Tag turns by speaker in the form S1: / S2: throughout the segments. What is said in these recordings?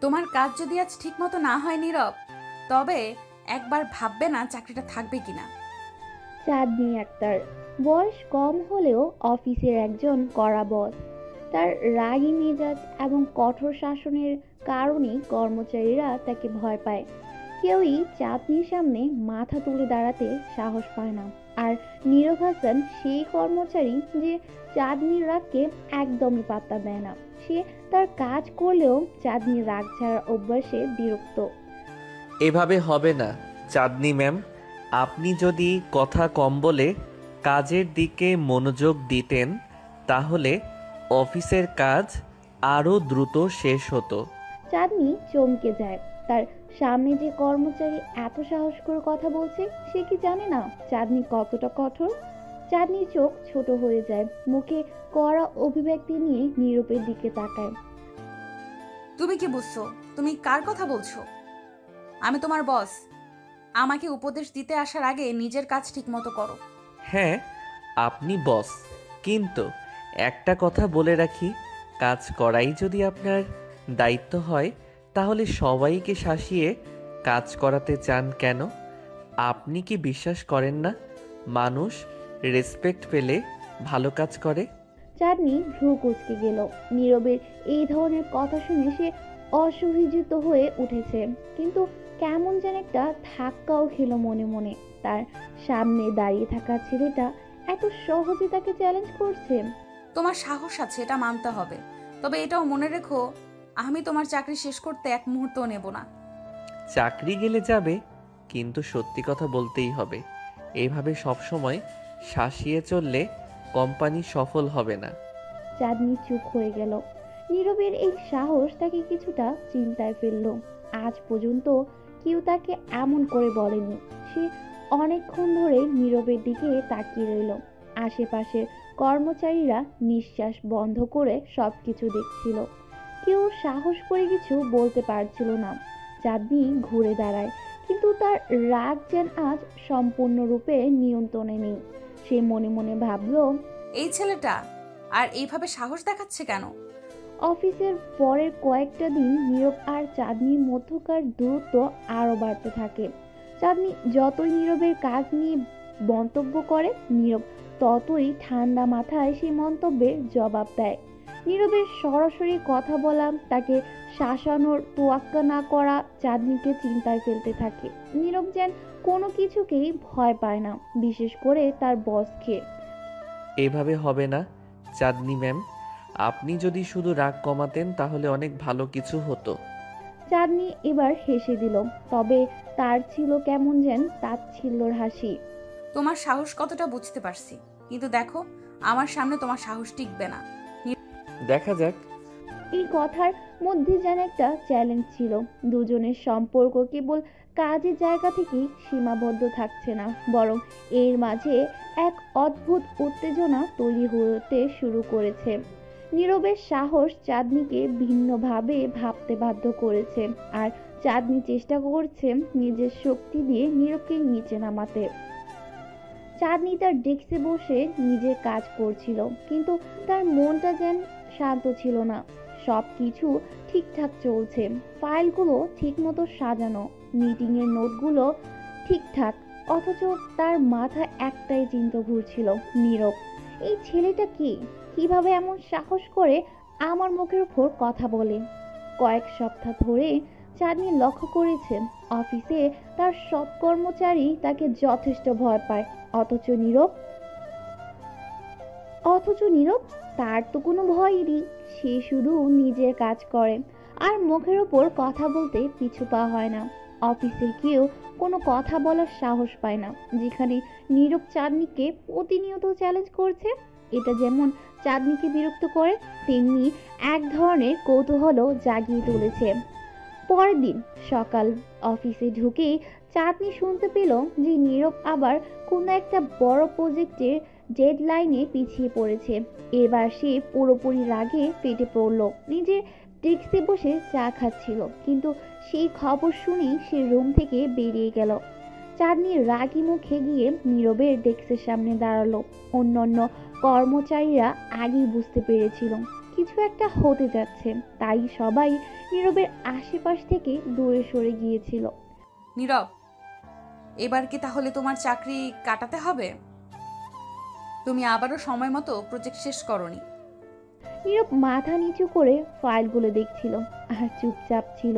S1: তোমার কাজ যদি আজ ঠিক মতো না হয় নীরব, তবে একবার ভাববে না চাকরিটা থাকবে কিনা।
S2: চাঁদনি আক্তার বয়স কম হলেও অফিসের একজন কড়া বস। তার রাগী মেজাজ এবং কঠোর শাসনের কারণেই কর্মচারীরা তাকে ভয় পায়। কেউই চাঁদনির সামনে মাথা তুলে দাঁড়াতে সাহস পায় না। আর নীরব হাসান সেই কর্মচারী যে চাঁদনির রাগকে একদমই পাত্তা দেয় না। সে তার কাজ করলেও চাঁদনির রাগ ছাড়ার অভ্যাসে বিরক্ত।
S3: এভাবে হবে না চাঁদনি ম্যাম। আপনি যদি কথা কম বলে কাজের দিকে মনোযোগ দিতেন তাহলে অফিসের কাজ আরও দ্রুত শেষ হতো।
S2: চাঁদনি চমকে যায়। তার সামনে যে কর্মচারী এত সাহস করে কথা বলছে, সে কি জানে না চাঁদনি কতটা কঠোর? চাঁদনির চোখ ছোট হয়ে যায়, মুখে কড়া অভিব্যক্তি নিয়ে নীরবের দিকে তাকায়।
S1: তুমি কি বুঝছো? তুমি কার কথা বলছো? আমি তোমার বস। আমাকে উপদেশ দিতে আসার আগে নিজের কাজ ঠিক মতো করো।
S3: হ্যাঁ, আপনি বস, কিন্তু একটা কথা বলে রাখি, কাজ করাই যদি আপনার দায়িত্ব হয় তাহলে সবাইকে শাসিয়ে কাজ করাতে চান কেন? আপনি কি বিশ্বাস করেন না মানুষ রেসপেক্ট পেলে ভালো কাজ করে?
S2: চাঁদনি ভ্রু কুঁচকে গেল। নীরবের এই ধরনের কথা শুনে সে অসহ্যিত হয়ে উঠেছে, কিন্তু কেমন যেন একটা ধাক্কাও খেলো মনে মনে। তার সামনে দাঁড়িয়ে থাকা ছেলেটা এত সহজে তাকে চ্যালেঞ্জ করছে।
S1: তোমার সাহস আছে, এটা মানতে হবে। তবে এটাও মনে রেখো, আমি তোমার চাকরি শেষ করতে এক মুহূর্তও নেব না।
S3: চাকরি গেলে যাবে, কিন্তু সত্যি কথা বলতেই হবে। এইভাবে সবসময় শাসিয়ে চললে কোম্পানি সফল হবে না।
S2: চাঁদনি চুপ হয়ে গেল। নীরবের এই সাহস তাকে কিছুটা চিন্তায় ফেললো। আজ পর্যন্ত কেউ তাকে এমন করে বলেনি। সে অনেকক্ষণ ধরে নীরবের দিকে তাকিয়ে রইল। আশেপাশের কর্মচারীরা নিঃশ্বাস বন্ধ করে সবকিছু দেখছিল। কেউ সাহস করে কিছু বলতে পারছিল না। চাঁদনি ঘুরে দাঁড়ায়, কিন্তু তার রাগ যেন আজ সম্পূর্ণরূপে নিয়ন্ত্রণে নেই। সে মনে মনে ভাবল,
S1: এই ছেলেটা আর এইভাবে সাহস দেখাচ্ছে কেন?
S2: অফিসের পরের কয়েকটা দিন নীরব আর চাঁদনির মধ্যকার দূরত্ব আরো বাড়তে থাকে। চাঁদনি যতই নীরবের কাজ নিয়ে মন্তব্য করে, নীরব ততই ঠান্ডা মাথায় সেই মন্তব্যের জবাব দেয়। নীরবের সরাসরি কথা বলা, তাকে শাসানোর তোয়াক্কা না করা চাঁদনিকে চিন্তায় ফেলতে থাকে। নীরব যেন কোনো কিছুকেই ভয় পায় না, বিশেষ করে তার বসকে।
S3: এভাবে হবে না চাঁদনি ম্যাম। আপনি যদি শুধু রাগ কমাতেন তাহলে অনেক ভালো কিছু হতো।
S2: চাঁদনি এবার হেসে দিল, তবে তার ছিল কেমন যেন তাচ্ছিল্যর হাসি।
S1: তোমার সাহস কতটা বুঝতে পারছি, কিন্তু দেখো, আমার সামনে তোমার সাহস টিকবে না।
S3: দেখা যাক।
S2: এই কথার মধ্যে যেন একটা চ্যালেঞ্জ ছিল। দুজনের সম্পর্ক কেবল কাজের জায়গা থেকেই সীমাবদ্ধ থাকছে না, বরং এর মাঝে এক অদ্ভুত উত্তেজনা তৈরি হতে শুরু করেছে। নীরবের সাহস চাঁদনিকে ভিন্নভাবে ভাবতে বাধ্য করেছে, আর চাঁদনি চেষ্টা করছে নিজের শক্তি দিয়ে নীরবকে নিচে নামাতে। চাঁদনি তার ডেস্কে বসে নিজের কাজ করছিল, কিন্তু তার মনটা যেন শান্ত ছিল না। সবকিছু ঠিকঠাক চলছে, ফাইলগুলো ঠিকমতো সাজানো, মিটিং এর নোটগুলো ঠিকঠাক, অথচ তার মাথায় একটাই চিন্তা ঘুরছিল, নীরব। এই ছেলেটা কি? কিভাবে এমন সাহস করে আমার মুখের উপর কথা বলে? কয়েক সপ্তাহ ধরে চাঁদনি লক্ষ্য করেছে অফিসে তার সব কর্মচারী তাকে যথেষ্ট ভয় পায়, অথচ নীরব অথচ নীরব, তার তো কোনো ভয়ই নেই। সে শুধু নিজের কাজ করে আর মুখের ওপর কথা বলতে পিছু পা হয় না। অফিসের কেউ কোনো কথা বলার সাহস পায় না, যেখানে নীরব চাঁদনিকে প্রতিনিয়ত চ্যালেঞ্জ করছে। এটা যেমন চাঁদনিকে বিরক্ত করে, তেমনি এক ধরনের কৌতূহল জাগিয়ে তুলেছে। পরের দিন সকাল, অফিসে ঢুকেই চাঁদনি শুনতে পেল যে নীরব আবার কোনো একটা বড় প্রজেক্টের ডেডলাইনে পিছিয়ে পড়েছে। এবার সে পুরোপুরি রাগে ফেটে পড়ল। নিজের ডেস্কে বসে চা খাচ্ছিল, কিন্তু সেই খবর শুনেই সে রুম থেকে বেরিয়ে গেল। চাঁদনি রাগী মুখে গিয়ে নীরবের ডেস্কের সামনে দাঁড়ালো। অন্যান্য কর্মচারীরা আগেই বুঝতে পেরেছিল কিছু একটা হতে যাচ্ছে, তাই সবাই নীরবের আশেপাশ থেকে দূরে সরে গিয়েছিল।
S1: নীরব, এবার কি তাহলে তোমার চাকরি কাটাতে হবে? তুমি আবারও সময় মতো প্রজেক্ট শেষ করনি।
S2: নীরব মাথা নিচু করে ফাইলগুলো দেখছিল আর চুপচাপ ছিল।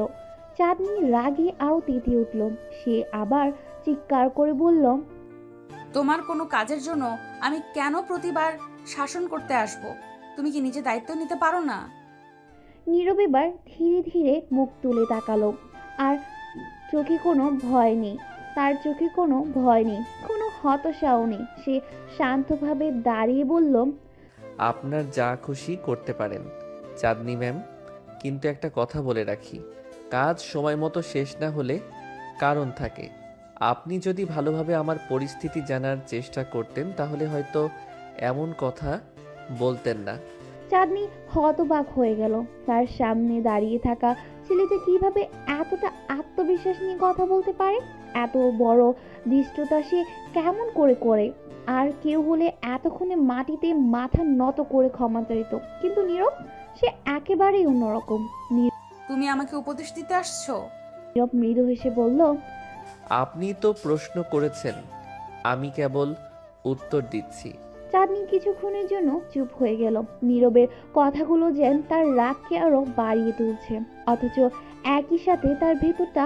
S2: চাঁদনি রাগে আরো তেতে উঠল। সে আবার চিৎকার করে বলল,
S1: তোমার কোনো কাজের জন্য আমি কেন প্রতিবার শাসন করতে আসব? তুমি কি নিজে দায়িত্ব নিতে পারো না?
S2: নীরব এবার ধীরে ধীরে মুখ তুলে তাকালো। আর চোখে কোনো ভয় নেই, তার চোখে কোনো ভয় নেই, কোনো হতাশাও নেই। সে শান্তভাবে দাঁড়িয়ে বলল,
S3: আপনার যা খুশি করতে পারেন চাঁদনি ম্যাম, কিন্তু একটা কথা বলে রাখি, কাজ সময় মতো শেষ না হলে কারণ থাকে। আপনি যদি ভালোভাবে আমার পরিস্থিতি জানার চেষ্টা করতেন তাহলে হয়তো এমন কথা বলতেন না।
S2: চাঁদনি হতবাক হয়ে গেল। তার সামনে দাঁড়িয়ে থাকা ছেলেটা কিভাবে এতটা আত্মবিশ্বাস নিয়ে কথা বলতে পারে? এত বড় দৃষ্টতা সে কেমন করে করে? আর কেউ হলে এতক্ষণে মাটিতে মাথা নত করে ক্ষমা চাইত, কিন্তু নীরব, সে একেবারেই অন্যরকম।
S1: তুমি আমাকে উপদেশ দিতে আসছো?
S2: নীরব মৃদু হেসে বলল,
S3: আপনি তো প্রশ্ন করেছেন, আমি কেবল উত্তর দিচ্ছি।
S2: চাঁদনি কিছুক্ষণের জন্য চুপ হয়ে গেল। নীরবের কথাগুলো যেন তার রাগকে আরো বাড়িয়ে তুলছে, অথচ একই সাথে তার ভেতরটা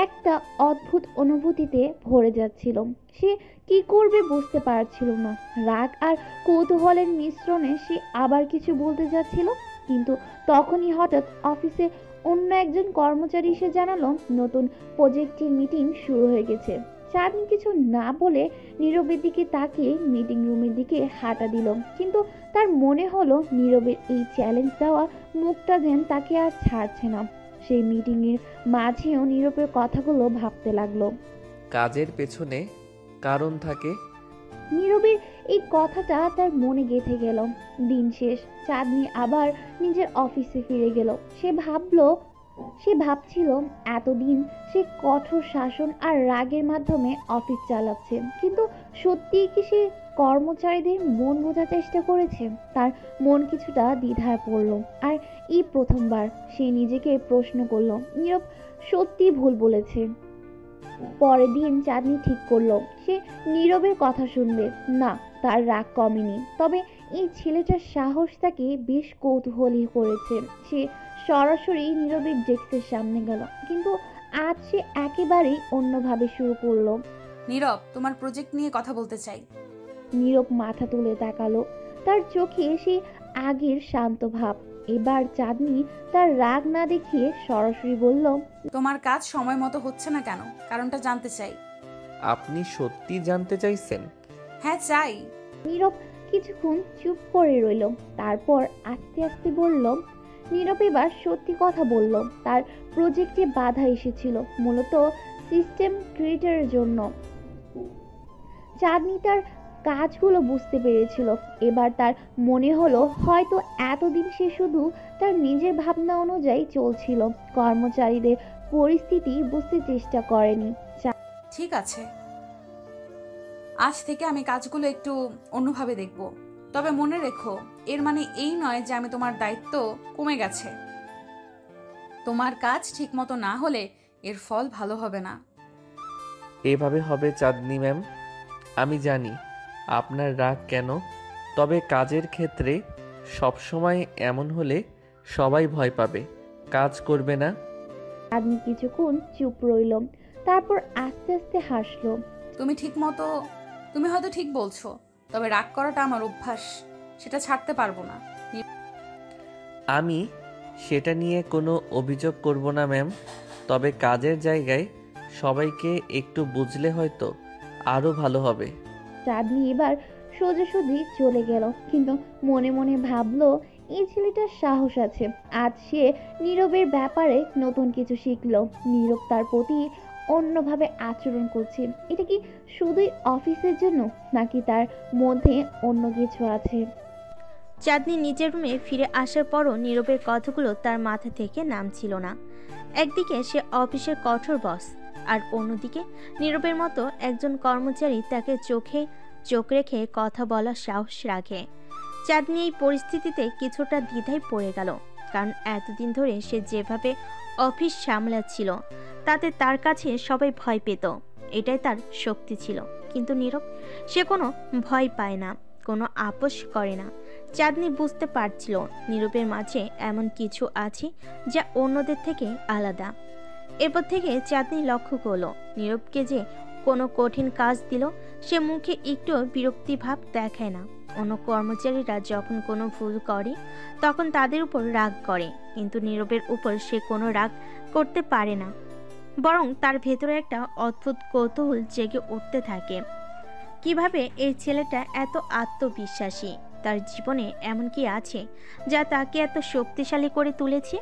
S2: একটা অদ্ভুত অনুভূতিতে ভরে যাচ্ছিল। সে কি করবে বুঝতে পারছিল না। রাগ আর কৌতূহলের মিশ্রণে সে আবার কিছু বলতে যাচ্ছিল, কিন্তু তখনই হঠাৎ অফিসে অন্য একজন কর্মচারী এসে জানালো নতুন প্রজেক্টের মিটিং শুরু হয়ে গেছে। চাঁদনি কিছু না বলে নীরবের দিকে তাকিয়ে মিটিং রুমের দিকে হাঁটা দিল, কিন্তু তার মনে হলো নীরবের এই চ্যালেঞ্জ দেওয়া মুখটা যেন তাকে আর ছাড়ছে না। সেই মিটিং এর মাঝেও নীরবের কথাগুলো ভাবতে লাগলো।
S3: কাজের পেছনে কারণ থাকে।
S2: নীরবের এই কথাটা তার মনে গেঁথে গেল। দিন শেষ, চাঁদনি আবার নিজের অফিসে ফিরে গেল। সে ভাবছিল এতদিন সে কঠোর শাসন আর রাগের মাধ্যমে অফিস চালাচ্ছে, কিন্তু সত্যিই কি সে কর্মচারীদের মন বোঝার চেষ্টা করেছে? তার মন কিছুটা দ্বিধায় পড়ল। আর এই প্রথমবার সে নিজেকে প্রশ্ন করলো, নীরব সত্যি ভুল বলেছে। পরের দিন চাঁদনি ঠিক করলো সে নীরবের কথা শুনবে না। তার রাগ কমেনি, তবে এই ছেলেটার সাহস তাকে বেশ কৌতূহলী করেছে। সে সরাসরি নীরবের ডেস্কের সামনে গেল, কিন্তু আজ সে একেবারেই অন্যভাবে শুরু করলো।
S1: নীরব, তোমার প্রজেক্ট নিয়ে কথা বলতে চাই।
S2: নীরব মাথা তুলে তাকালো। তার চোখে সে আগের শান্ত ভাব। এবার চাঁদনি তার রাগ না দেখিয়ে সরাসরি বলল,
S1: তোমার কাজ সময় মতো হচ্ছে না কেন? কারণটা জানতে চাই।
S3: আপনি সত্যি জানতে চাইছেন?
S1: হ্যাঁ, চাই।
S2: নীরব কিছুক্ষণ চুপ করে রইল, তারপর আস্তে আস্তে বলল। নীরব এবার সত্যি কথা বলল। তার প্রজেক্টে বাধা এসেছিল মূলত সিস্টেম ক্রিয়েটরের জন্য। চাঁদনি তার কাজগুলো বুঝতে পেরেছিল। এবার তার মনে হলো হয়তো এতদিন সে শুধু তার নিজের ভাবনা অনুযায়ী চলছিল, কর্মচারীদের পরিস্থিতি বুঝতে চেষ্টা করেনি।
S1: ঠিক আছে, আজ থেকে আমি কাজগুলো একটু অন্যভাবে দেখব। তবে মনে রেখো, এর মানে এই নয় যে আমি তোমার দায়িত্ব কমে গেছে। তোমার কাজ ঠিকমতো না হলে এর ফল ভালো হবে না।
S3: এভাবে হবে চাঁদনি ম্যাম। আমি জানি আপনার রাগ কেন, তবে কাজের ক্ষেত্রে সবসময় এমন হলে সবাই ভয় পাবে, কাজ করবে না।
S2: চাঁদনি কিছুক্ষণ চুপ রইল, তারপর আস্তে আস্তে হাসলো।
S1: তুমি হয়তো ঠিক বলছো, তবে রাগ করাটা আমার অভ্যাস, সেটা ছাড়তে পারবো না।
S3: আমি সেটা নিয়ে কোনো অভিযোগ করব না ম্যাম, তবে কাজের জায়গায় সবাইকে একটু বুঝলে হয়তো আরও ভালো হবে।
S2: চাঁদনি এবার সোজাসুজি চলে গেল, কিন্তু মনে মনে ভাবলো এই ছেলেটার সাহস আছে। আজ সে নীরবের ব্যাপারে নতুন কিছু শিখলো। নীরব তার প্রতি অন্যভাবে আচরণ করছে। এটা কি শুধুই অফিসের জন্য, নাকি তার মধ্যে অন্য কিছু আছে?
S4: চাঁদনি নিজের রুমে ফিরে আসার পরও নীরবের কথাগুলো তার মাথা থেকে নামছিল না। একদিকে সে অফিসের কঠোর বস, আর অন্যদিকে নীরবের মতো একজন কর্মচারী তাকে চোখে চোখ রেখে কথা বলার সাহস রাখে। চাঁদনি এই পরিস্থিতিতে কিছুটা দ্বিধায় পড়ে গেল, কারণ এতদিন ধরে সে যেভাবে অফিস সামলাচ্ছিল তাতে তার কাছে সবাই ভয় পেত, এটাই তার শক্তি ছিল। কিন্তু নীরব, সে কোনো ভয় পায় না, কোনো আপোষ করে না। চাঁদনি বুঝতে পারছিল নীরবের মাঝে এমন কিছু আছে যা অন্যদের থেকে আলাদা। এরপর থেকে চাঁদনি লক্ষ্য করলো নীরবকে যে কোনো কঠিন কাজ দিল সে মুখে একটু বিরক্তি ভাব দেখায় না। অন্য কর্মচারীরা যখন কোনো ভুল করে তখন তাদের উপর রাগ করে, কিন্তু নীরবের উপর সে কোনো রাগ করতে পারে না, বরং তার ভেতরে একটা অদ্ভুত কৌতূহল জেগে উঠতে থাকে। কিভাবে এই ছেলেটা এত আত্মবিশ্বাসী? তার জীবনে এমন কি আছে যা তাকে এত শক্তিশালী করে তুলেছে?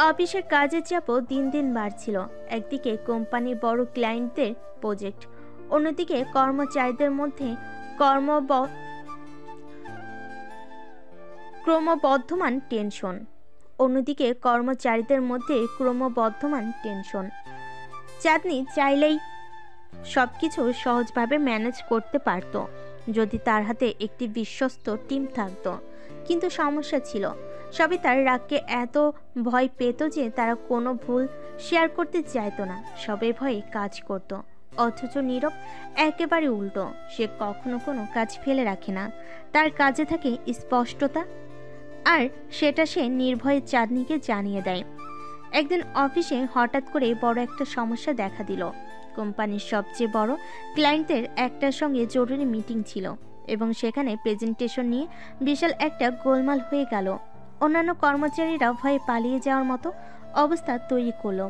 S4: অফিসের কাজের চাপও দিন দিন বাড়ছিল। একদিকে কোম্পানির বড় ক্লায়েন্টদের প্রজেক্ট, অন্যদিকে কর্মচারীদের মধ্যে ক্রমবর্ধমান টেনশন। চাঁদনি চাইলেই সবকিছু সহজভাবে ম্যানেজ করতে পারত যদি তার হাতে একটি বিশ্বস্ত টিম থাকতো। কিন্তু সমস্যা ছিল, সবই তার রাগকে এত ভয় পেত যে তারা কোনো ভুল শেয়ার করতে চাইতো না, সবে ভয়ে কাজ করত। অথচ নীরব একেবারে উল্টো, সে কখনো কোনো কাজ ফেলে রাখে না, তার কাজে থাকে স্পষ্টতা, আর সেটা সে নির্ভয়ে চাঁদনিকে জানিয়ে দেয়। একদিন অফিসে হঠাৎ করে বড় একটা সমস্যা দেখা দিল। কোম্পানির সবচেয়ে বড় ক্লায়েন্টের একটার সঙ্গে জরুরি মিটিং ছিল এবং সেখানে প্রেজেন্টেশন নিয়ে বিশাল একটা গোলমাল হয়ে গেল। অন্যান্য কর্মচারীরা ভয়ে পালিয়ে যাওয়ার মতো অবস্থা তৈরি করলো,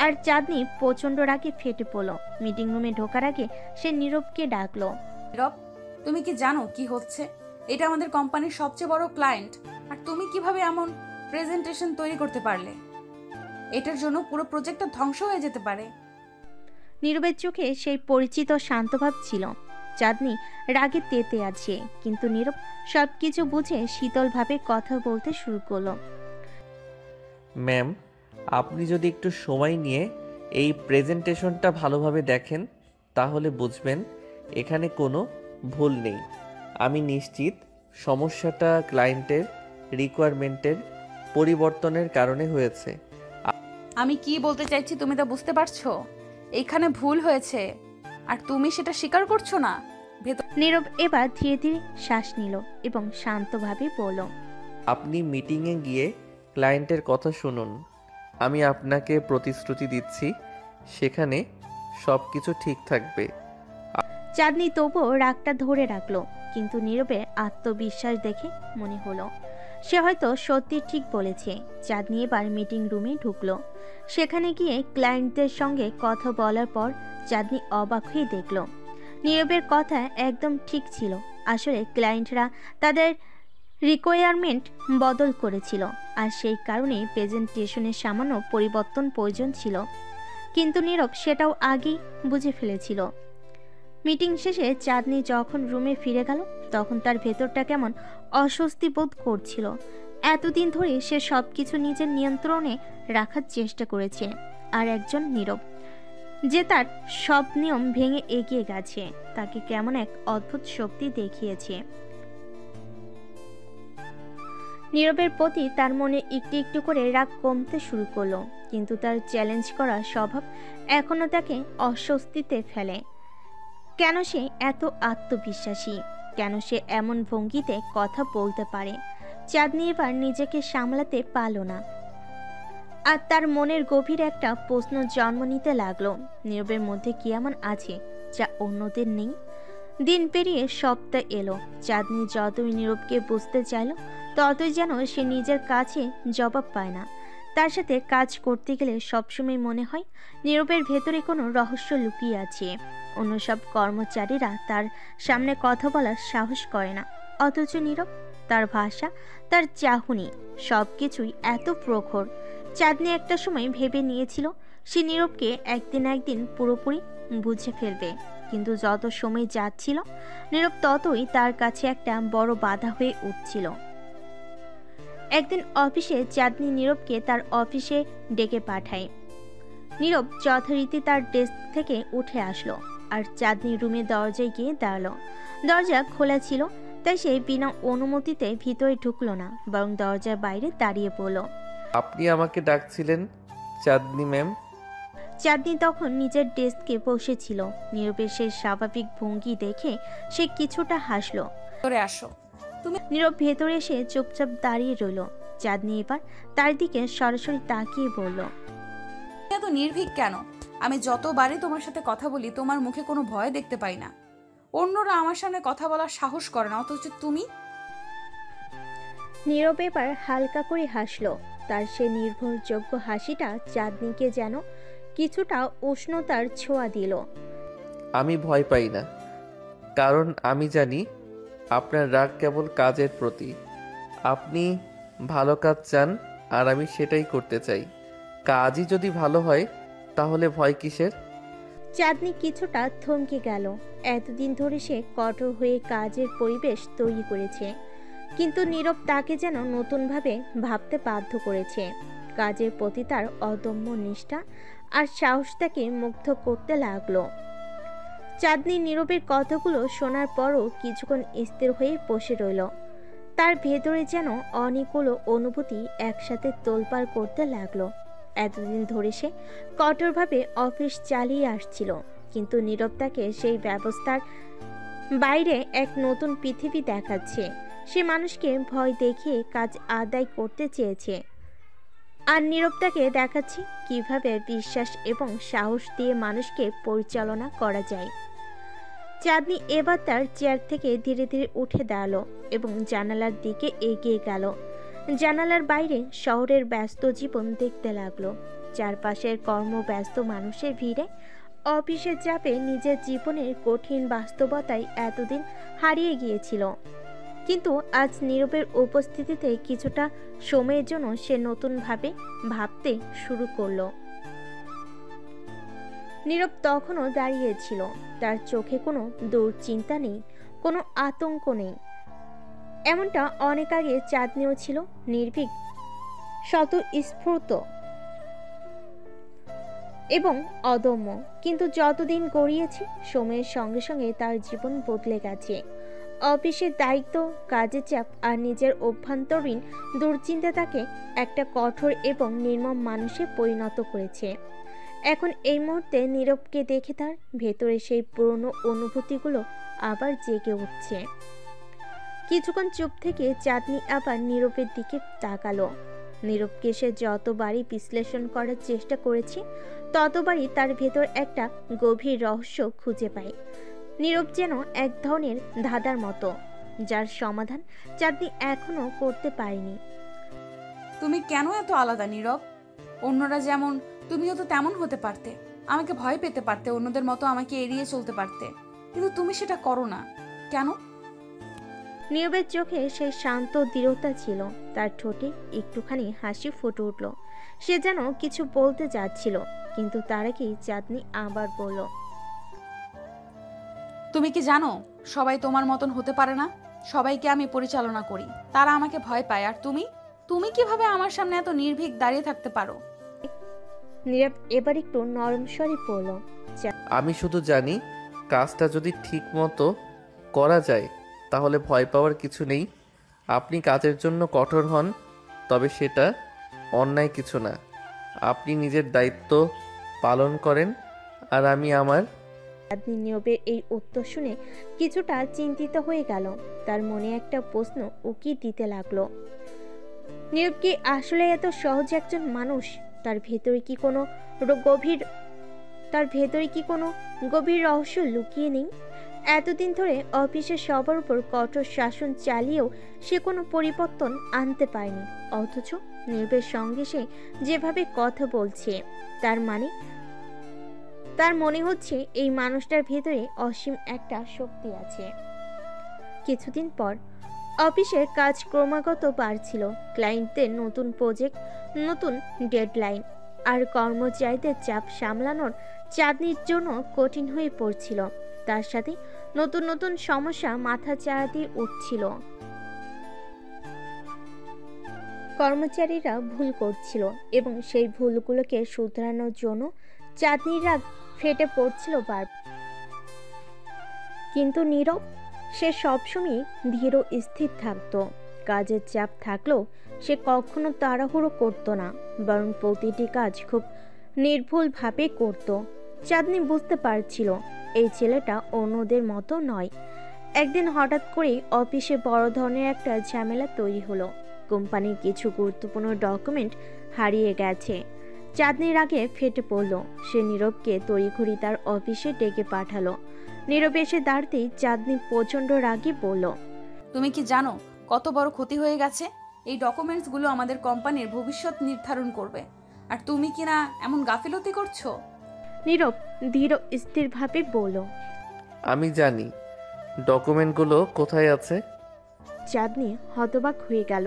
S4: আর চাঁদনি প্রচণ্ড রাগে ফেটে পড়ল। মিটিং রুমে ঢোকার আগে সে নীরবকে ডাকলো।
S1: নীরব, তুমি কি জানো কি হচ্ছে? এটা আমাদের কোম্পানির সবচেয়ে বড় ক্লায়েন্ট, আর তুমি কিভাবে এমন প্রেজেন্টেশন তৈরি করতে পারলে? এটার জন্য পুরো প্রজেক্টটা ধ্বংস হয়ে যেতে পারে।
S4: নীরবের চোখে সেই পরিচিত শান্তভাব ছিল। চাঁদনি রাগে তেতে আছে, কিন্তু নীরব সবকিছু বুঝে শীতলভাবে কথা বলতে শুরু করলো।
S3: ম্যাম, আপনি যদি একটু সময় নিয়ে এই প্রেজেন্টেশনটা ভালোভাবে দেখেন তাহলে বুঝবেন এখানে কোনো ভুল নেই। আমি নিশ্চিত সমস্যাটা ক্লায়েন্টের রিকোয়ারমেন্টের পরিবর্তনের কারণে হয়েছে।
S1: আমি কি বলতে চাইছি তুমি তা বুঝতে পারছো? এখানে ভুল হয়েছে আর তুমি সেটা স্বীকার করছো না।
S4: নীরব এবার ধীরে ধীরে শ্বাস নিল এবং শান্তভাবে বলল,
S3: আপনি মিটিংয়ে গিয়ে ক্লায়েন্টের কথা শুনুন। আমি আপনাকে প্রতিশ্রুতি দিচ্ছি সেখানে সব কিছু ঠিক থাকবে।
S4: চাঁদনি তবুও রাগটা ধরে রাখলো, কিন্তু নীরবের আত্মবিশ্বাস দেখে মনে হলো সে হয়তো সত্যি ঠিক বলেছে। চাঁদনি এবার মিটিং রুমে ঢুকলো। সেখানে গিয়ে ক্লায়েন্টদের সঙ্গে কথা বলার পর চাঁদনি অবাক হয়ে দেখল নীরবের কথা একদম ঠিক ছিল। আসলে ক্লায়েন্টরা তাদের রিকোয়ারমেন্ট বদল করেছিল, আর সেই কারণে প্রেজেন্টেশনের সামান্য পরিবর্তন প্রয়োজন ছিল। কিন্তু নীরব সেটাও আগেই বুঝে ফেলেছিল। মিটিং শেষে চাঁদনি যখন রুমে ফিরে গেল তখন তার ভেতরটা কেমন অস্বস্তি বোধ করছিল। এতদিন ধরে সে সবকিছু নিজের নিয়ন্ত্রণে রাখার চেষ্টা করেছে, আর একজন নীরব যে তার সব নিয়ম ভেঙে এগিয়ে গেছে তাকে কেমন এক অদ্ভুত শক্তি দেখিয়েছে। নীরবের প্রতি তার মনে একটু একটু করে রাগ কমতে শুরু করলো, কিন্তু তার চ্যালেঞ্জ করা স্বভাব এখনো তাকে অস্বস্তিতে ফেলে। কেন সে এত আত্মবিশ্বাসী? কেন সে এমন ভঙ্গিতে কথা বলতে পারে? চাঁদনি এবার নিজেকে সামলাতে পারল না, আর তার মনের গভীর একটা প্রশ্ন জন্ম নিতে লাগলো, নীরবের মধ্যে কি এমন আছে যা অন্যদের নেই? দিন পেরিয়ে সপ্তাহ এলো। চাঁদনি যতই নীরবকে বুঝতে চাইল ততই যেন সে নিজের কাছে জবাব পায় না। তার সাথে কাজ করতে গেলে সবসময় মনে হয় নীরবের ভেতরে কোনো রহস্য লুকিয়ে আছে। অন্য সব কর্মচারীরা তার সামনে কথা বলার সাহস করে না, অথচ নীরব, তার ভাষা, তার চাহনি সবকিছুই এত প্রখর। চাঁদনি একটা সময় ভেবে নিয়েছিল সে নীরবকে একদিন পুরোপুরি বুঝে ফেলবে, কিন্তু যত সময় যাচ্ছিল নীরব ততই তার কাছে একটা বড় বাধা হয়ে উঠছিল। একদিন অফিসে চাঁদনি নীরবকে তার অফিসে ডেকে পাঠায়। নীরব যথারীতি তার ডেস্ক থেকে উঠে আসলো আর চাঁদনি রুমে দরজায় গিয়ে দাঁড়ালো। দরজা খোলা ছিল, তাই সে বিনা অনুমতিতে ভিতরে ঢুকলো না, বরং দরজার বাইরে দাঁড়িয়ে পড়ল।
S3: আপনি আমাকে ডাকছিলেন চাঁদনি ম্যাম?
S4: চাঁদনি তখন নিজের ডেস্কে বসেছিল। নীরবের সেই স্বাভাবিক ভঙ্গি দেখে সে কিছুটা হাসলো।
S1: করে আসো।
S4: নীরব ভেতরে এসে চুপচাপ দাঁড়িয়ে রইল। চাঁদনি এবার তার দিকে সরাসরি তাকিয়ে বলল,
S1: এত নির্ভীক কেন? আমি যতবারই তোমার সাথে কথা বলি তোমার মুখে কোনো ভয় দেখতে পাই না। অন্যরা আমার সামনে কথা বলার সাহস করে না, অথচ তুমি।
S4: নীরব এবার হালকা করে হাসলো। তার সে নির্ভরযোগ্য হাসিটা চাঁদনিকে যেন কিছুটা উষ্ণতার ছোঁয়া দিল।
S3: আমি ভয় পাই না, কারণ আমি জানি আপনার রাগ কেবল কাজের প্রতি। আপনি ভালো কাজ চান আর আমি সেটাই করতে চাই। কাজই যদি ভালো হয় তাহলে ভয় কিসের?
S4: চাঁদনি কিছুটা থমকে গেল। এতদিন ধরে সে কঠোর হয়ে কাজের পরিবেশ তৈরি করেছে, কিন্তু নীরব তাকে যেন নতুনভাবে ভাবতে বাধ্য করেছে। কাজের প্রতি তার অদম্য নিষ্ঠা আর সাহস তাকে মুগ্ধ করতে লাগলো। চাঁদনি নীরবের কথাগুলো শোনার পরও কিছুক্ষণ স্থির হয়ে বসে রইল। তার ভেতরে যেন অনেকগুলো অনুভূতি একসাথে তোলপাড় করতে লাগলো। এতদিন ধরে সে কঠোরভাবে অফিস চালিয়ে আসছিল, কিন্তু নীরব তাকে সেই ব্যবস্থার বাইরে এক নতুন পৃথিবী দেখাচ্ছে। সে মানুষকে ভয় দেখিয়ে কাজ আদায় করতে চেয়েছে, আর নীরব তাকে দেখাচ্ছে কিভাবে বিশ্বাস এবং সাহস দিয়ে মানুষকে পরিচালনা করা যায়। চাঁদনি এবার তার চেয়ার থেকে ধীরে ধীরে উঠে দাঁড়ালো এবং জানালার দিকে এগিয়ে গেল। জানালার বাইরে শহরের ব্যস্ত জীবন দেখতে লাগলো। চারপাশের কর্মব্যস্ত মানুষের ভিড়ে, অফিসের চাপে নিজের জীবনের কঠিন বাস্তবতায় এতদিন হারিয়ে গিয়েছিল। কিন্তু আজ নীরবের উপস্থিতিতে কিছুটা সময়ের জন্য সে নতুনভাবে ভাবতে শুরু করলো। নীরব তখনও দাঁড়িয়েছিল। তার চোখে কোনো দুশ্চিন্তা নেই, কোনো আতঙ্ক নেই। এমনটা অনেক আগে চাঁদনিও ছিল, নির্ভীক, স্বতঃস্ফূর্ত এবং অদম্য। কিন্তু যতদিন গড়িয়েছে, সময়ের সঙ্গে সঙ্গে তার জীবন বদলে গেছে। অফিসের দায়িত্ব, কাজের চাপ আর নিজের অভ্যন্তরীণ দুশ্চিন্তা তাকে একটা কঠোর এবং নির্মম মানুষে পরিণত করেছে। এখন এই মুহূর্তে নীরবকে দেখে তার ভেতরে সেই পুরনো অনুভূতিগুলো আবার জেগে উঠছে। কিছুক্ষণ চুপ থেকে চাঁদনি আবার নীরবের দিকে তাকালো। নীরবকে সে যতবারই বিশ্লেষণ করার চেষ্টা করেছে, ততবারই তার ভেতর একটা গভীর রহস্য খুঁজে পায়। নীরব যেন এক ধরনের ধাঁধার মতো, যার সমাধান চাঁদনি এখনো করতে পারেনি।
S1: তুমি কেন এত আলাদা নীরব? অন্যরা যেমন, তুমিও তো তেমন হতে পারতে। আমাকে ভয় পেতে পারতে, অন্যদের মতো আমাকে এড়িয়ে চলতে পারতে, কিন্তু তুমি সেটা করো না কেন?
S4: নীরবের চোখে সেই শান্ত দৃঢ়তা ছিল। তার ঠোঁটে একটুখানি হাসি ফুটে উঠল। সে যেন কিছু বলতে যাচ্ছিল, কিন্তু তার আগেই চাঁদনি আবার বলল,
S1: তুমি কি জানো সবাই তোমার মতন হতে পারে না? সবাইকে আমি পরিচালনা করি, তারা আমাকে ভয় পায়। আর তুমি তুমি কিভাবে আমার সামনে এত নির্ভীক দাঁড়িয়ে থাকতে পারো?
S4: নীরব এবার একটু নরম স্বরে বলল,
S3: আমি শুধু জানি কাজটা যদি ঠিক মতো করা যায় তাহলে ভয় পাওয়ার কিছু নেই। আপনি কাজের জন্য কঠোর হন, তবে সেটা অন্যায় কিছু না। আপনি নিজের দায়িত্ব পালন করেন আর আমি আমার।
S4: চাঁদনি নীরবের এই উত্তর শুনে কিছুটা চিন্তিত হয়ে গেল। তার মনে একটা প্রশ্ন উকি দিতে লাগলো। নীরব কি আসলে এত সহজ একজন মানুষ? তার ভেতরে কি কোনো গভীর রহস্য লুকিয়ে নেই? এতদিন ধরে অফিসের সবার উপর কঠোর শাসন চালিয়েও সে কোনো পরিবর্তন আনতে পারেনি, অথচ নীরবের সঙ্গে সে যেভাবে কথা বলছে, তার মনে হচ্ছে এই মানুষটার ভেতরে অসীম একটা শক্তি আছে। কিছুদিন পর অফিসের কাজ ক্রমাগত বাড়ছিল। ক্লায়েন্টদের নতুন প্রজেক্ট, নতুন ডেডলাইন আর কর্মচারীদের চাপ সামলানোর চাঁদনির জন্য কঠিন হয়ে পড়ছিল। তার সাথে নতুন নতুন সমস্যা মাথা চাড়া উঠছিল। কর্মচারীরা ভুল করছিল এবং সেই ভুলগুলোকে শুধরানোর জন্য চাঁদনির রাগ ফেটে পড়ছিল বার। কিন্তু নীরব সে সবসময় ধীর ও স্থির থাকতো। কাজের চাপ থাকলেও সে কখনো তাড়াহুড়ো করতো না, বরং প্রতিটি কাজ খুব নির্ভুলভাবে করত। চাঁদনি বুঝতে পারছিল এই ছেলেটা অন্যদের মতো নয়। একদিন হঠাৎ করেই অফিসে বড় ধরনের একটা ঝামেলা তৈরি হলো। কোম্পানির কিছু গুরুত্বপূর্ণ ডকুমেন্ট হারিয়ে গেছে। চাঁদনির আগে ফেটে পড়ল। সে নীরবকে তড়িঘড়ি তার অফিসে ডেকে পাঠালো। নীরব এসে দাঁড়াতেই চাঁদনি প্রচণ্ড রাগে বলল,
S1: তুমি কি জানো কত বড় ক্ষতি হয়ে গেছে? এই ডকুমেন্টসগুলো আমাদের কোম্পানির ভবিষ্যৎ নির্ধারণ করবে, আর তুমি কি না এমন গাফিলতি করছো?
S4: নীরব ধীর স্থিরভাবে বলল।
S3: আমি জানি ডকুমেন্টগুলো কোথায় আছে।
S4: চাঁদনি হতবাক হয়ে গেল।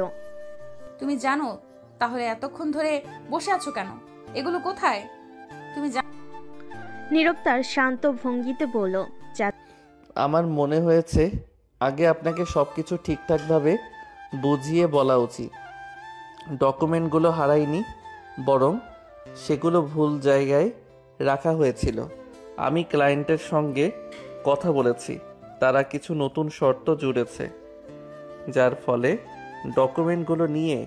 S1: তুমি জানো, তাহলে এতক্ষণ ধরে বসে আছো কেন? এগুলো কোথায় তুমি
S4: নীরব তার শান্ত ভঙ্গিতে বলল,
S3: আমার মনে হয়েছে আগে আপনাকে সব কিছু ঠিকঠাকভাবে বুঝিয়ে বলা উচিত। ডকুমেন্টগুলো হারায়নি, বরং সেগুলো ভুল জায়গায় রাখা হয়েছিল। আমি ক্লায়েন্টের সঙ্গে কথা বলেছি, তারা কিছু নতুন শর্ত জুড়েছে, যার ফলে ডকুমেন্টগুলো নিয়ে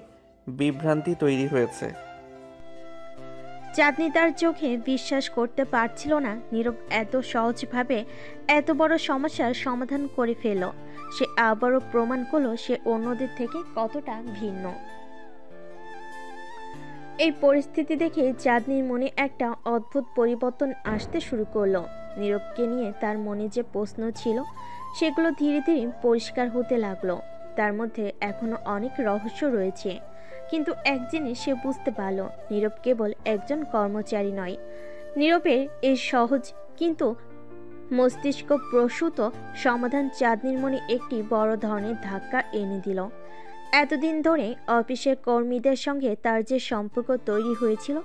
S3: বিভ্রান্তি তৈরি হয়েছে।
S4: চাঁদনি তার চোখে বিশ্বাস করতে পারছিল না নীরব এত সহজভাবে এত বড় সমস্যার সমাধান করে ফেলল। সে আবারও প্রমাণ করলো সে অন্যদের থেকে কতটা ভিন্ন। এই পরিস্থিতি দেখে চাঁদনির মনে একটা অদ্ভুত পরিবর্তন আসতে শুরু করলো। নীরবকে নিয়ে তার মনে যে প্রশ্ন ছিল সেগুলো ধীরে ধীরে পরিষ্কার হতে লাগলো। তার মধ্যে এখনো অনেক রহস্য রয়েছে, কিন্তু এক জিনিস সে বুঝতে পারল, নীরব কেবল একজন কর্মচারী নয়। নীরবের এই সহজ কিন্তু মস্তিষ্ক প্রসূত সমাধান চাঁদনির মনে একটি বড় ধরনের ধাক্কা এনে দিল। এতদিন ধরে অফিসের কর্মীদের সঙ্গে তার যে সম্পর্ক তৈরি হয়েছিল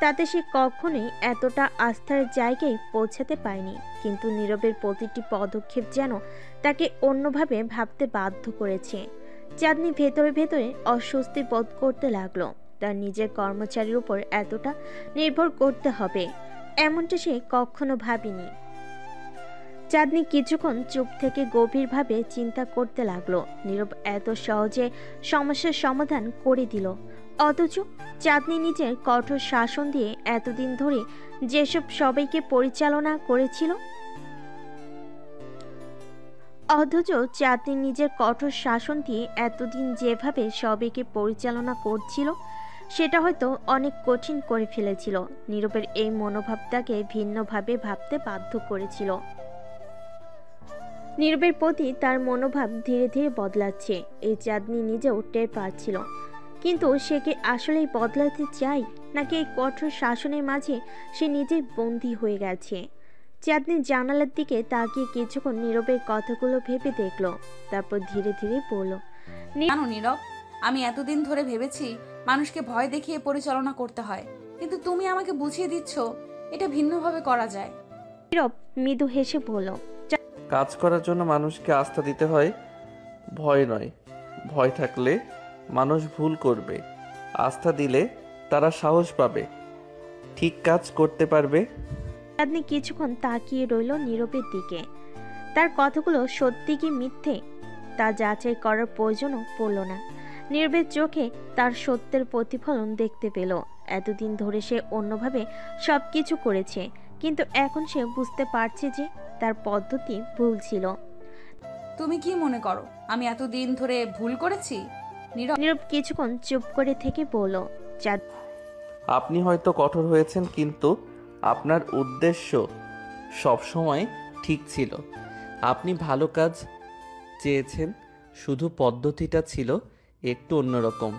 S4: তাতে সে কখনোই এতটা আস্থার জায়গায় পৌঁছাতে পারেনি, কিন্তু নীরবের প্রতিটি পদক্ষেপ যেন তাকে অন্যভাবে ভাবতে বাধ্য করেছে। চাঁদনি ভেতরে ভেতরে অস্বস্তি বোধ করতে লাগলো। তার নিজের কর্মচারীর উপর এতটা নির্ভর করতে হবে এমনটা সে কখনো ভাবেনি। চাঁদনি কিছুক্ষণ চুপ থেকে গভীরভাবে চিন্তা করতে লাগলো। নীরব এত সহজে সমস্যার সমাধান করে দিল, অথচ চাঁদনি নিজের কঠোর শাসন দিয়ে এতদিন ধরে যেসব সবাইকে পরিচালনা করেছিল এতদিন যেভাবে সবাইকে পরিচালনা করছিল সেটা হয়তো অনেক কঠিন করে ফেলেছিল। নীরবের এই মনোভাবটাকে ভিন্নভাবে ভাবতে বাধ্য করেছিল। নীরবের প্রতি তার মনোভাব ধীরে ধীরে বদলাচ্ছে, এই চাঁদনি নিজেও টের পাচ্ছিল। কিন্তু সে কি আসলেই বদলাতে চায়, নাকি এই কঠোর শাসনের মাঝে সে নিজেই বন্দী হয়ে গেছে? চাঁদনি জানালার দিকে তাকিয়ে কিছুক্ষণ নীরবের কথাগুলো ভেবে দেখলো, তারপর ধীরে ধীরে বলল,
S1: জানো নীরব, আমি এতদিন ধরে ভেবেছি মানুষকে ভয় দেখিয়ে পরিচালনা করতে হয়, কিন্তু তুমি আমাকে বুঝিয়ে দিচ্ছ এটা ভিন্নভাবে করা যায়।
S4: নীরব মৃদু হেসে বলল,
S3: কাজ করার জন্য মানুষকে আস্থা দিতে হয়, ভয় নয়। ভয় থাকলে মানুষ ভুল করবে, আস্থা দিলে তারা সাহস পাবে, ঠিক কাজ করতে পারবে।
S4: চাঁদনি কিছুক্ষণ তাকিয়ে রইল নীরবের দিকে। তার কথাগুলো সত্যি কি মিথ্যে তা যাচাই করার প্রয়োজনও পড়ল না। নীরবের চোখে তার সত্যের প্রতিফলন দেখতে পেল। এতদিন ধরে সে অন্যভাবে সবকিছু করেছে, কিন্তু এখন সে বুঝতে পারছে যে তার পদ্ধতি ভুল ছিল।
S1: তুমি কি মনে করো আমি এতদিন ধরে ভুল করেছি?
S4: নীরব কিছুক্ষণ চুপ করে থেকে বলল,
S3: আপনি হয়তো কঠোর হয়েছেন, কিন্তু আপনার উদ্দেশ্য সবসময় ঠিক ছিল। আপনি ভালো কাজ চেয়েছেন, শুধু পদ্ধতিটা ছিল একটু অন্যরকম।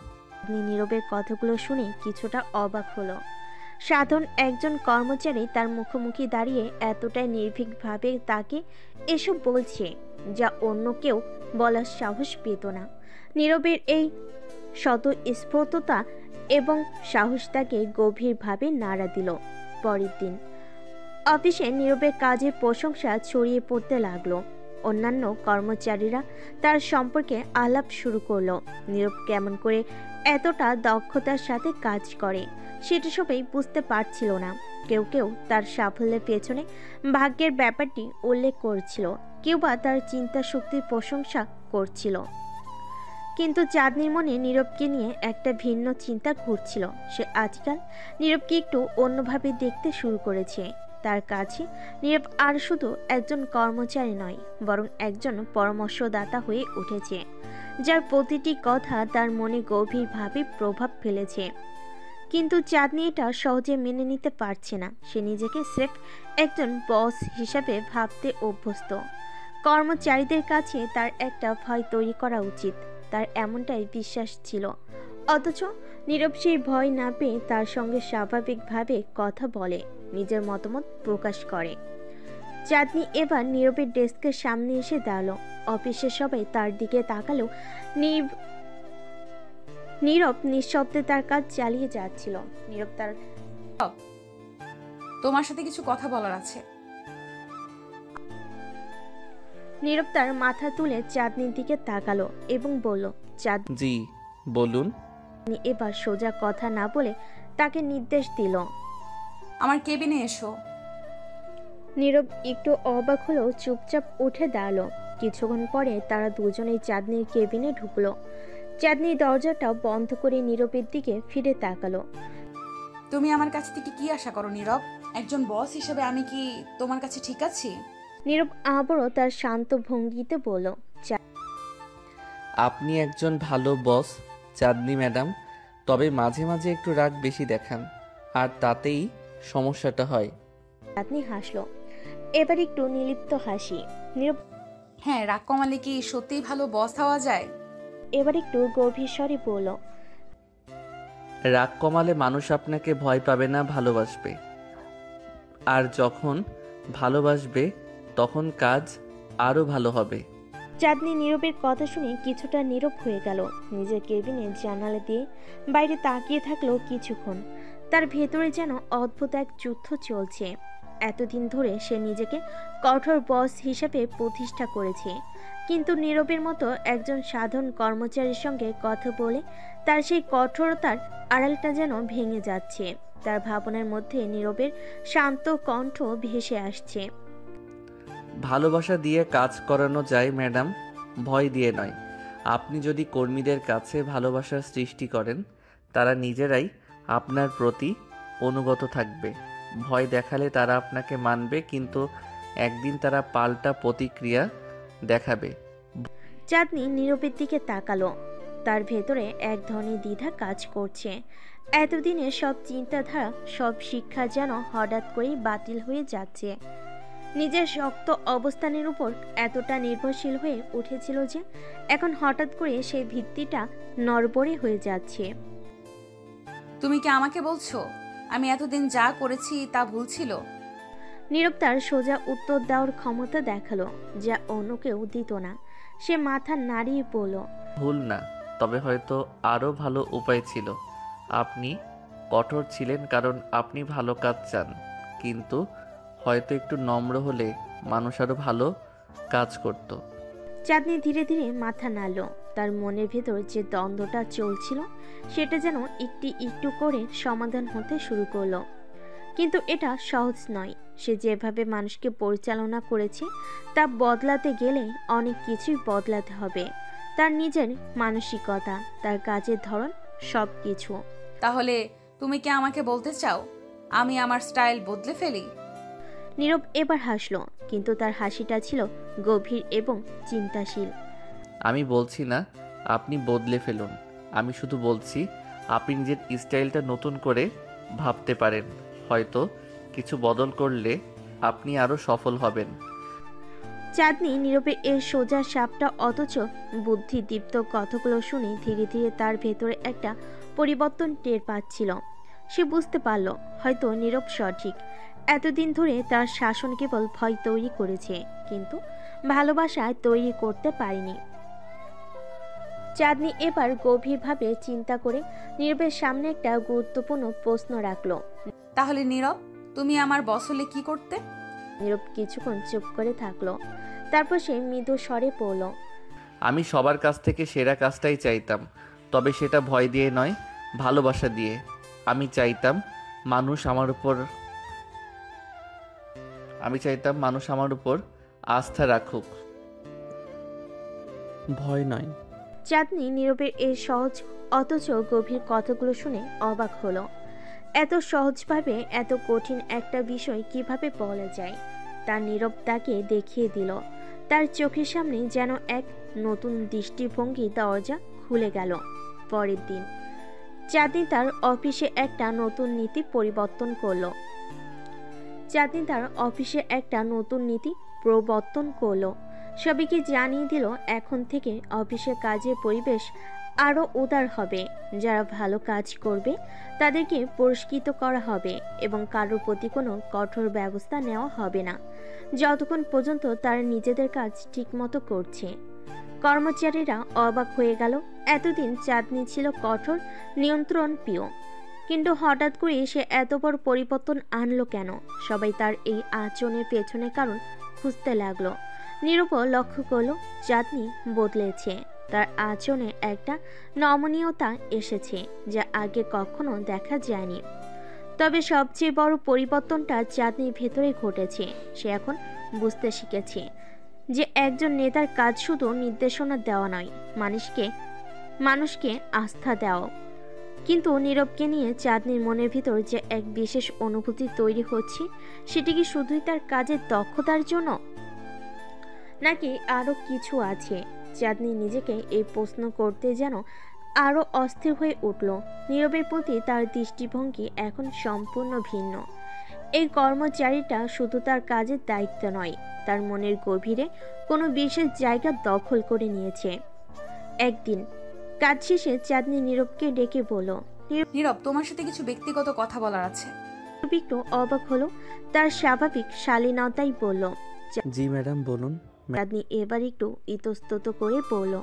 S4: নীরবের কথাগুলো শুনে কিছুটা অবাক হলো। সাধারণ একজন কর্মচারী তার মুখোমুখি দাঁড়িয়ে এতটাই নির্ভীকভাবে তাকে এসব বলছে, যা অন্য কেউ বলার সাহস পেত না। নীরবের এই স্বতঃস্ফূর্ততা এবং সাহস তাকে গভীরভাবে নাড়া দিল। পরের দিন অফিসে নীরবের কাজের প্রশংসা ছড়িয়ে পড়তে লাগলো। অন্যান্য কর্মচারীরা তার সম্পর্কে আলাপ শুরু করলো। নীরব কেমন করে এতটা দক্ষতার সাথে কাজ করে সেটা সবাই বুঝতে পারছিল না। কেউ কেউ তার সাফল্যের পেছনে ভাগ্যের ব্যাপারটি উল্লেখ করছিল, কেউ বা তার চিন্তা শক্তির প্রশংসা করছিল। কিন্তু চাঁদনির মনে নীরবকে নিয়ে একটা ভিন্ন চিন্তা ঘুরছিল। সে আজকাল নীরবকে একটু অন্যভাবে দেখতে শুরু করেছে। তার কাছে নীরব আর শুধু একজন কর্মচারী নয়, বরং একজন পরামর্শদাতা হয়ে উঠেছে, যার প্রতিটি কথা তার মনে গভীরভাবে প্রভাব ফেলেছে। কিন্তু চাঁদনি এটা সহজে মেনে নিতে পারছে না। সে নিজেকে স্রেফ একজন বস হিসাবে ভাবতে অভ্যস্ত। কর্মচারীদের কাছে তার একটা ভয় তৈরি করা উচিত, তার এমনটাই বিশ্বাস ছিল। অথচ নীরব সেই ভয় না পেয়ে তার সঙ্গে স্বাভাবিকভাবে কথা বলে, নিজের মতামত প্রকাশ করে। চাঁদনি এবার নীরবের ডেস্কের সামনে এসে দাঁড়ালো। অফিসের সবাই তার দিকে তাকালো। নীরব নিঃশব্দে তার কাজ চালিয়ে যাচ্ছিল। নীরব তার
S1: তোমার সাথে কিছু কথা বলার আছে।
S4: নীরব তার মাথা তুলে চাঁদনির দিকে তাকালো এবং বলল,
S3: জি বলুন।
S4: চাঁদনি এবার সোজা কথা না বলে তাকে নির্দেশ দিল।
S1: আমার কেবিনে এসো।
S4: নীরব একটু অবাক হলেও চুপচাপ উঠে দাঁড়ালো। কিছুক্ষণ পরে তারা দুজনেই চাঁদনির কেবিনে ঢুকলো। চাঁদনি দরজাটা বন্ধ করে নীরবের দিকে ফিরে তাকালো।
S1: তুমি আমার কাছ থেকে কি আশা করো নীরব? একজন বস হিসেবে আমি কি তোমার কাছে ঠিক আছি?
S4: নীরব আবারও তার শান্ত ভঙ্গিতে বলল,
S3: আপনি একজন ভালো বস চাঁদনি ম্যাডাম, তবে মাঝে মাঝে একটু রাগ বেশি দেখান, আর তাতেই সমস্যাটা হয়।
S4: চাঁদনি হাসলো, এবার একটু নির্লিপ্ত হাসি। নীরব
S1: হ্যাঁ, রাগ কমালে কি সত্যিই ভালো বস হওয়া যায়?
S4: এবার একটু গভীর স্বরে বলল,
S3: রাগ কমালে মানুষ আপনাকে ভয় পাবে না, ভালোবাসবে। আর যখন ভালোবাসবে তখন কাজ আরও ভালো হবে।
S4: চাঁদনি নীরবের কথা শুনে কিছুটা নীরব হয়ে গেল। নিজের কেবিনে জানালা দিয়ে বাইরে তাকিয়ে থাকলো কিছুক্ষণ। তার ভেতরে যেন অদ্ভুত এক যুদ্ধ চলছে। এতদিন ধরে সে নিজেকে কঠোর বস হিসেবে প্রতিষ্ঠা করেছে, কিন্তু নীরবের মতো একজন সাধারণ কর্মচারীর সঙ্গে কথা বলে তার সেই কঠোরতার আড়ালটা যেন ভেঙে যাচ্ছে। তার ভাবনার মধ্যে নীরবের শান্ত কণ্ঠ ভেসে আসছে।
S3: ভালোবাসা দিয়ে কাজ করানো যায় ম্যাডাম, ভয় দিয়ে নয়। আপনি যদি কর্মীদের কাছে ভালোবাসার সৃষ্টি করেন, তারা নিজেরাই আপনার প্রতি অনুগত থাকবে। ভয় দেখালে তারা আপনাকে মানবে, কিন্তু একদিন তারা পাল্টা প্রতিক্রিয়া দেখাবে।
S4: চাঁদনি নীরবের দিকে তাকালো। তার ভেতরে এক ধরনের দ্বিধা কাজ করছে। এতদিনের সব চিন্তাধারা, সব শিক্ষা যেন হঠাৎ করেই বাতিল হয়ে যাচ্ছে। নিজের শক্ত অবস্থানের উপর এতটা নির্ভরশীল হয়ে উঠেছিল যে এখন হঠাৎ করে সেই ভিত্তিটা নড়বড়ে হয়ে যাচ্ছে।
S1: তুমি কি আমাকে বলছো আমি এতদিন যা করেছি তা ভুল ছিল?
S4: নীরব তার সোজা উত্তর দেওয়ার ক্ষমতা দেখালো, যা অন্য কেউ দিত না। সে মাথা নাড়িয়ে বলল,
S3: ভুল না, তবে হয়তো আরও ভালো উপায় ছিল। আপনি কঠোর ছিলেন কারণ আপনি ভালো কাজ চান, কিন্তু হয়তো একটু নম্র হলে মানুষ আরও ভালো কাজ করত।
S4: চাঁদনি ধীরে ধীরে মাথা নাড়ল। তার মনের ভেতর যে দ্বন্দ্বটা চলছিল সেটা যেন একটু একটু করে সমাধান হতে শুরু করলো। কিন্তু এটা সহজ নয়। সে যেভাবে মানুষকে পরিচালনা করেছে তা বদলাতে গেলে অনেক কিছুই বদলাতে হবে। তার নিজের মানসিকতা, তার কাজের ধরন, সব কিছু।
S1: তাহলে তুমি কি আমাকে বলতে চাও আমি আমার স্টাইল বদলে ফেলি?
S4: নীরব এবার হাসলো, কিন্তু তার হাসিটা ছিল গভীর এবং চিন্তাশীল।
S3: আমি বলছি না আপনি বদলে ফেলুন, আমি শুধু বলছি আপনি নিজের স্টাইলটা নতুন করে ভাবতে পারেন। হয়তো কিছু বদল করলে আপনি আরও সফল হবেন।
S4: চাঁদনি নীরবের এর সোজা সাপটা অথচ বুদ্ধিদীপ্ত কথাগুলো শুনে ধীরে ধীরে তার ভেতরে একটা পরিবর্তন টের পাচ্ছিল। সে বুঝতে পারল হয়তো নীরব সঠিক। এতদিন ধরে তার শাসন কেবল ভয় তৈরি করেছে, কিন্তু ভালোবাসায় তৈরি করতে পারেনি। চাঁদনি এবার গভীরভাবে চিন্তা করে নীরবের সামনে একটা গুরুত্বপূর্ণ প্রশ্ন রাখলো।
S1: তাহলে নীরব, তুমি আমার বস হলে কি করতে?
S4: নীরব কিছুক্ষণ চুপ করে থাকলো। তারপর সে মৃদু স্বরে পড়ল,
S3: আমি সবার কাছ থেকে সেরা কাজটাই চাইতাম, তবে সেটা ভয় দিয়ে নয়, ভালোবাসা দিয়ে। আমি চাইতাম মানুষ আমার উপর আস্থা রাখুক। ভয় নয়।
S4: চাঁদনি নীরবের এই সহজ অথচ গভীর কথাগুলো শুনে অবাক হলো। এত সহজভাবে এত কঠিন একটা বিষয় কিভাবে বলা যায়। তার নীরব তাকে দেখিয়ে দিল। তার চোখের সামনে যেন এক নতুন দৃষ্টিভঙ্গি দরজা খুলে গেল। পরের দিন চাঁদনি তার অফিসে একটা নতুন নীতি পরিবর্তন করলো। সবাইকে জানিয়ে দিল এখন থেকে অফিসের কাজের পরিবেশ আরও উদার হবে। যারা ভালো কাজ করবে তাদেরকে পুরস্কৃত করা হবে এবং কারোর প্রতি কোনো কঠোর ব্যবস্থা নেওয়া হবে না যতক্ষণ পর্যন্ত তারা নিজেদের কাজ ঠিকমতো করছে। কর্মচারীরা অবাক হয়ে গেল। এতদিন চাঁদনি ছিল কঠোর নিয়ন্ত্রণ প্রিয়, কিন্তু হঠাৎ করে সে এত বড় পরিবর্তন আনলো কেন? সবাই তার এই আচরণের পেছনে কারণ খুঁজতে লাগলো। নীরব লক্ষ্য করলো চাঁদনি বদলেছে। তার আচরণে একটা নমনীয়তা এসেছে যা আগে কখনো দেখা যায়নি। তবে সবচেয়ে বড় পরিবর্তনটা চাঁদনির ভেতরে ঘটেছে। সে এখন বুঝতে শিখেছে যে একজন নেতার কাজ শুধু নির্দেশনা দেওয়া নয়, মানুষকে আস্থা দেওয়া। কিন্তু নীরবকে নিয়ে চাঁদনির মনের ভিতর যে এক বিশেষ অনুভূতি তৈরি হচ্ছে, সেটি কি শুধুই তার কাজের দক্ষতার জন্য, নাকি আরও কিছু আছে? চাঁদনি নিজেকে এই প্রশ্ন করতে যেন আরও অস্থির হয়ে উঠল। নীরবের প্রতি তার দৃষ্টিভঙ্গি এখন সম্পূর্ণ ভিন্ন। এই কর্মচারীটা শুধু তার কাজের দায়িত্ব নয়, তার মনের গভীরে কোনো বিশেষ জায়গা দখল করে নিয়েছে। একদিন কাজ শেষে চাঁদনি নীরবকে ডেকে বলল,
S1: নীরব, তোমার সাথে কিছু ব্যক্তিগত কথা বলার আছে।
S4: নীরব একটু অবাক হলো। তার স্বাভাবিক শালীনতাই বলল।
S3: জি ম্যাডাম, বলুন।
S4: চাঁদনি এবার একটু ইতস্তত করে বলল,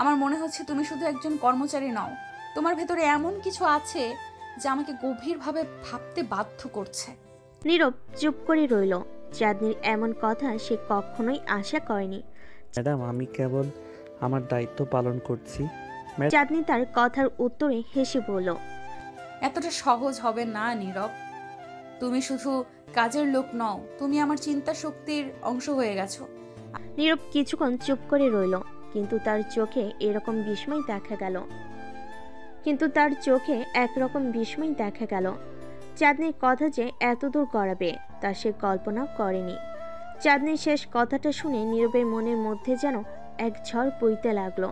S1: আমার মনে হচ্ছে তুমি শুধু একজন কর্মচারী নও, তোমার ভেতরে এমন কিছু আছে যা আমাকে গভীরভাবে ভাবতে বাধ্য করছে।
S4: নীরব চুপ করে রইল। চাঁদনির এমন কথা সে কখনোই আশা করেনি।
S3: ম্যাডাম, আমি কেবল আমার দায়িত্ব পালন করছি।
S4: চাঁদনি তার কথার উত্তরে হেসে বলল,
S1: এতটা সহজ হবে না নীরব। তুমি শুধু কাজের লোক নও, তুমি আমার চিন্তা শক্তির অংশ হয়ে গেছো।
S4: নীরব কিছুক্ষণ চুপ করে রইল, কিন্তু তার চোখে একরকম বিস্ময় দেখা গেল। চাঁদনির কথা যে এতদূর গড়াবে তা সে কল্পনা করেনি। চাঁদনির শেষ কথাটা শুনে নীরবের মনের মধ্যে যেন এক ঝড় বইতে লাগলো।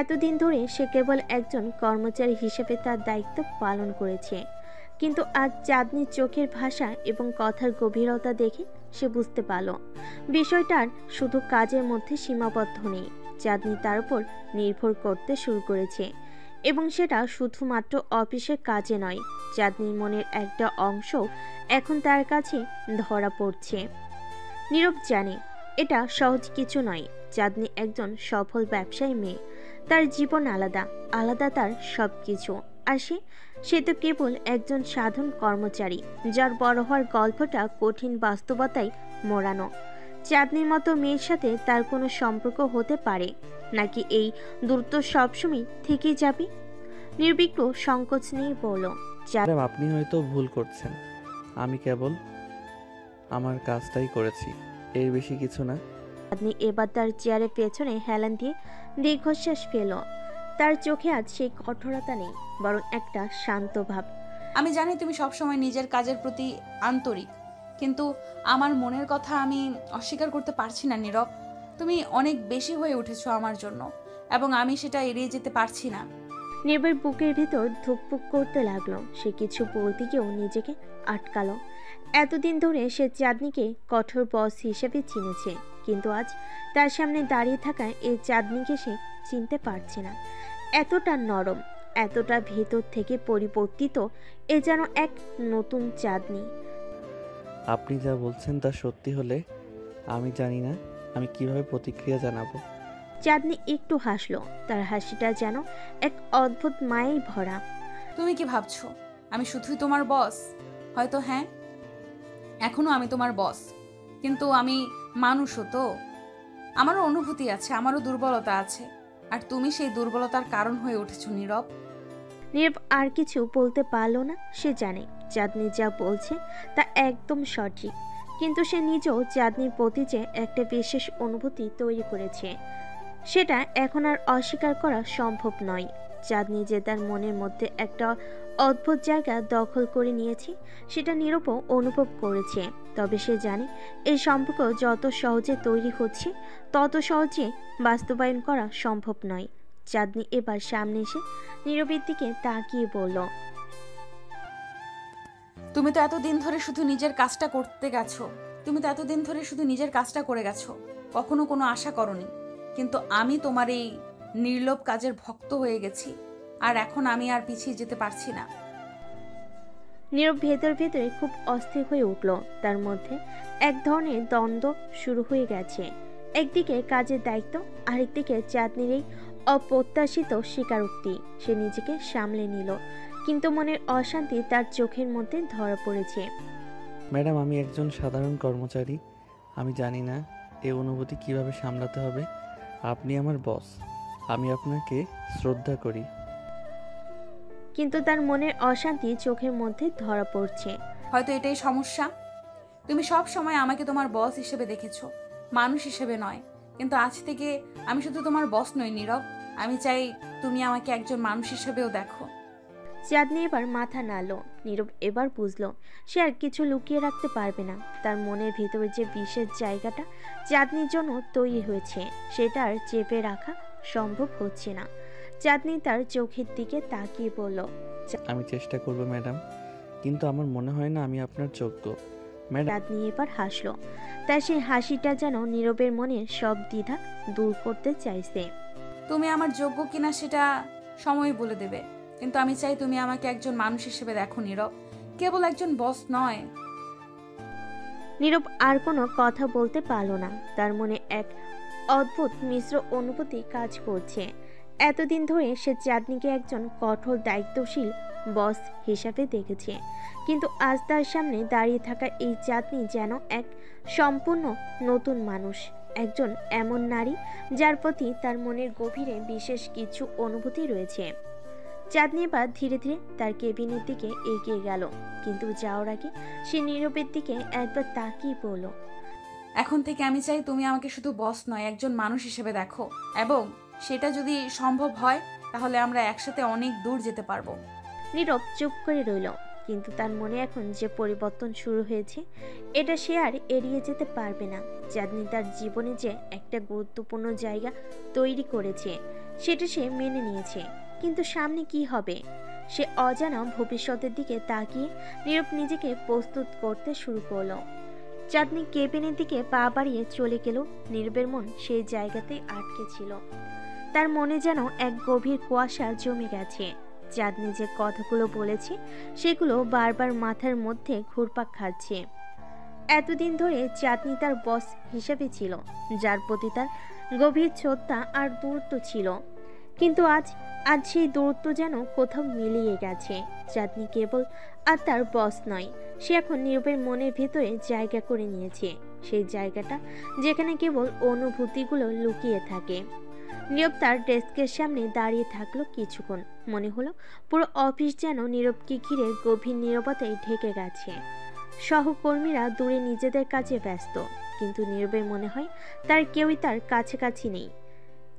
S4: এতদিন ধরে সে কেবল একজন কর্মচারী হিসেবে তার দায়িত্ব পালন করেছে, কিন্তু আজ চাঁদনির চোখের ভাষা এবং কথার গভীরতা দেখে সে বুঝতে পারল বিষয়টার শুধু কাজের মধ্যে সীমাবদ্ধ নেই। চাঁদনি তার উপর নির্ভর করতে শুরু করেছে, এবং সেটা শুধুমাত্র অফিসের কাজে নয়। চাঁদনির মনের একটা অংশ এখন তার কাছে ধরা পড়ছে। নীরব জানে এটা সহজ কিছু নয়। চাঁদনি একজন সফল ব্যবসায়ী মেয়ে, তার জীবন আলাদা তার সব কিছু। আর সে তো কেবল একজন সাধারণ কর্মচারী, যার বড় হওয়ার গল্পটা কঠিন বাস্তবতায় মোড়ানো। চাঁদনির মতো মেয়ের সাথে তার কোনো সম্পর্ক হতে পারে নাকি এই দূরত্ব সবসময় থেকেই যাবে? নির্বিঘ্ন সংকোচ নিয়ে বলল,
S3: ম্যাডাম, আপনি হয়তো ভুল করছেন। আমি কেবল আমার কাজটাই করেছি, এর বেশি কিছু না।
S4: চাঁদনি এবার তার চেয়ারের পেছনে হেলান দিয়ে দীর্ঘশ্বাস ফেল। তার চোখে আজ সেই কঠোরতা নেই, বরং একটা শান্ত ভাব।
S1: আমি জানি তুমি সবসময় নিজের কাজের প্রতি আন্তরিক, কিন্তু আমার মনের কথা আমি অস্বীকার করতে পারছি না নীরব। তুমি অনেক বেশি হয়ে উঠেছো আমার জন্য, এবং আমি সেটা এড়িয়ে যেতে পারছি না।
S4: নীরবের বুকের ভিতর ধুকপুক করতে লাগলো। সে কিছু বলতে গিয়েও নিজেকে আটকালো। এতদিন ধরে সে চাঁদনিকে কঠোর বস হিসেবে চিনেছে, কিন্তু আজ তার সামনে দাঁড়িয়ে থাকা এই চাঁদনিকে সে চিনতে পারছে না। এতটা নরম, এতটা ভেতর থেকে পরিবর্তিত, এ যেন এক নতুন চাঁদনি।
S3: আপনি যা বলছেন তা সত্যি হলে আমি জানি না আমি কিভাবে প্রতিক্রিয়া জানাবো।
S4: চাঁদনি একটু হাসলো। তার হাসিটা যেন এক অদ্ভুত মায়ায় ভরা।
S1: তুমি কি ভাবছো আমি শুধুই তোমার বস? হয়তো হ্যাঁ, এখনো আমি তোমার বস, কিন্তু আমি মানুষও তো। আমারও অনুভূতি আছে, আমারও দুর্বলতা আছে, আর তুমি সেই দুর্বলতার কারণ হয়ে উঠেছো নীরব।
S4: নীরব আর কিছু বলতে পারলো না। সে জানে চাঁদনি যা বলছে তা একদম সঠিক। কিন্তু সে নিজেও চাঁদনির প্রতি যে একটা বিশেষ অনুভূতি তৈরি করেছে, সেটা এখন আর অস্বীকার করা সম্ভব নয়। চাঁদনি যে তার মনের মধ্যে একটা অদ্ভুত জায়গা দখল করে নিয়েছে, সেটা নীরবও অনুভব করেছে। তবে সে জানে এই সম্পর্ক যত সহজে তৈরি হচ্ছে, তত সহজে বাস্তবায়ন করা সম্ভব নয়। চাঁদনি এবার সামনে এসে নীরবের দিকে তাকিয়ে বলল,
S1: তুমি তো এতদিন ধরে শুধু নিজের কাজটা করতে গেছো। তুমি তো এতদিন ধরে শুধু নিজের কাজটা করে গেছো, কখনো কোনো আশা করনি। কিন্তু আমি তোমার এই নির্লোভ কাজের ভক্ত হয়ে গেছি, আর এখন আমি আর পিছিয়ে যেতে পারছি না।
S4: নীরব ভেতর ভেতরে খুব অস্থির হয়ে উঠল। তার মধ্যে এক ধরনের দ্বন্দ্ব শুরু হয়ে গেছে। একদিকে কাজের দায়িত্ব, আরেকদিকে চাঁদনির এই অপ্রত্যাশিত স্বীকারোক্তি। সে নিজেকে সামলে নিল, কিন্তু মনের অশান্তি তার চোখের মধ্যে ধরা পড়েছে।
S3: ম্যাডাম, আমি একজন সাধারণ কর্মচারী। আমি জানি না এই অনুভূতি কিভাবে সামলাতে হবে। আপনি আমার বস, আমি আপনাকে শ্রদ্ধা করি।
S4: কিন্তু তার মনের অশান্তি চোখের মধ্যে ধরা পড়ছে।
S1: হয়তো এটাই সমস্যা। তুমি সব সময় আমাকে তোমার বস হিসেবে দেখেছো, মানুষ হিসেবে নয়। কিন্তু আজ থেকে আমি শুধু তোমার বস নই নীরব, আমি চাই তুমি আমাকে একজন মানুষ হিসেবেও দেখো।
S4: চাঁদনি এবার মাথা নাড়ল। নীরব এবার বুঝলো সে আর কিছু লুকিয়ে রাখতে পারবে না। তার মনের ভেতরে যে বিশেষ জায়গাটা চাঁদনির জন্য তৈরি হয়েছে, সেটা আর চেপে রাখা সম্ভব হচ্ছে না। চাঁদনি তার চোখের দিকে তাকিয়ে বলল,
S3: আমি চেষ্টা করব ম্যাডাম, কিন্তু আমার মনে হয় না আমি আপনার যোগ্য। ম্যাডাম,
S4: চাঁদনি এবার হাসলো। তাই সেই হাসিটা যেন নীরবের মনের সব দ্বিধা দূর করতে চাইছে।
S1: তুমি আমার যোগ্য কিনা সেটা সময় বলে দেবে, কিন্তু আমি চাই তুমি আমাকে একজন মানুষ হিসেবে দেখো নীরব, কেবল একজন বস নয়।
S4: নীরব আর কোনো কথা বলতে পারল না। তার মনে এক অদ্ভুত মিশ্র অনুভূতি কাজ করছে। এতদিন ধরে সে চাঁদনিকে একজন কঠোর দায়িত্বশীল বস হিসাবে দেখেছে, কিন্তু আজ তার সামনে দাঁড়িয়ে থাকা এই চাঁদনি যেন এক সম্পূর্ণ নতুন মানুষ, একজন এমন নারী যার প্রতি তার মনের গভীরে বিশেষ কিছু অনুভূতি রয়েছে। চাঁদনি এবার ধীরে ধীরে তার কেবিনের দিকে এগিয়ে গেল, কিন্তু যাওয়ার আগে সে নীরবের দিকে একবার তাকিয়ে বলল,
S1: এখন থেকে আমি চাই তুমি আমাকে শুধু বস নয়, একজন মানুষ হিসেবে দেখো, এবং সেটা যদি সম্ভব হয় তাহলে আমরা একসাথে অনেক দূর যেতে পারবো।
S4: নীরব চুপ করে রইল, কিন্তু তার মনে এখন যে পরিবর্তন শুরু হয়েছে, এটা সে আর এড়িয়ে যেতে পারবে না। চাঁদনি তার জীবনে যে একটা গুরুত্বপূর্ণ জায়গা তৈরি করেছে, সেটা সে মেনে নিয়েছে, কিন্তু সামনে কি হবে সে অজানা ভবিষ্যতের দিকে তাকিয়ে নীরব নিজেকে প্রস্তুত করতে শুরু করলো। চাঁদনি কেবিনের দিকে পা বাড়িয়ে চলে গেল। নীরবের মন সেই জায়গাতেই আটকে ছিল। তার মনে যেন এক গভীর কুয়াশা জমে গেছে। চাঁদনি যে কথাগুলো বলেছে, সেগুলো বারবার মাথার মধ্যে ঘুরপাক খাচ্ছে। এতদিন ধরে চাঁদনি তার বস হিসেবে ছিল, যার প্রতি তার গভীর শ্রদ্ধা আর দূরত্ব ছিল, কিন্তু আজ সেই দূরত্ব যেন কোথাও মিলিয়ে গেছে। চাঁদনি কেবল আর তার বস নয়, সে এখন নীরবের মনের ভেতরে জায়গা করে নিয়েছে, সেই জায়গাটা যেখানে কেবল অনুভূতিগুলো লুকিয়ে থাকে। নীরব তার ডেস্কের সামনে দাঁড়িয়ে থাকলো কিছুক্ষণ। মনে হলো পুরো অফিস যেন নীরবকে ঘিরে গভীর নীরবতায় ঢেকে গেছে। সহকর্মীরা দূরে নিজেদের কাজে ব্যস্ত, কিন্তু নীরবের মনে হয় তার কেউই তার কাছাকাছি নেই।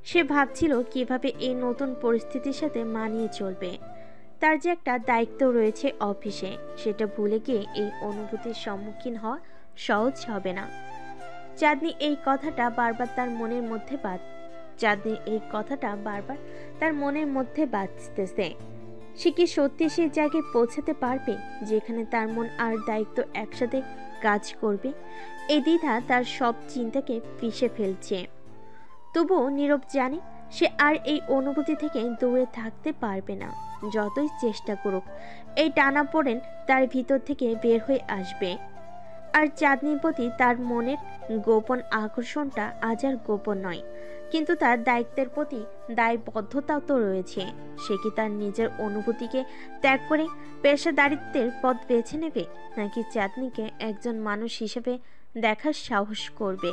S4: সে ভাবছিল কিভাবে এই নতুন পরিস্থিতির সাথে মানিয়ে চলবে। তার যে একটা দায়িত্ব রয়েছে অফিসে, সেটা ভুলে গিয়ে এই অনুভূতির সম্মুখীন হওয়া সহজ হবে না। চাঁদনি এই কথাটা বারবার তার মনের মধ্যে বাজতেছে। সে কি সত্যি সেই জায়গায় পৌঁছাতে পারবে যেখানে তার মন আর দায়িত্ব একসাথে কাজ করবে? এই দ্বিধা তার সব চিন্তাকে পিষে ফেলছে। তবুও নীরব জানে সে আর এই অনুভূতি থেকে দূরে থাকতে পারবে না। যতই চেষ্টা করুক, এই টানাপোড়েন তার ভিতর থেকে বের হয়ে আসবে। আর চাঁদনির প্রতি তার মনের গোপন আকর্ষণটা আজ আর গোপন নয়, কিন্তু তার দায়িত্বের প্রতি দায়বদ্ধতাও তো রয়েছে। সে কি তার নিজের অনুভূতিকে ত্যাগ করে পেশাদারিত্বের পথ বেছে নেবে, নাকি চাঁদনিকে একজন মানুষ হিসেবে দেখার সাহস করবে?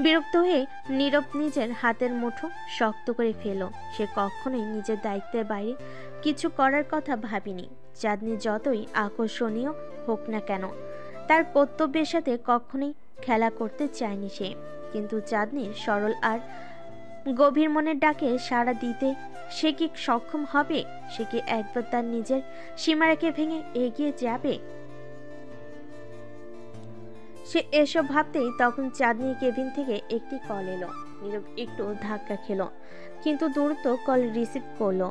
S4: বিরক্ত হয়ে নীরব নিজের হাতের মুঠো শক্ত করে ফেল। সে কখনোই নিজের দায়িত্বের বাইরে কিছু করার কথা ভাবেনি। চাঁদনি যতই আকর্ষণীয় হোক না কেন, তার কর্তব্যের সাথে কখনোই খেলা করতে চায়নি সে। কিন্তু চাঁদনির সরল আর গভীর মনের ডাকে সাড়া দিতে সে কি সক্ষম হবে? সে কি একবার তার নিজের সীমারেখে ভেঙে এগিয়ে যাবে? সে এসব ভাবতেই তখন চাঁদনি কেবিন থেকে একটি কল এলো। নীরব একটু ধাক্কা খেলো, কিন্তু দ্রুত কল রিসিভ করলো।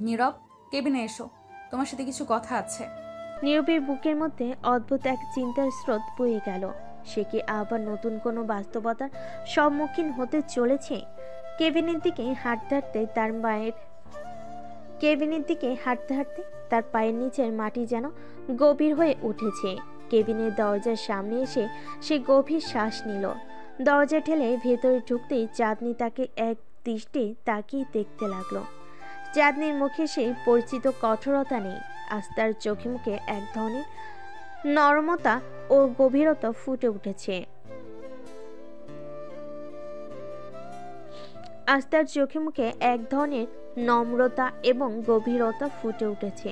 S1: নীরব, কেবিনে এসো, তোমার সাথে কিছু কথা আছে।
S4: নীরবের বুকের মধ্যে অদ্ভুত এক চিন্তার স্রোত বয়ে গেল। সে কি আবার নতুন কোনো বাস্তবতার সম্মুখীন হতে চলেছে? কেবিনের দিকে হাঁটতে হাঁটতে তার পায়ের নিচের মাটি যেন গভীর হয়ে উঠেছে। কেবিনের দরজার সামনে এসে সে গভীর শ্বাস নিল। দরজা ঠেলে ভেতরে ঢুকতেই চাঁদনি তাকে এক দৃষ্টি তাকিয়ে দেখতে লাগলো। চাঁদনির মুখে সেই পরিচিত কঠোরতা নেই, আজ তার চোখে মুখে এক ধরনের নরমতা ও গভীরতা ফুটে উঠেছে। আজ তার চোখে মুখে এক ধরনের নম্রতা এবং গভীরতা ফুটে উঠেছে।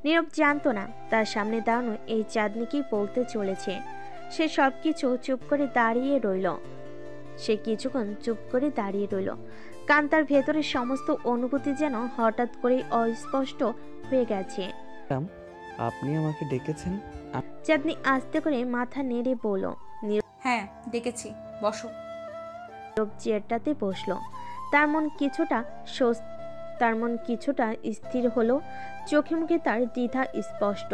S4: নীরব জানতো না তার সামনে দাঁড়ানো এই চাঁদনি কি বলতে চলেছে। সে সবকিছু চুপ করে দাঁড়িয়ে রইল। সে কিছুক্ষণ চুপ করে দাঁড়িয়ে রইল। কান্তার ভেতরের সমস্ত অনুভূতি যেন হঠাৎ করেই অস্পষ্ট হয়ে গেছে।
S3: আপনি আমাকে ডেকেছেন?
S4: চাঁদনি আস্তে করে মাথা নেড়ে বলল।
S1: হ্যাঁ, ডেকেছি, বসো।
S4: নীরব চেয়ারটাতে বসলো। তার মন কিছুটা স্থির হলো। চোখে মুখে তার দ্বিধা স্পষ্ট।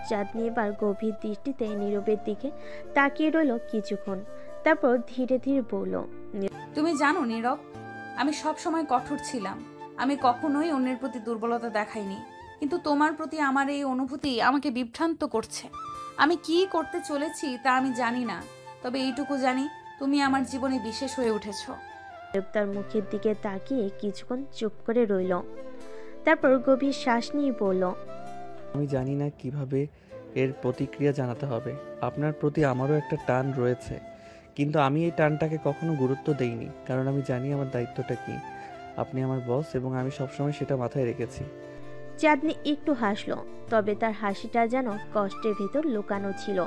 S4: চাঁদনি এবার গভীর দৃষ্টিতে নীরবের দিকে তাকিয়ে রইল কিছুক্ষণ, তারপর ধীরে ধীরে বলল।
S1: তুমি জানো নীরব, আমি সব সময় কঠোর ছিলাম। আমি কখনোই অন্যের প্রতি দুর্বলতা দেখাইনি, কিন্তু তোমার প্রতি আমার এই অনুভূতি আমাকে বিভ্রান্ত করছে। আমি কি করতে চলেছি তা আমি জানি না, তবে এইটুকু জানি তুমি আমার জীবনে বিশেষ হয়ে উঠেছো।
S4: তার মুখের দিকে তাকিয়ে কিছুক্ষণ চুপ করে রইল, তারপর গভীর শ্বাস নিয়ে বলল।
S3: আমি জানি না কিভাবে এর প্রতিক্রিয়া জানাতে হবে। আপনার প্রতি আমারও একটা টান রয়েছে, কিন্তু আমি এই টানটাকে কখনো গুরুত্ব দেইনি, কারণ আমি জানি আমার দায়িত্বটা কি। আপনি আমার বস এবং আমি সবসময় সেটা মাথায় রেখেছি।
S4: চাঁদনি একটু হাসলো, তবে তার হাসিটা যেন কষ্টের ভেতর লুকানো ছিল।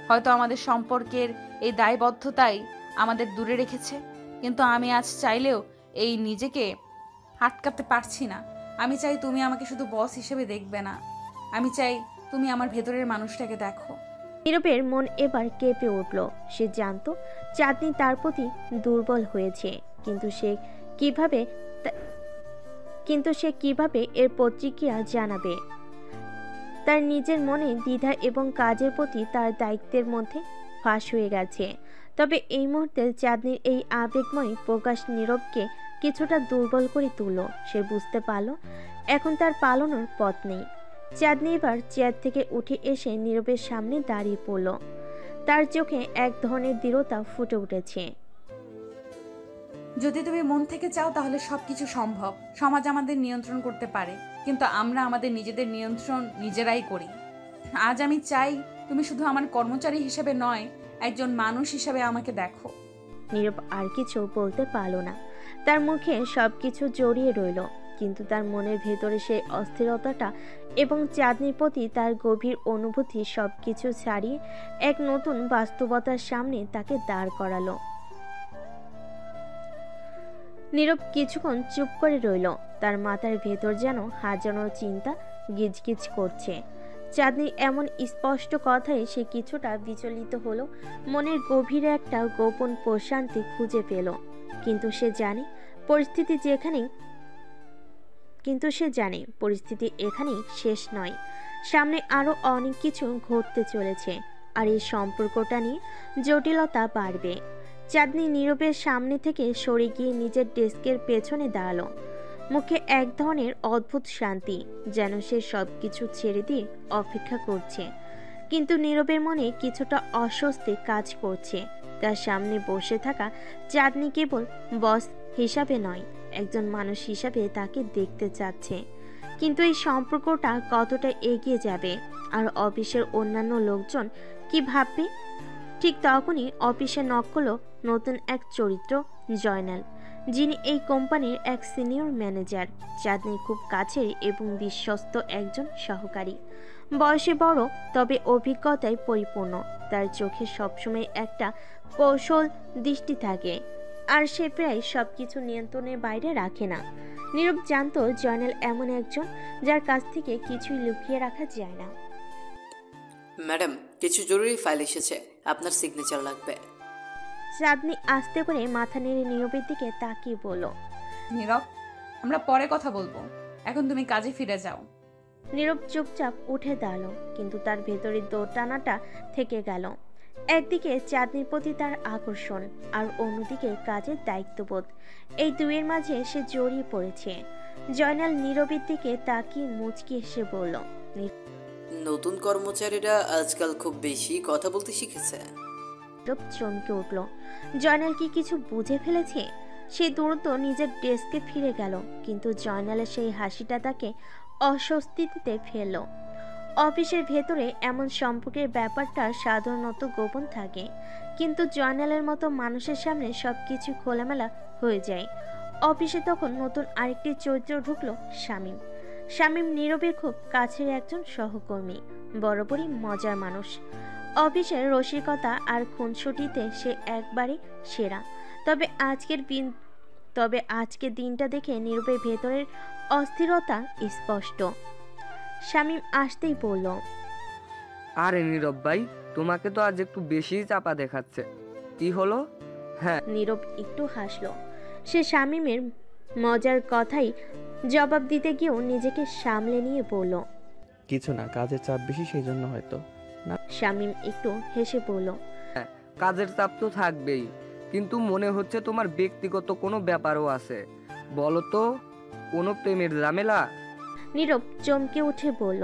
S1: হয়তো আমাদের সম্পর্কের এই দায়বদ্ধতাই আমাদের দূরে রেখেছে, কিন্তু আমি আজ চাইলেও এই নিজেকে আটকাতে পারছি না। আমি চাই তুমি আমাকে শুধু বস হিসেবে দেখবে না, আমি চাই তুমি আমার ভেতরের মানুষটাকে দেখো।
S4: নীরবের মন এবার কেঁপে উঠল। সে জানতো চাঁদনি তার প্রতি দুর্বল হয়েছে, কিন্তু সে কিভাবে এর প্রতিক্রিয়া জানাবে। তার নিজের মনে দ্বিধা এবং কাজের প্রতি তার দায়িত্বের মধ্যে ফাঁস হয়ে গেছে। তবে এই মুহূর্তে চাঁদনির এই আবেগময় প্রকাশ নীরবকে কিছুটা দুর্বল করে তুলল। সে বুঝতে পারল এখন তার পালানোর পথ নেই। চাঁদনি এবার চেয়ার থেকে উঠে এসে নীরবের সামনে দাঁড়িয়ে পড়ল। তার চোখে এক ধরনের দৃঢ়তা ফুটে উঠেছে।
S1: যদি তুমি মন থেকে চাও তাহলে সবকিছু সম্ভব। সমাজ আমাদের নিয়ন্ত্রণ করতে পারে, কিন্তু আমরা আমাদের নিজেদের নিয়ন্ত্রণ নিজেরাই করি। আজ আমি চাই তুমি শুধু আমার কর্মচারী হিসেবে নয়, একজন মানুষ হিসেবে আমাকে দেখো।
S4: নীরব আর কিছু বলতে পারল না। তার মুখে সবকিছু জড়িয়ে রইল, কিন্তু তার মনের ভেতরে সেই অস্থিরতাটা এবং চাঁদনির প্রতি তার গভীর অনুভূতি সবকিছু ছাড়িয়ে এক নতুন বাস্তবতার সামনে তাকে দাঁড় করালো। নীরব কিছুক্ষণ চুপ করে রইল। তার মাথার ভেতর যেন হাজারো চিন্তা গিজগিজ করছে। চাঁদনির এমন স্পষ্ট কথায় সে কিছুটা বিচলিত হলো। মনের গভীরে একটা গোপন প্রশান্তি খুঁজে পেল, কিন্তু সে জানে পরিস্থিতি এখানেই শেষ নয়। সামনে আরো অনেক কিছু ঘটতে চলেছে, আর এই সম্পর্কটা নিয়ে জটিলতা বাড়বে। চাঁদনি নীরবের সামনে থেকে সরে গিয়ে নিজের ডেস্কের পেছনে দাঁড়ালো। মুখে এক ধরনের অদ্ভুত শান্তি, যেন সে সবকিছু ছেড়ে দিয়ে অপেক্ষা করছে। কিন্তু নীরবের মনে কিছুটা অস্বস্তি কাজ করছে। তার সামনে বসে থাকা চাঁদনি কেবল বস হিসাবে নয়, একজন মানুষ হিসাবে তাকে দেখতে চাচ্ছে। কিন্তু এই সম্পর্কটা কতটা এগিয়ে যাবে, আর অফিসের অন্যান্য লোকজন কি ভাববে? ঠিক তখনই অফিসে নক করলো নতুন এক চরিত্র, জয়নাল। যিনি এই কোম্পানির এক সিনিয়র ম্যানেজার, চাঁদনির খুব কাছের এবং বিশ্বস্ত একজন সহকারী। বয়সে বড়, তবে অভিজ্ঞতায় পরিপূর্ণ। তার চোখে সবসময় একটা কৌশল দৃষ্টি থাকে, আর সে প্রায় সবকিছু নিয়ন্ত্রণের বাইরে রাখে না। নীরব জানতো জয়নাল এমন একজন যার কাছ থেকে কিছুই লুকিয়ে রাখা যায় না।
S5: ম্যাডাম, কিছু জরুরি ফাইল এসেছে, আপনার সিগনেচার লাগবে।
S4: চাঁদনি আস্তে করে মাথা নেড়ে নীরবের দিকে তাকিয়ে বলল।
S1: নীরব, আমরা পরে কথা বলবো, এখন তুমি কাজে ফিরে যাও।
S4: নীরব চুপচাপ উঠে দাঁড়ালো, কিন্তু তার ভেতরের দোটানাটা থেকে গেল। একদিকে চাঁদনির প্রতি তার আকর্ষণ, আর অন্যদিকে কাজের দায়িত্ববোধ। এই দুয়ের মাঝে সে জড়িয়ে পড়েছে। জয়নাল নীরবের দিকে তাকিয়ে মুচকি এসে বলল।
S5: নতুন কর্মচারীরা আজকাল খুব বেশি কথা বলতে শিখেছে।
S4: নীরব চমকে উঠল। জয়নাল কি কিছু বুঝে ফেলেছে? সে দ্রুত নিজের ডেস্কে ফিরে গেল, কিন্তু জয়নালের সেই হাসিটা তাকে অস্বস্তিতে ফেলল। অফিসের ভেতরে এমন সম্পর্কের ব্যাপারটা সাধারণত গোপন থাকে, কিন্তু জয়নালের মতো মানুষের সামনে সবকিছু খোলামেলা হয়ে যায়। অফিসে তখন নতুন আরেকটি চরিত্র ঢুকলো, শামীম। শামীম নীরবের খুব কাছের একজন সহকর্মী, বরাবরই মজার মানুষ। অফিসের রসিকতা আর খুনসুটিতে সে একবারে সেরা। তবে আজকের দিনটা দেখে নীরবের ভেতরের অস্থিরতা স্পষ্ট। শামীম আসতেই বলল।
S6: আরে নীরব ভাই, তোমাকে তো আজ একটু বেশি চাপা দেখাচ্ছে, কি হলো? হ্যাঁ।
S4: নীরব একটু হাসলো। সে শামীমের মজার কথাই জবাব দিতে গিয়েও নিজেকে সামলে নিয়ে বলল।
S3: কিছু না, কাজের চাপ বেশি, সেই জন্য হয়তো।
S4: শামীম একটু হেসে বলল।
S6: কাজের চাপ তো থাকবেই, কিন্তু মনে হচ্ছে তোমার ব্যক্তিগত কোনো ব্যাপারও আছে। বলো তো, কোনো প্রেমের ঝামেলা?
S4: নীরব চমকে উঠে বলল।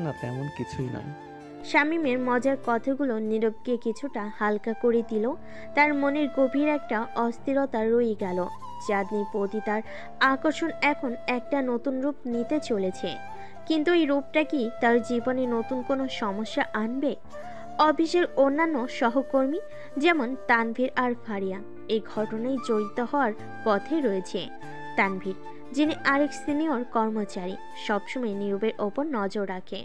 S3: না, তেমন কিছুই নয়।
S4: শামীমের মজার কথাগুলো নীরবকে কিছুটা হালকা করে দিল। তার মনের গভীর একটা অস্থিরতা রয়ে গেল। চাঁদনির প্রতি তার আকর্ষণ এখন একটা নতুন রূপ নিতে চলেছে, কিন্তু এই রূপটা কি তার জীবনে নতুন কোনো সমস্যা আনবে? অফিসের অন্যান্য সহকর্মী যেমন তানভীর আর ফারিয়া এই ঘটনায় জড়িত হওয়ার পথে রয়েছে। তানভীর, যিনি আরেক সিনিয়র কর্মচারী, সবসময় নীরবের ওপর নজর রাখে,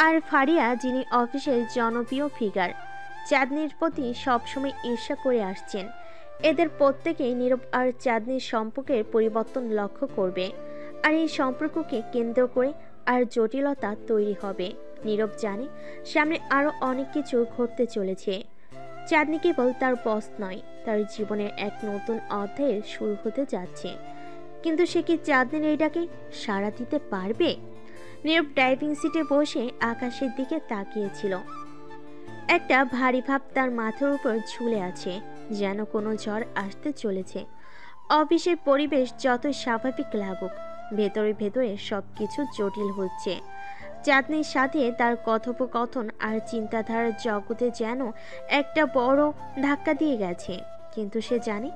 S4: আর ফারিয়া, যিনি অফিসের জনপ্রিয় ফিগার, চাঁদনির প্রতি সবসময় ঈর্ষা করে আসছেন। এদের প্রত্যেকেই নীরব আর চাঁদনির সম্পর্কের পরিবর্তন লক্ষ্য করবে, আর এই সম্পর্ককে কেন্দ্র করে আর জটিলতা তৈরি হবে। নীরব জানে সামনে আরও অনেক কিছু ঘটতে চলেছে। চাঁদনি কেবল তার বস নয়, তার জীবনের এক নতুন অধ্যায়ের শুরু হতে যাচ্ছে। কিন্তু সে কি চাঁদনির এই ডাকে সাড়া দিতে পারবে? নীরব ড্রাইভিং সিটে বসে আকাশের দিকে তাকিয়েছিল। একটা ভারী ভাব তার মাথার উপর ঝুলে আছে, যেন কোনো ঝড় আসতে চলেছে। অফিসের পরিবেশ যতই স্বাভাবিক লাগুক, ভেতরে ভেতরে সবকিছু জটিল হচ্ছে। চাঁদনির সাথে তার কথোপকথন আর চিন্তাধারার জগতে যেন একটা বড় ধাক্কা দিয়ে গেছে, কিন্তু সে জানে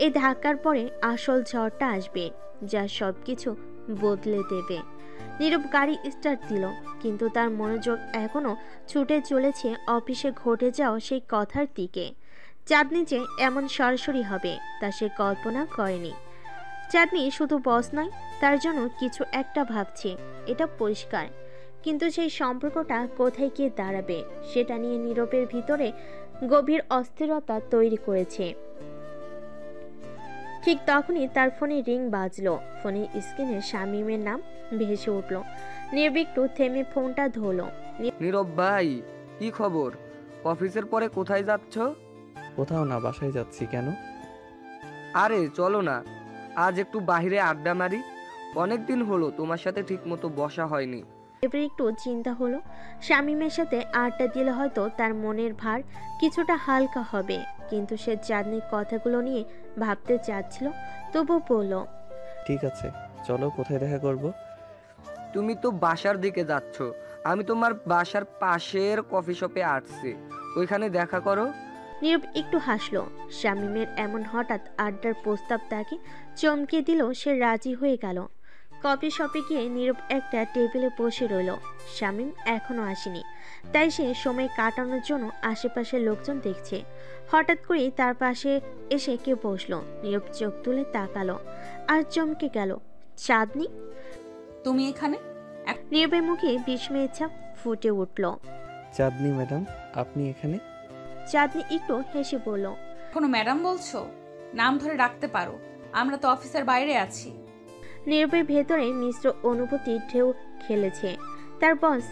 S4: এই ধাক্কার পরে আসল ঝড়টা আসবে, যা সবকিছু বদলে দেবে। নীরব গাড়ি স্টার্ট দিল, কিন্তু তার মনোযোগ এখনো ছুটে চলেছে অফিসে ঘটে যাওয়া সেই কথার দিকে। চাঁদনি যে এমন সরাসরি হবে তা সে কল্পনা করেনি। চাঁদনি শুধু বস নয়, তার জন্য কিছু একটা ভাবছে, এটা পরিষ্কার, কিন্তু সেই সম্পর্কটা কোথায় গিয়ে দাঁড়াবে সেটা নিয়ে নীরবের ভিতরে গভীর অস্থিরতা তৈরি করেছে। ঠিক তখনই তার ফোনে রিং বাজলো। ফোনের স্ক্রিনে শামীমের নাম ভেসে উঠল। নীরব একটু থেমে ফোনটা ধরলো।
S6: নীরব ভাই, কি খবর? অফিসের পরে কোথায় যাচ্ছ?
S3: কোথাও না, বাসায় যাচ্ছি। কেন?
S6: আরে চলো না, আজ একটু বাইরে আড্ডা মারি। অনেকদিন হলো তোমার সাথে ঠিক মতো বসা হয়নি।
S4: এবার একটু চিন্তা হলো, শামীমের সাথে আড্ডা দিলে হয়তো তার মনের ভার কিছুটা হালকা হবে, কিন্তু সে চাঁদনির কথাগুলো নিয়ে ভাবতে চাচ্ছিল। তবু বলল,
S3: ঠিক আছে, চলো। কোথায় দেখা করব?
S6: তুমি তো বাসার দিকে যাচ্ছ, আমি তোমার বাসার পাশের কফি শপে আসছি, ওইখানে দেখা করো।
S4: নীরব একটু হাসলো। শামীমের এমন হঠাৎ আড্ডার প্রস্তাব তাকে চমকে দিল। সে রাজি হয়ে গেল। কফি শপে গিয়ে নীরব একটা টেবিলে বসে রইল। শামীম এখনো আসেনি, তাই সে সময় কাটানোর জন্য আশেপাশের লোকজন দেখছে। হঠাৎ করেই তার পাশে এসে কেউ বসলো। নীরব চোখ তুলে তাকালো আর চমকে গেল। চাঁদনি!
S1: তুমি এখানে?
S4: নীরবের মুখে বিস্ময়ের ছাপ ফুটে উঠল।
S3: চাঁদনি ম্যাডাম, আপনি এখানে?
S4: চাঁদনি একটু হেসে বলল,
S1: এখনো ম্যাডাম বলছো? নাম ধরে ডাকতে পারো, আমরা তো অফিসের বাইরে আছি।
S4: নীরবের ভেতরে মিশ্র অনুভূতি ঢেউ খেলেছে। তার বস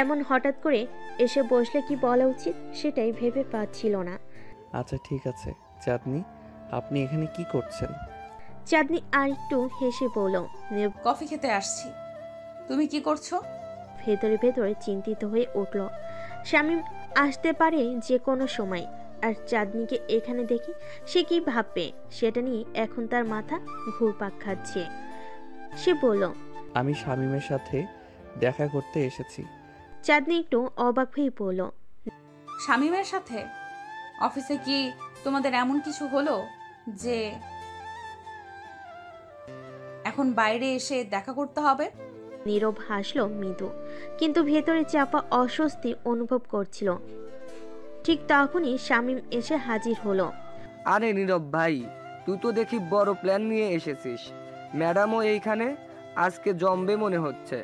S4: এমন হঠাৎ করে এসে বসলে কি বলা উচিত সেটাই ভেবে পাচ্ছিল না।
S3: আচ্ছা ঠিক আছে। চাঁদনি, আপনি এখানে কি করছেন?
S4: চাঁদনি আর একটু হেসে বলল। নীরব
S1: কফি খেতে আসছি। তুমি কি করছো?
S4: ভেতরে ভেতরে চিন্তিত হয়ে উঠল। শামীম আসতে পারে যে কোনো সময়, আর চাঁদনিকে এখানে দেখে সে কি ভাববে সেটা নিয়ে এখন তার মাথা ঘুরপাক খাচ্ছে। সে বলল,
S3: আমি শামীমের সাথে দেখা করতে এসেছি।
S4: চাঁদনি একটু অবাক হয়ে বলল,
S1: শামীমের সাথে? অফিসে কি তোমাদের এমন কিছু হলো যে এখন বাইরে এসে দেখা করতে হবে?
S4: নীরব হাসলো মৃদু, কিন্তু ভেতরে চাপা অস্বস্তি অনুভব করছিল। ঠিক তখনই শামীম এসে হাজির হলো।
S6: আরে নীরব ভাই, তুই তো দেখি বড় প্ল্যান নিয়ে এসেছিস। ম্যাডামও এইখানে, আজকে জমবে মনে হচ্ছে।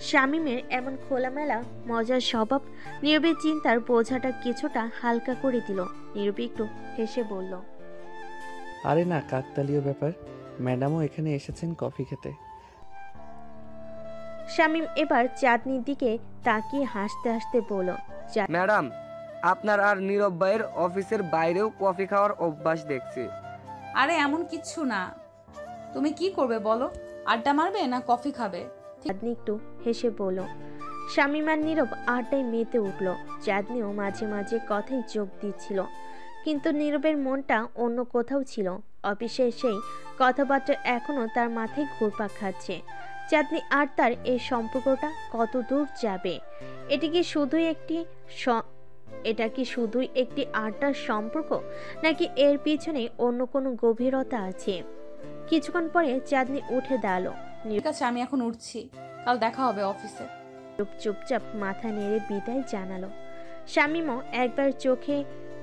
S4: শামীমের এমন খোলামেলা মজার স্বভাব নীরবের চিন্তার বোঝাটা কিছুটা হালকা করে দিল। নীরব একটু হেসে বলল,
S3: আরে না, কাকতালীয় ব্যাপার। ম্যাডামও এখানে এসেছেন কফি খেতে।
S4: শামীম এবার চাঁদনির দিকে তাকিয়ে হাসতে হাসতে বলল,
S6: ম্যাডাম, আপনার আর নীরব ভাইয়ের অফিসের বাইরেও কফি খাওয়ার অভ্যাস দেখছি।
S1: আরে এমন কিচ্ছু না। তুমি কি করবে বলো? আড্ডা মারবে না কফি খাবে?
S4: চাঁদনি একটু হেসে বলল। শামীম আর নীরব আড্ডায় মেতে উঠল। চাঁদনিও মাঝে মাঝে কথাই যোগ দিচ্ছিল, কিন্তু নীরবের মনটা অন্য কোথাও ছিল। অফিসে সেই কথাবার্তা এখনো তার মাথায় ঘুরপাক খাচ্ছে। চাঁদনি আর তার এই সম্পর্কটা কত দূর যাবে? এটা কি শুধুই একটি আড্ডার সম্পর্ক, নাকি এর পিছনে অন্য কোনো গভীরতা আছে? কিছুক্ষণ পরে চাঁদনি উঠে দাঁড়ালো।
S1: ঠিক আছে, আমি এখন উঠছি, কাল দেখা হবে অফিসে।
S4: চুপচাপ মাথা নেড়ে বিদায় জানালো। শামীমও একবার চোখে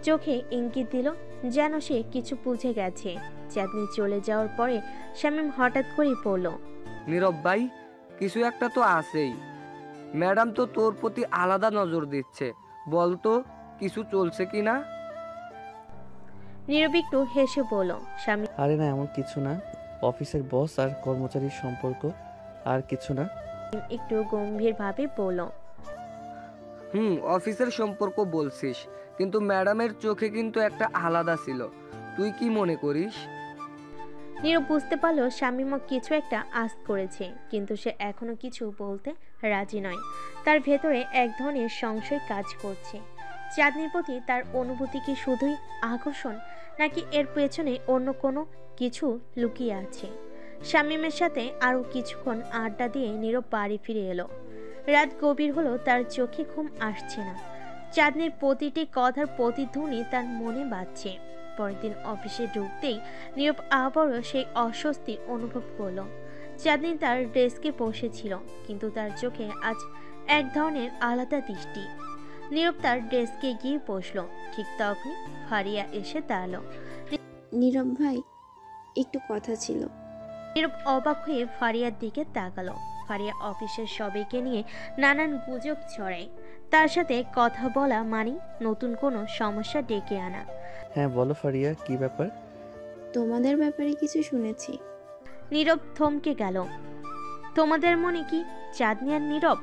S4: চোখে ইঙ্গিত দিল, যেন সে কিছু বুঝে গেছে। চাঁদনি চলে যাওয়ার পরে শামীম হঠাৎ করেই বলল,
S6: নীরব ভাই, কিছু একটা তো আছেই। ম্যাডাম তো তোর প্রতি আলাদা নজর দিচ্ছে, বলতো কিছু চলছে কিনা?
S4: নীরব একটু হেসে বলল। শামীম
S3: আরে না, এমন কিছু না। অফিসের বস আর কর্মচারীর সম্পর্ক, আর কিছু না।
S4: একটু গম্ভীরভাবে বলল,
S6: অফিসের সম্পর্ক বলছিস, কিন্তু ম্যাডামের চোখে কিন্তু একটা আলাদা ছিল। তুই কি মনে করিস?
S4: নীরব বুঝতে পারলো শামীমও কিছু একটা আঁচ করেছে, কিন্তু সে এখনো কিছু বলতে রাজি নয়। তার ভেতরে এক ধরনের সংশয় কাজ করছে। চাঁদনির প্রতি তার অনুভূতি কি শুধুই আকর্ষণ, নাকি এর পেছনে অন্য কোনো কিছু লুকিয়ে আছে? শামীমের সাথে আরও কিছুক্ষণ আড্ডা দিয়ে নীরব বাড়ি ফিরে এলো। রাত গভীর হলো, তার চোখে ঘুম আসছে না। চাঁদনির প্রতিটি কথার প্রতিধ্বনি তার মনে বাজছে। পরের দিন অফিসে ঢুকতেই নীরব আবারও সেই অস্বস্তি অনুভব করলো। চাঁদনি তার ডেস্কে বসেছিল, কিন্তু তার চোখে আজ এক ধরনের আলাদা দৃষ্টি। নীরব তার ডেস্কে গিয়ে বসলো। ঠিক তখনই ফারিয়া এসে দাঁড়ালো।
S7: নীরব ভাই, একটু কথা ছিল।
S4: নীরব অবাক হয়ে ফারিয়ার দিকে তাকালো। ফারিয়া অফিসের সবাইকে নিয়ে নানান গুজব ছড়ায়। তার সাথে কথা বলা মানে নতুন কোনো সমস্যা ডেকে আনা।
S3: হ্যাঁ বলো ফারিয়া, কি ব্যাপার?
S7: তোমাদের ব্যাপারে কিছু শুনেছি।
S4: নীরব থমকে গেল। তোমাদের মনে কি চাঁদনি আর নীরব?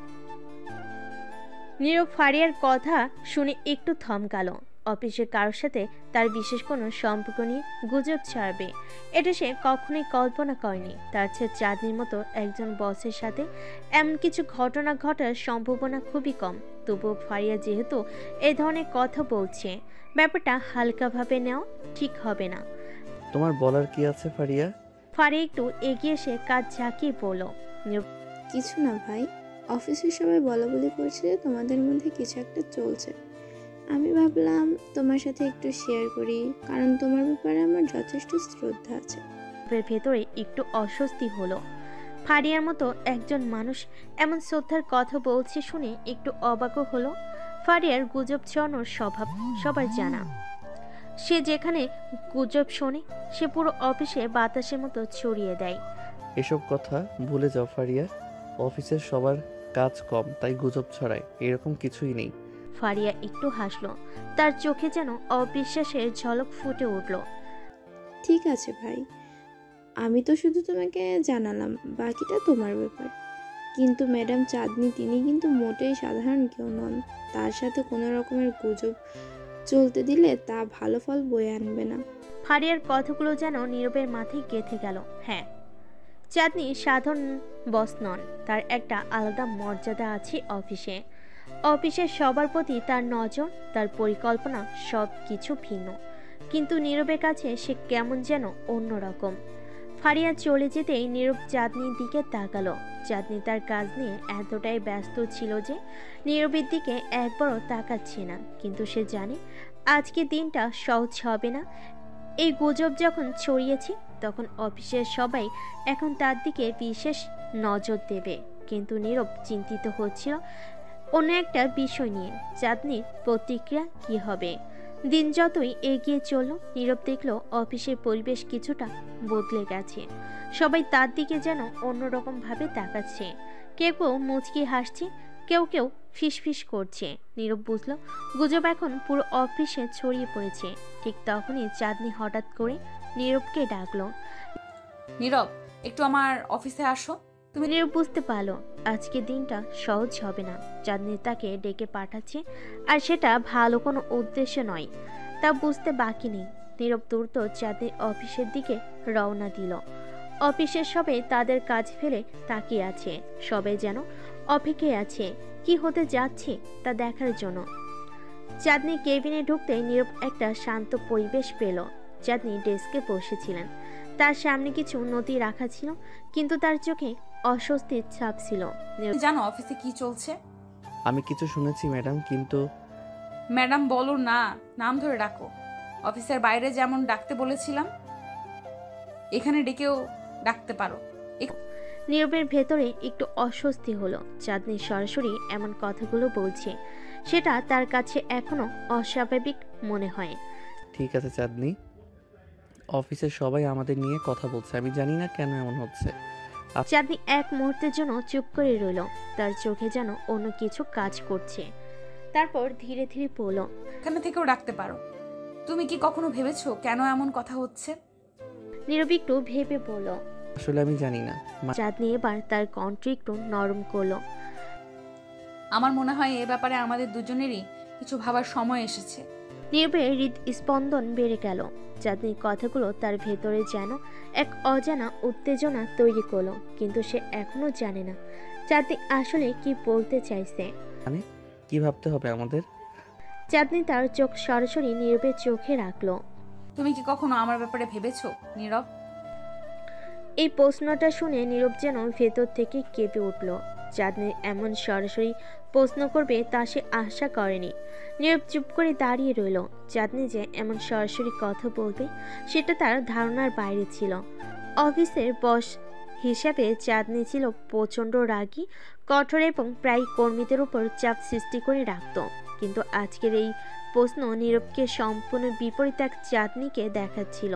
S4: নীরব ফারিয়ার কথা শুনে একটু থমকালো। অফিসের কারোর সাথে তার বিশেষ কোনো সম্পর্ক নিয়ে গুজব ছাড়বে, এটা সে কখনোই কল্পনা করেনি। তার চেয়ে চাঁদনির মতো একজন বসের সাথে এমন কিছু ঘটনা ঘটার সম্ভাবনা খুবই কম। তবুও ফারিয়া যেহেতু এই ধরনের কথা বলছে, ব্যাপারটা হালকাভাবে নেওয়া ঠিক হবে না।
S3: তোমার বলার কি আছে ফারিয়া?
S4: ফারিয়া একটু এগিয়ে এসে কাজ ঝাঁকিয়ে বলল,
S7: কিছু না ভাই, অফিসের সবাই বলা বলি করছে যে তোমাদের মধ্যে কিছু একটা চলছে। আমি ভাবলাম তোমার সাথে একটু শেয়ার করি, কারণ তোমার ব্যাপারে আমার যথেষ্ট শ্রদ্ধা আছে।
S4: ভেতরে একটু অস্বস্তি হলো। ফারিয়ার মতো একজন মানুষ এমন শ্রদ্ধার কথা বলছে শুনে একটু অবাকও হলো। ফারিয়ার গুজব ছড়ানোর স্বভাব সবার জানা। সে যেখানে গুজব শোনে সে পুরো অফিসে বাতাসের মতো ছড়িয়ে দেয়।
S3: এসব কথা ভুলে যাও ফারিয়া। অফিসের সবার কাজ কম, তাই গুজব ছড়ায়, এরকম কিছুই নেই।
S4: ফারিয়া একটু হাসলো, তার চোখে যেন অবিশ্বাসের ঝলক ফুটে উঠল।
S7: ঠিক আছে ভাই, আমি তো শুধু তোমাকে জানালাম, বাকিটা তোমার ব্যাপার। কিন্তু ম্যাডাম চাঁদনি তিনি কিন্তু মোটেই সাধারণ কেউ নন। তার সাথে কোনো রকমের গুজব চলতে দিলে তা ভালো ফল বয়ে আনবে না।
S4: ফারিয়ার কথাগুলো যেন নীরবের মাথায় গেঁথে গেল। হ্যাঁ, চাঁদনি সাধারণ বস নন, তার একটা আলাদা মর্যাদা আছে অফিসে। অফিসের সবার প্রতি তার নজর, তার পরিকল্পনা সব কিছু ভিন্ন। কিন্তু নীরবের কাছে সে কেমন যেন অন্যরকম। ফারিয়া চলে যেতেই নীরব চাঁদনির দিকে তাকালো। চাঁদনি তার কাজ নিয়ে এতটাই ব্যস্ত ছিল যে নীরবের দিকে একবারও তাকাচ্ছে না। কিন্তু সে জানে আজকে দিনটা সহজ হবে না। এই গুজব যখন ছড়িয়েছে তখন অফিসের সবাই এখন তার দিকে বিশেষ নজর দেবে। কিন্তু নীরব চিন্তিত হচ্ছিল অন্য একটা বিষয় নিয়ে, চাঁদনির প্রতিক্রিয়া কি হবে। দিন যতই এগিয়ে চলল নীরব দেখল অফিসের পরিবেশ কিছুটা বদলে গেছে। সবাই তার দিকে যেন অন্যরকম ভাবে তাকাচ্ছে। কেউ কেউ মুচকি হাসছে, কেউ কেউ ফিসফিস করছে। নীরব বুঝলো গুজব এখন পুরো অফিসে ছড়িয়ে পড়েছে। ঠিক তখনই চাঁদনি হঠাৎ করে নীরবকে ডাকলো।
S1: নীরব, একটু আমার অফিসে আসো।
S4: নীরব বুঝতে পারলো আজকে দিনটা সহজ হবে না। চাঁদনি তাকে ডেকে পাঠাচ্ছে, আর সেটা ভালো কোনো উদ্দেশ্য নয়, তা বুঝতে বাকি নেই। নীরব দ্রুত চাঁদনির অফিসের দিকে রওনা দিল। অফিসের সবাই তাদের কাজ ফেলে তাকিয়ে আছে। সবাই যেন অপেক্ষায় আছে কি হতে যাচ্ছে তা দেখার জন্য। চাঁদনি কেবিনে ঢুকতে নীরব একটা শান্ত পরিবেশ পেল। চাঁদনি ডেস্কে বসেছিলেন, তার সামনে কিছু নথি রাখা ছিল, কিন্তু তার চোখে অস্বস্তির ছাপ ছিল।
S1: তুমি জানো অফিসে কি চলছে?
S3: আমি কিছু শুনেছি ম্যাডাম, কিন্তু
S1: ম্যাডাম বলো না, নাম ধরে ডাকো। অফিসের বাইরে যেমন ডাকতে বলেছিলাম এখানে ডেকেও ডাকতে পারো।
S4: নীরবের ভেতরে একটু অস্বস্তি হলো। চাঁদনি সরাসরি এমন কথাগুলো বলছে, সেটা তার কাছে এখনো অস্বাভাবিক মনে হয়।
S3: ঠিক আছে চাঁদনি, অফিসের সবাই আমাদের নিয়ে কথা বলছে, আমি জানি না কেন এমন হচ্ছে।
S4: চাঁদনি এক মুহূর্তের জন্য চুপ করে রইল, তার চোখে যেন অন্য কিছু কাজ করছে। তারপর ধীরে ধীরে বলল,
S1: এখানে থেকেও ডাকতে পারো। তুমি কি কখনো ভেবেছো কেন এমন কথা হচ্ছে?
S4: নীরব একটু ভেবে বলল,
S3: আসলে আমি জানি না।
S4: চাঁদনি এবার তার কণ্ঠ একটু নরম করলো।
S1: আমার মনে হয় এ ব্যাপারে আমাদের দুজনেরই কিছু ভাবার সময় এসেছে।
S4: নীরবের হৃদস্পন্দন বেড়ে গেল। চাঁদনির কথাগুলো তার ভেতরে যেন এক অজানা উত্তেজনা তৈরি করলো, কিন্তু সে এখনো জানে না চাঁদনি আসলে কি বলতে চাইছে।
S3: মানে কি ভাবতে হবে আমাদের?
S4: চাঁদনি তার চোখ সরাসরি নীরবের চোখে রাখলো।
S1: তুমি কি কখনো আমার ব্যাপারে ভেবেছো নীরব?
S4: এই প্রশ্নটা শুনে নীরব যেন ভেতর থেকে কেঁপে উঠল। চাঁদনি এমন সরাসরি প্রশ্ন করবে তা সে আশা করেনি। নীরব চুপ করে দাঁড়িয়ে রইল। চাঁদনি যে এমন সরাসরি কথা বলবে সেটা তার ধারণার বাইরে ছিল। অফিসের বস হিসাবে চাঁদনি ছিল প্রচণ্ড রাগী, কঠোর এবং প্রায় কর্মীদের উপর চাপ সৃষ্টি করে রাখত। কিন্তু আজকের এই প্রশ্ন নীরবকে সম্পূর্ণ বিপরীত এক চাঁদনিকে দেখাচ্ছিল।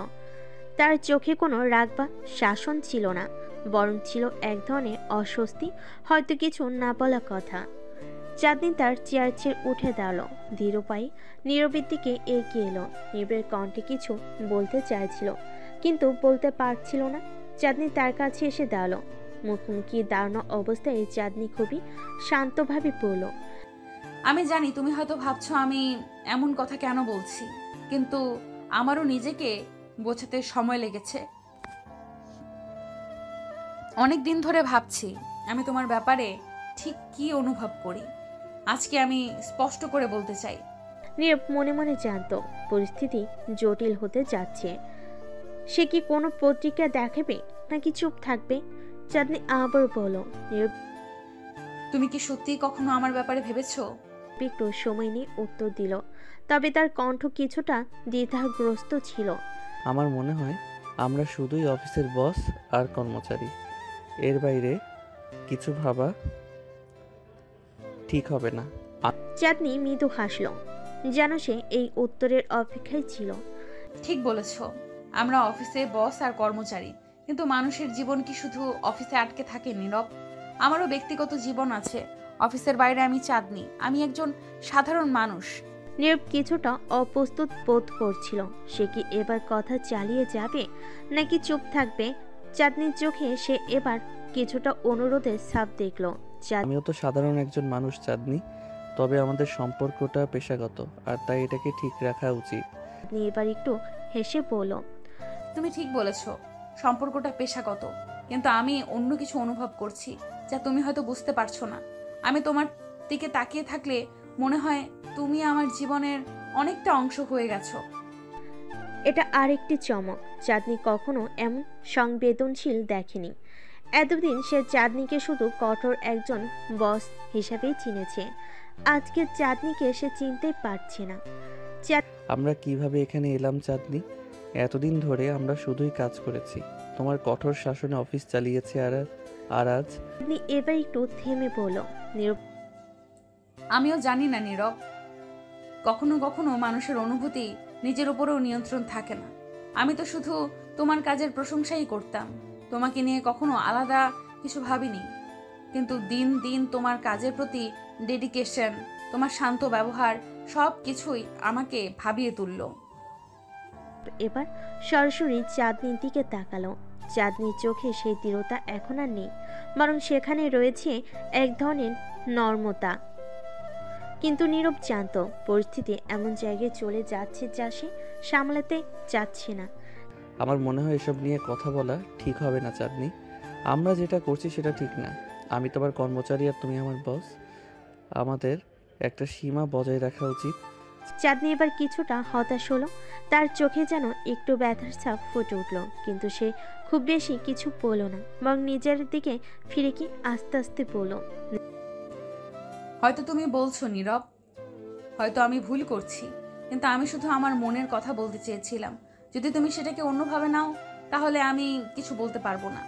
S4: তার চোখে কোনো রাগ বা শাসন ছিল না, বরং ছিল এক ধরনের অস্বস্তি, হয়তো কিছু না বলা কথা। চাঁদনি তার চেয়ার ছেড়ে উঠে দাঁড়ালো, ধীর পায়ে নীরবের দিকে এগিয়ে এলো। নীরবের কণ্ঠে কিছু বলতে চাইছিল, কিন্তু বলতে পারছিল না। চাঁদনি তার কাছে এসে দাঁড়ালো। মুখোমুখি দাঁড়ানো অবস্থায় চাঁদনি খুবই শান্তভাবে বলল,
S1: আমি জানি তুমি হয়তো ভাবছো আমি এমন কথা কেন বলছি, কিন্তু আমারও নিজেকে বোঝাতে সময় লেগেছে। অনেক দিন ধরে ভাবছি আমি তোমার ব্যাপারে ঠিক কি অনুভব করি। আজকে আমি স্পষ্ট করে বলতে চাই।
S4: নীরব মনে মনে জানতো পরিস্থিতি জটিল হতে যাচ্ছে। সে কি কোনো প্রতিক্রিয়া দেখাবে নাকি চুপ থাকবে? চাঁদনি আবার বলো, নীরব
S1: তুমি কি সত্যিই কখনো আমার ব্যাপারে ভেবেছো?
S4: একটু সময় নিয়ে উত্তর দিল, তবে তার কণ্ঠ কিছুটা দ্বিধাগ্রস্ত ছিল।
S3: আমার মনে হয় আমরা শুধুই অফিসের বস আর কর্মচারী, এর বাইরে কিছু ভাবা ঠিক হবে না।
S4: চাঁদনি মৃদু হাসল, যেন সে এই উত্তরের অপেক্ষায় ছিল।
S1: ঠিক বলেছ, আমরা অফিসে বস আর কর্মচারী, কিন্তু মানুষের জীবন কি শুধু অফিসে আটকে থাকে নীরব? আমারও ব্যক্তিগত জীবন আছে। অফিসের বাইরে আমি চাঁদনি, আমি একজন সাধারণ মানুষ।
S4: নীরব কিছুটা অপ্রস্তুত বোধ করছিল। সে কি এবার কথা চালিয়ে যাবে নাকি চুপ থাকবে? চাঁদনির চোখে সে এবার কিছুটা অনুরোধের ছাপ দেখল।
S3: আমিও তো সাধারণ একজন মানুষ চাঁদনি, তবে আমাদের সম্পর্কটা পেশাগত, আর তাই এটাকে ঠিক রাখা উচিত।
S4: চাঁদনি এবার একটু হেসে বলল,
S1: তুমি ঠিক বলেছ, সম্পর্কটা পেশাগত, কিন্তু আমি অন্য কিছু অনুভব করছি যা তুমি হয়তো বুঝতে পারছো না। আমি তোমার দিকে তাকিয়ে থাকলে মনে হয় তুমি আমার জীবনের অনেকটা অংশ হয়ে গেছো।
S4: এটা আরেকটি চমক। চাঁদনি কখনো এমন সংবেদনশীল দেখেনি। এতদিন সে চাঁদনিকে শুধু কঠোর একজন বস হিসাবেই চিনেছে। আজকে চাঁদনিকে সে চিনতেই পারছে না।
S3: আমরা কিভাবে এখানে এলাম চাঁদনি? এতদিন ধরে আমরা শুধুই কাজ করেছি, তোমার কঠোর শাসনে অফিস চালিয়েছে, আর আজ
S4: চাঁদনি এবার একটু থেমে বলল, নীরব
S1: আমিও জানি না নীরব, কখনো কখনো মানুষের অনুভূতি নিজের উপরেও নিয়ন্ত্রণ থাকে না। আমি তো শুধু তোমার কাজের প্রশংসাই করতাম, তোমাকে নিয়ে কখনো আলাদা কিছু ভাবিনি। কিন্তু দিন দিন তোমার কাজের প্রতি ডেডিকেশন, তোমার শান্ত ব্যবহার সব কিছুই আমাকে ভাবিয়ে তুলল।
S4: এবার সরাসরি চাঁদনির দিকে তাকালো। চাঁদনির চোখে সেই দৃঢ়তা এখন আর নেই, বরং সেখানে রয়েছে এক ধরনের নর্মতা। কিন্তু নীরব জানত পরিস্থিতি এমন জায়গায় চলে যাচ্ছে যা সে সামলাতে চাচ্ছে না।
S3: আমার মনে হয় এসব নিয়ে কথা বলা ঠিক হবে না চাঁদনি। আমরা যেটা করছি সেটা ঠিক না। আমি তোমার কর্মচারী আর তুমি আমার বস। আমাদের একটা সীমা বজায় রাখা উচিত।
S4: চাঁদনি এবার কিছুটা হতাশ হলো। তার চোখে যেন একটু ব্যথার ছাপ ফুটে উঠল, কিন্তু সে খুব বেশি কিছু বলল না, বরং নিজের দিকে ফিরে কি আস্তে আস্তে বলল,
S1: হয়তো তুমি বলছো নীরব, হয়তো আমি ভুল করছি, কিন্তু আমি শুধু আমার মনের কথা বলতে চেয়েছিলাম। যদি তুমি সেটাকে অন্যভাবে নাও তাহলে আমি কিছু বলতে পারবো না।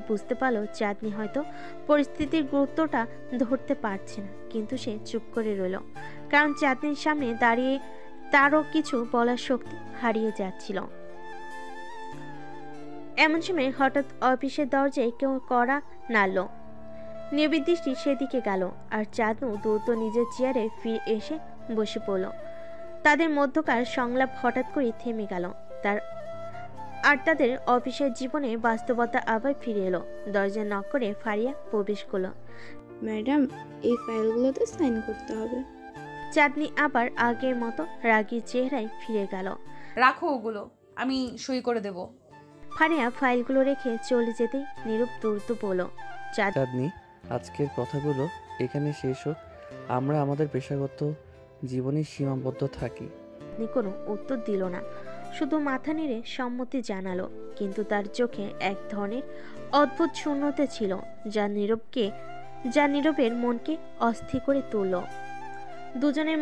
S4: বুঝতে পারলো চাঁদনি হয়তো পরিস্থিতির গুরুত্বটা ধরতে পারছে না, কিন্তু সে চুপ করে রইল, কারণ চাঁদনির সামনে দাঁড়িয়ে তারও কিছু বলার শক্তি হারিয়ে যাচ্ছিল। এমন সময় হঠাৎ অফিসের দরজায় কেউ কড়া নাড়ল। নিবিড় দৃষ্টি সেদিকে গেল, আর চাঁদনু দ্রুত নিজের চেয়ারে ফিরে এসে বসে পড়ল। তাদের মধ্যকার সংলাপ হঠাৎ করে থেমে গেল। তাদের অফিসের জীবনে বাস্তবতা আবার ফিরে এলো। দরজা নক করে ফারিয়া প্রবেশ করলো।
S7: ম্যাডাম, এই ফাইলগুলোতে সাইন করতে হবে।
S4: চাঁদনি আবার আগের মতো রাগী চেহারায় ফিরে গেল।
S1: রাখো ওগুলো, আমি সই করে দেব।
S4: ফারিয়া ফাইলগুলো রেখে চলে যেতে নীরব দ্রুত বলল,
S3: চাঁদনি, আজকের কথাগুলো এখানে শেষ হোক। আমরা আমাদের পেশাগত জীবনে সীমাবদ্ধ থাকি।
S4: চাঁদনি কোনো উত্তর দিল না, শুধু মাথা নেড়ে সম্মতি জানালো, কিন্তু তার চোখে এক ধরনের অদ্ভুত শূন্যতা ছিল যা নীরবের মনকে অস্থির করে তুলল। দুজনের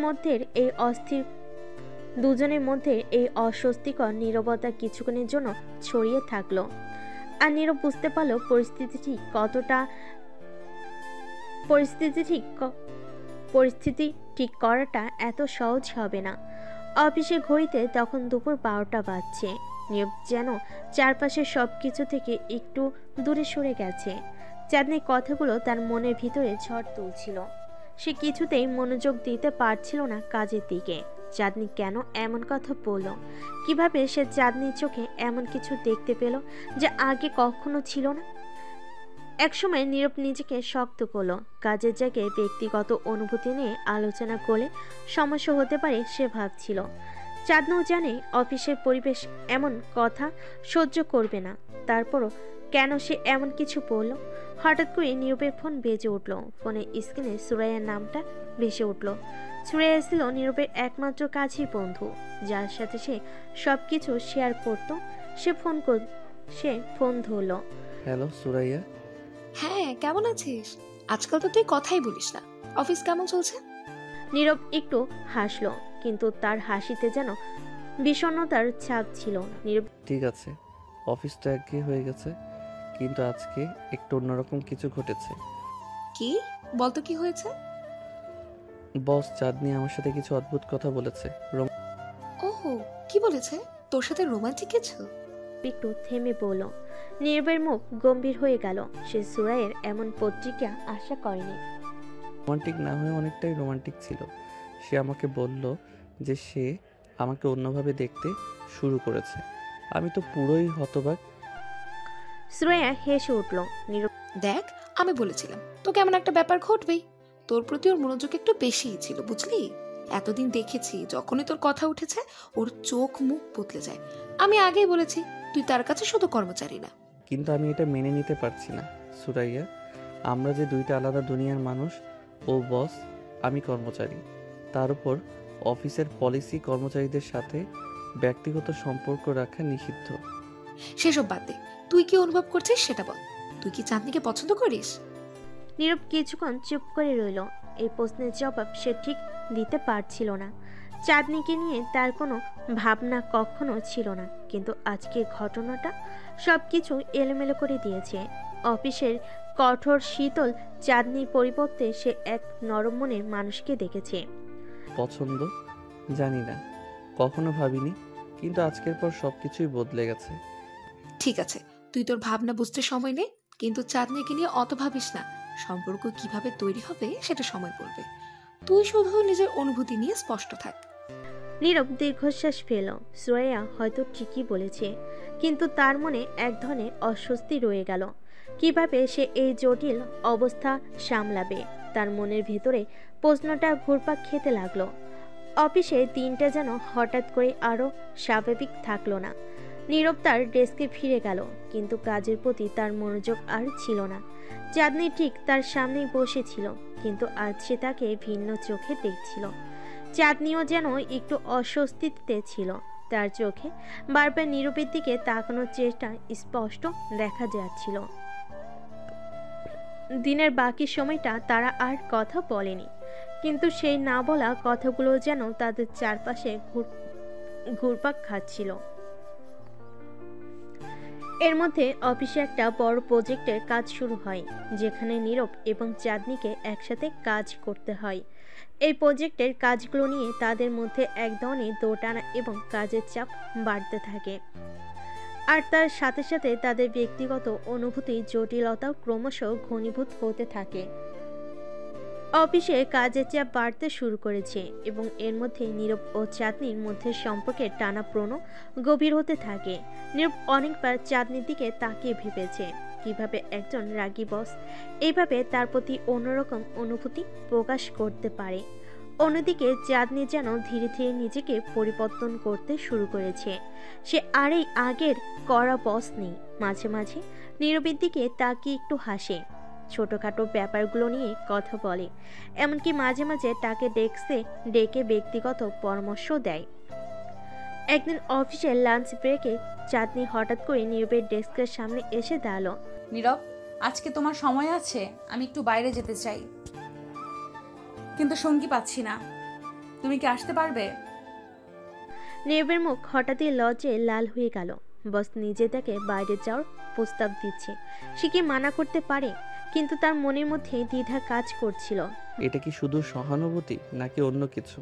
S4: মধ্যে এই অস্বস্তিকর নীরবতা কিছুক্ষণের জন্য ছড়িয়ে থাকলো। আর নীরব বুঝতে পারলো পরিস্থিতি ঠিক করাটা এত সহজ হবে না। অফিসে ঘড়িতে তখন দুপুর 12টা বাজছে। নীরব যেন চারপাশের সবকিছু থেকে একটু দূরে সরে গেছে। চাঁদনির কথাগুলো তার মনের ভিতরে ঝড় তুলছিল। সে কিছুতেই মনোযোগ দিতে পারছিল না কাজের দিকে। চাঁদনি কেন এমন কথা বলল? কিভাবে সে চাঁদনির চোখে এমন কিছু দেখতে পেল যা আগে কখনো ছিল না? একসময় নীরব নিজেকে শক্ত করলো। কাজের জায়গায় ব্যক্তিগত অনুভূতি নিয়ে আলোচনা করলে সমস্যা হতে পারে সে ভাবছিল। চাঁদনিও জানে অফিসের পরিবেশ এমন কথা সহ্য করবে না, তারপরও কেন সে এমন কিছু বলল? হঠাৎ করে নীরবের ফোন বেজে উঠল। ফোনের স্ক্রিনে সুরাইয়ার নামটা ভেসে উঠল। সুরাইয়া ছিল নীরবের একমাত্র কাছের বন্ধু, যার সাথে সে সবকিছু শেয়ার করত। সে ফোন ধরল।
S3: হ্যালো সুরাইয়া।
S8: হ্যাঁ, কেমন আছিস? আজকাল তো তুই কথাই বলিস না। অফিস কেমন চলছে?
S4: নীরব একটু হাসলো, কিন্তু তার হাসিতে যেন বিষণ্ণতার ছাপ ছিল। নীরব
S3: ঠিক আছে, অফিস তো একঘেয়ে হয়ে গেছে, কিন্তু আজকে একটু অন্যরকম কিছু ঘটেছে।
S8: কি বলতো কি হয়েছে?
S3: বস চাঁদনি আমার সাথে কিছু অদ্ভুত কথা বলেছে।
S8: ওহো, কি বলেছে? তোর সাথে রোমান্টিক কিছু?
S4: একটু থেমে পড়ল। নীরবের মুখ গম্ভীর হয়ে গেল। সে সুরাইয়ের এমন প্রতিক্রিয়া আশা করেনি।
S3: রোমান্টিক না হয়ে অনেকটাই রোমান্টিক ছিল। সে আমাকে বলল যে সে আমাকে অন্যভাবে দেখতে শুরু করেছে। আমি তো পুরোই হতবাক।
S4: সুরাইয়া হেসে উঠল। নীরব
S8: দেখ, আমি বলেছিলাম তোকে এমন একটা ব্যাপার ঘটবেই। তোর প্রতি ওর মনোযোগ একটু বেশিই ছিল, বুঝলি? এতদিন দেখেছি যখনই তোর কথা উঠেছে ওর চোখ মুখ বদলে যায়। আমি আগেই বলেছি তুই তার কাছে শুধু কর্মচারী না।
S3: কিন্তু আমি এটা মেনে নিতে পারছি না সুরাইয়া। আমরা যে দুইটা আলাদা দুনিয়ার মানুষ। ও বস, আমি কর্মচারী। তার উপর অফিসের পলিসি কর্মচারীদের সাথে ব্যক্তিগত সম্পর্ক রাখা নিষিদ্ধ।
S8: সেসব বাদ দে, তুই কি অনুভব করছিস সেটা বল। তুই কি চাঁদনিকে পছন্দ করিস?
S4: নীরব কিছুক্ষণ চুপ করে রইল। এই প্রশ্নের জবাব সে ঠিক দিতে পারছিল না। চাঁদনিকে নিয়ে তার কোনো ভাবনা কখনো ছিল না, কিন্তু আজকের ঘটনাটা সব কিছু এলোমেলো করে দিয়েছে। অফিসের কঠোর শীতল চাঁদনির পরিবর্তে সে এক নরম মনের মানুষকে দেখেছে।
S3: পছন্দ জানি না, কখনো ভাবিনি, কিন্তু আজকের পর সবকিছুই বদলে গেছে।
S8: ঠিক আছে, তুই তোর ভাবনা বুঝতে সময় নে, কিন্তু চাঁদনিকে নিয়ে অত ভাবিস না। সম্পর্ক কিভাবে তৈরি হবে সেটা সময় বলবে। তুই শুধু নিজের অনুভূতি নিয়ে স্পষ্ট থাক।
S4: নীরব দীর্ঘশ্বাস ফেল। সুরাইয়া হয়তো ঠিকই বলেছে, কিন্তু তার মনে এক ধরনের অস্বস্তি রয়ে গেল। কিভাবে সে এই জটিল অবস্থা সামলাবে? তার মনের ভেতরে প্রশ্নটা ঘুরপাক খেতে লাগলো। অফিসে দিনটা যেন হঠাৎ করে আরও স্বাভাবিক থাকলো না। নীরব তার ডেস্কে ফিরে গেল, কিন্তু কাজের প্রতি তার মনোযোগ আর ছিল না। চাঁদনি ঠিক তার সামনেই বসেছিল, কিন্তু আজ সে তাকে ভিন্ন চোখে দেখছিল। চাঁদনিও যেন একটু অস্বস্তিতে ছিল। তার চোখে বারবার নীরবের দিকে তাকানোর চেষ্টা স্পষ্ট দেখা যাচ্ছিল। দিনের বাকি সময়টা তারা আর কথা বলেনি, কিন্তু সেই না বলা কথাগুলো যেন তাদের চারপাশে ঘুরপাক খাচ্ছিল। এর মধ্যে অফিসে একটা বড় প্রজেক্টের কাজ শুরু হয়, যেখানে নীরব এবং চাঁদনিকে একসাথে কাজ করতে হয়। এই প্রজেক্টের কাজগুলো নিয়ে তাদের মধ্যে এক ধরনের দোটানা এবং কাজের চাপ বাড়তে থাকে। আর তার সাথে সাথে তাদের ব্যক্তিগত অনুভূতি জটিলতাও ক্রমশ ঘনীভূত হতে থাকে। অফিসে কাজের চাপ বাড়তে শুরু করেছে এবং এর মধ্যে নীরব ও চাঁদনির মধ্যে সম্পর্কের টানাপ্রোণ গভীর হতে থাকে। নীরব অনেকবার চাঁদনির দিকে তাকিয়ে ভেবেছে কিভাবে একজন রাগী বস এইভাবে তার প্রতি অন্যরকম অনুভূতি প্রকাশ করতে পারে। অন্যদিকে চাঁদনি যেন ধীরে ধীরে নিজেকে পরিবর্তন করতে শুরু করেছে। সে আর এই আগের কড়া বস নেই। মাঝে মাঝে নীরবের দিকে তাকিয়ে একটু হাসে, ছোটখাটো ব্যাপারগুলো নিয়ে কথা বলে, এমনকি মাঝে মাঝে তাকে ডেস্কে ডেকে ব্যক্তিগত পরামর্শ দেয়। একদিন অফিসের লাঞ্চ ব্রেকে চাঁদনি হঠাৎ করে নীরবের ডেস্কের সামনে এসে দাঁড়ালো।
S1: নীরব, আজকে তোমার সময় আছে? আমি একটু বাইরে যেতে চাই, কিন্তু সঙ্গী পাচ্ছি না। তুমি কি আসতে পারবে?
S4: নীরবের মুখ হঠাৎই লজ্জায় লাল হয়ে গেল। বস নিজে তাকে বাইরে যাওয়ার প্রস্তাব দিচ্ছে, সে কি মানা করতে পারে? কিন্তু তার মনের মধ্যে দ্বিধা কাজ করছিল।
S3: এটা কি শুধু সহানুভূতি নাকি অন্য কিছু?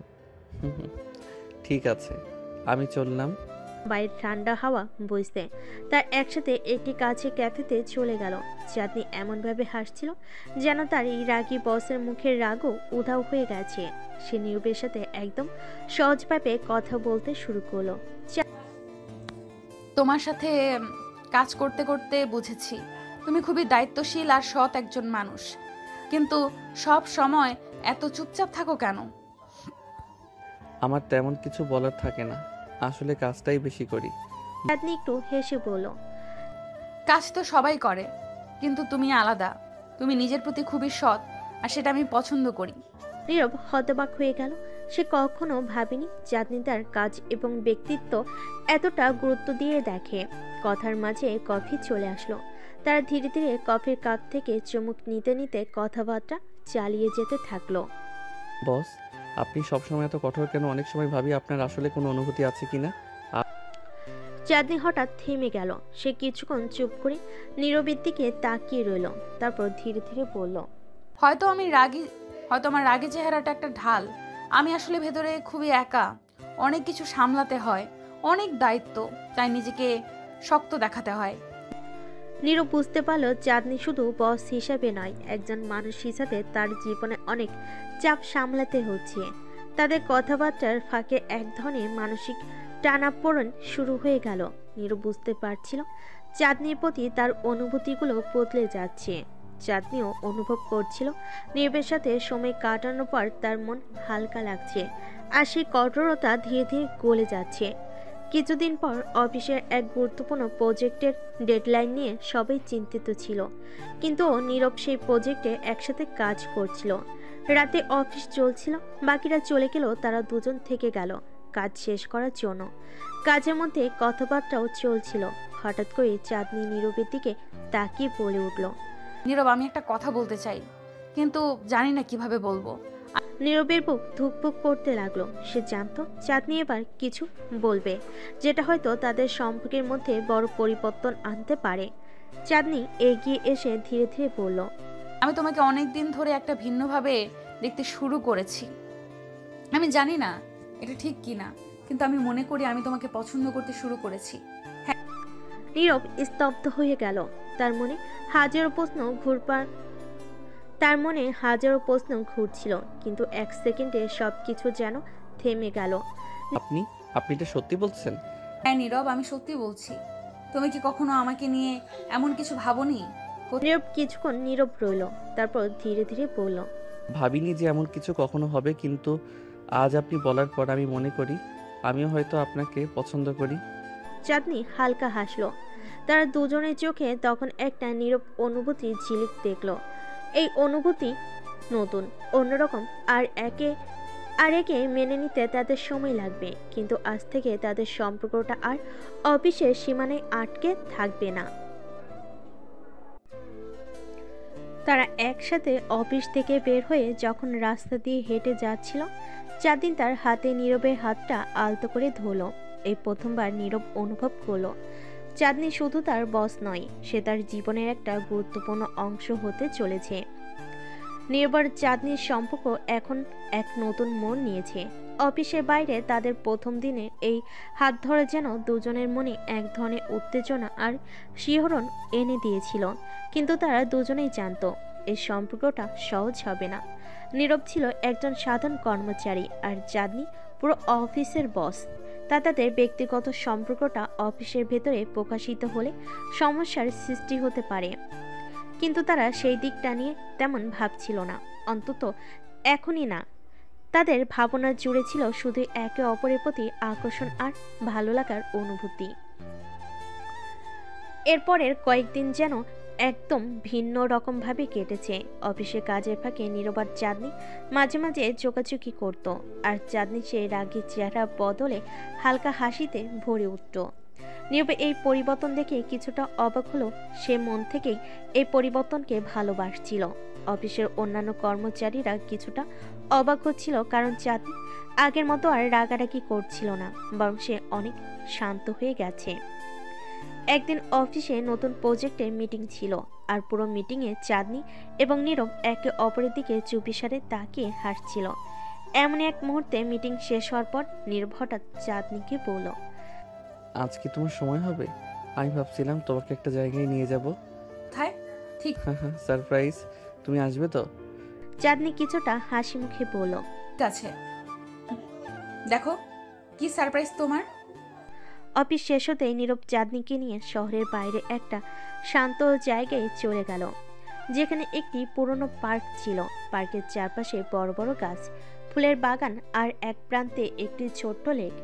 S3: ঠিক আছে, আমি চললাম।
S4: বাইরে ঠান্ডা হাওয়া বইছে। তার একসাথে একটি কাছে ক্যাফেতে চলে গেল। চাঁদনি এমনভাবে হাসছিল যেন তার এই রাগী বসের মুখের রাগও উধাও হয়ে গেছে। সে নীরবের সাথে একদম সহজভাবে কথা বলতে শুরু করলো।
S1: তোমার সাথে কাজ করতে করতে বুঝেছি তুমি খুবই দায়িত্বশীল আর সৎ একজন মানুষ, কিন্তু সব সময় এত চুপচাপ থাকো কেন?
S3: আমার তেমন কিছু বলার থাকে না, আসলে কাজটাই বেশি করি।
S4: চাঁদনি একটু হেসে বলল,
S1: কাজ তো সবাই করে, কিন্তু তুমি আলাদা। তুমি নিজের প্রতি খুবই সৎ, আর সেটা আমি পছন্দ করি।
S4: নীরব হতবাক হয়ে গেল। সে কখনো ভাবেনি চাঁদনি তার কাজ এবং ব্যক্তিত্ব এতটা গুরুত্ব দিয়ে দেখে। কথার মাঝে কফি চলে আসলো। তারা ধীরে ধীরে কফির কাপ থেকে চুমুক নিতে নিতে কথাবার্তা চালিয়ে যেতে থাকলো।
S3: বস, আপনি সবসময় এত কঠোর কেন? অনেক সময় ভাবি আপনার আসলে কোনো অনুভূতি আছে কিনা।
S4: চাঁদনি হঠাৎ থেমে গেল। সে কিছুক্ষণ চুপ করে নীরবের দিকে তাকিয়ে রইল, তারপর ধীরে ধীরে বলল,
S1: হয়তো আমার রাগী চেহারাটা একটা ঢাল। আমি আসলে ভেতরে খুবই একা, অনেক কিছু সামলাতে হয়, অনেক দায়িত্ব, তাই নিজেকে শক্ত দেখাতে হয়।
S4: নীরব বুঝতে পারল চাঁদনি শুধু বস হিসাবে নয়, একজন মানুষ হিসাবে তার জীবনে অনেক চাপ সামলাতে হচ্ছে। তাদের কথাবার্তার ফাঁকে এক ধরনের মানসিক টানাপোড়েন শুরু হয়ে গেল। নীরব বুঝতে পারছিল চাঁদনির প্রতি তার অনুভূতিগুলো বদলে যাচ্ছে। চাঁদনিও অনুভব করছিল নীরবের সাথে সময় কাটানোর পর তার মন হালকা লাগছে, আর সেই কঠোরতা ধীরে ধীরে গলে যাচ্ছে। কিছুদিন পর অফিসের এক গুরুত্বপূর্ণ প্রজেক্টের ডেডলাইন নিয়ে সবাই চিন্তিত ছিল, কিন্তু নীরব সেই প্রজেক্টে একসাথে কাজ করছিল। রাতে অফিস চলছিল, বাকিরা চলে গেলেও তারা দুজন থেকে গেল কাজ শেষ করার জন্য। কাজের মধ্যে কথাবার্তাও চলছিল। হঠাৎ করে চাঁদনি নীরবের দিকে তাকিয়ে বলে উঠল,
S1: নীরব, আমি একটা কথা বলতে চাই, কিন্তু জানি না কিভাবে বলবো।
S4: নীরবের বুক ধুকপুক করতে লাগলো। সে জানতো চাঁদনি এবার কিছু বলবে, যেটা হয়তো তাদের সম্পর্কের মধ্যে বড় পরিবর্তন আনতে পারে। চাঁদনি এগিয়ে এসে ধীরে ধীরে বলল,
S1: আমি তোমাকে অনেক দিন ধরে একটা ভিন্নভাবে দেখতে শুরু করেছি। আমি জানি না এটা ঠিক কিনা, কিন্তু আমি মনে করি আমি তোমাকে পছন্দ করতে শুরু করেছি।
S4: নীরব স্তব্ধ হয়ে গেল। তার মনে হাজারো প্রশ্ন ঘুরছিল, কিন্তু এক সেকেন্ডে সবকিছু যেন থেমে গেল।
S3: আপনি আপনি এটা সত্যি বলছেন?
S1: হ্যাঁ নীরব, আমি সত্যি বলছি। তুমি কি কখনো আমাকে নিয়ে এমন কিছু ভাবোনি?
S4: নীরব কিছুক্ষণ নীরব রইল, তারপর ধীরে ধীরে বলল,
S3: ভাবিনি যে এমন কিছু কখনো হবে, কিন্তু আজ আপনি বলার পর আমি মনে করি আমিও হয়তো আপনাকে পছন্দ করি।
S4: চাঁদনি হালকা হাসলো। তারা দুজনের চোখে তখন একটা নীরব অনুভূতি ঝিলিক দেখল। এই অনুভূতি নতুন, অন্যরকম, আর একে মেনে নিতে তাদের সময় লাগবে, কিন্তু আজ থেকে তাদের সম্পর্কটা আর অফিসের সীমানায় আটকে থাকবে না। তারা একসাথে অফিস থেকে বের হয়ে যখন রাস্তা দিয়ে হেঁটে যাচ্ছিল, চাঁদনি তার হাতে নীরবের হাতটা আলতো করে ধরল। এই প্রথমবার নীরব অনুভব করলো চাঁদনি শুধু তার বস নয়, সে তার জীবনের একটা গুরুত্বপূর্ণ অংশ হতে চলেছে। নীরব চাঁদনির সম্পর্ক এখন এক নতুন মোড় নিয়েছে। অফিসের বাইরে তাদের প্রথম দিনে এই হাত ধরে যেন দুজনের মনে এক ধরনের উত্তেজনা আর শিহরণ এনে দিয়েছিল, কিন্তু তারা দুজনেই জানতো এই সম্পর্কটা সহজ হবে না। নীরব ছিল একজন সাধারণ কর্মচারী, আর চাঁদনি পুরো অফিসের বস। তাদের ব্যক্তিগত সম্পর্কটা অফিসের ভেতরে প্রকাশিত হলে সমস্যার সৃষ্টি হতে পারে, কিন্তু তারা সেই দিকটা নিয়ে তেমন ভাবছিল না, অন্তত এখনই না। তাদের ভাবনা জুড়ে ছিল শুধু একে অপরের প্রতি আকর্ষণ আর ভালো লাগার অনুভূতি। এরপরের কয়েকদিন যেন একদম ভিন্ন রকম ভাবে কেটেছে। অফিসে কাজের ফাঁকে নীরব আর চাঁদনি মাঝে মাঝে চোকাচুকি করত, আর চাঁদনি সেই রাগী চেহারা বদলে হালকা হাসিতে ভরে উঠত। নীরব এই পরিবর্তন দেখে কিছুটা অবাক হলো। সে মন থেকেই এই পরিবর্তনকে ভালোবাসছিল। অফিসের অন্যান্য কর্মচারীরা কিছুটা অবাক হচ্ছিল, কারণ চাঁদনি আগের মতো আর রাগারাগি করছিল না, বরং সে অনেক শান্ত হয়ে গেছে। একদিন অফিসে নতুন প্রজেক্টের মিটিং ছিল, আর পুরো মিটিংয়ে চাঁদনি এবং নীরব একে অপরের দিকে চুপিসারে তাকিয়ে হাসছিল। এমন এক মুহূর্তে মিটিং শেষ হওয়ার পর নীরব হঠাৎ চাঁদনিকে বলল,
S3: আজ কি তোমার সময় হবে? আমি ভাবছিলাম তোমাকে একটা জায়গায় নিয়ে যাব।
S1: কোথায়? ঠিক
S3: হ্যাঁ, সারপ্রাইজ। তুমি আসবে তো?
S4: চাঁদনি কিছুটা হাসি মুখে বলল,
S1: আছে, দেখো কি সারপ্রাইজ তোমার।
S4: অফিস শেষ হতেই নীরব চাঁদনিকে নিয়ে শহরের বাইরে একটা শান্ত জায়গায় চলে গেল, যেখানে একটি পুরনো পার্ক ছিল। পার্কের চারপাশে বড় বড় গাছ, ফুলের বাগান, আর এক প্রান্তে একটি ছোট্ট লেক।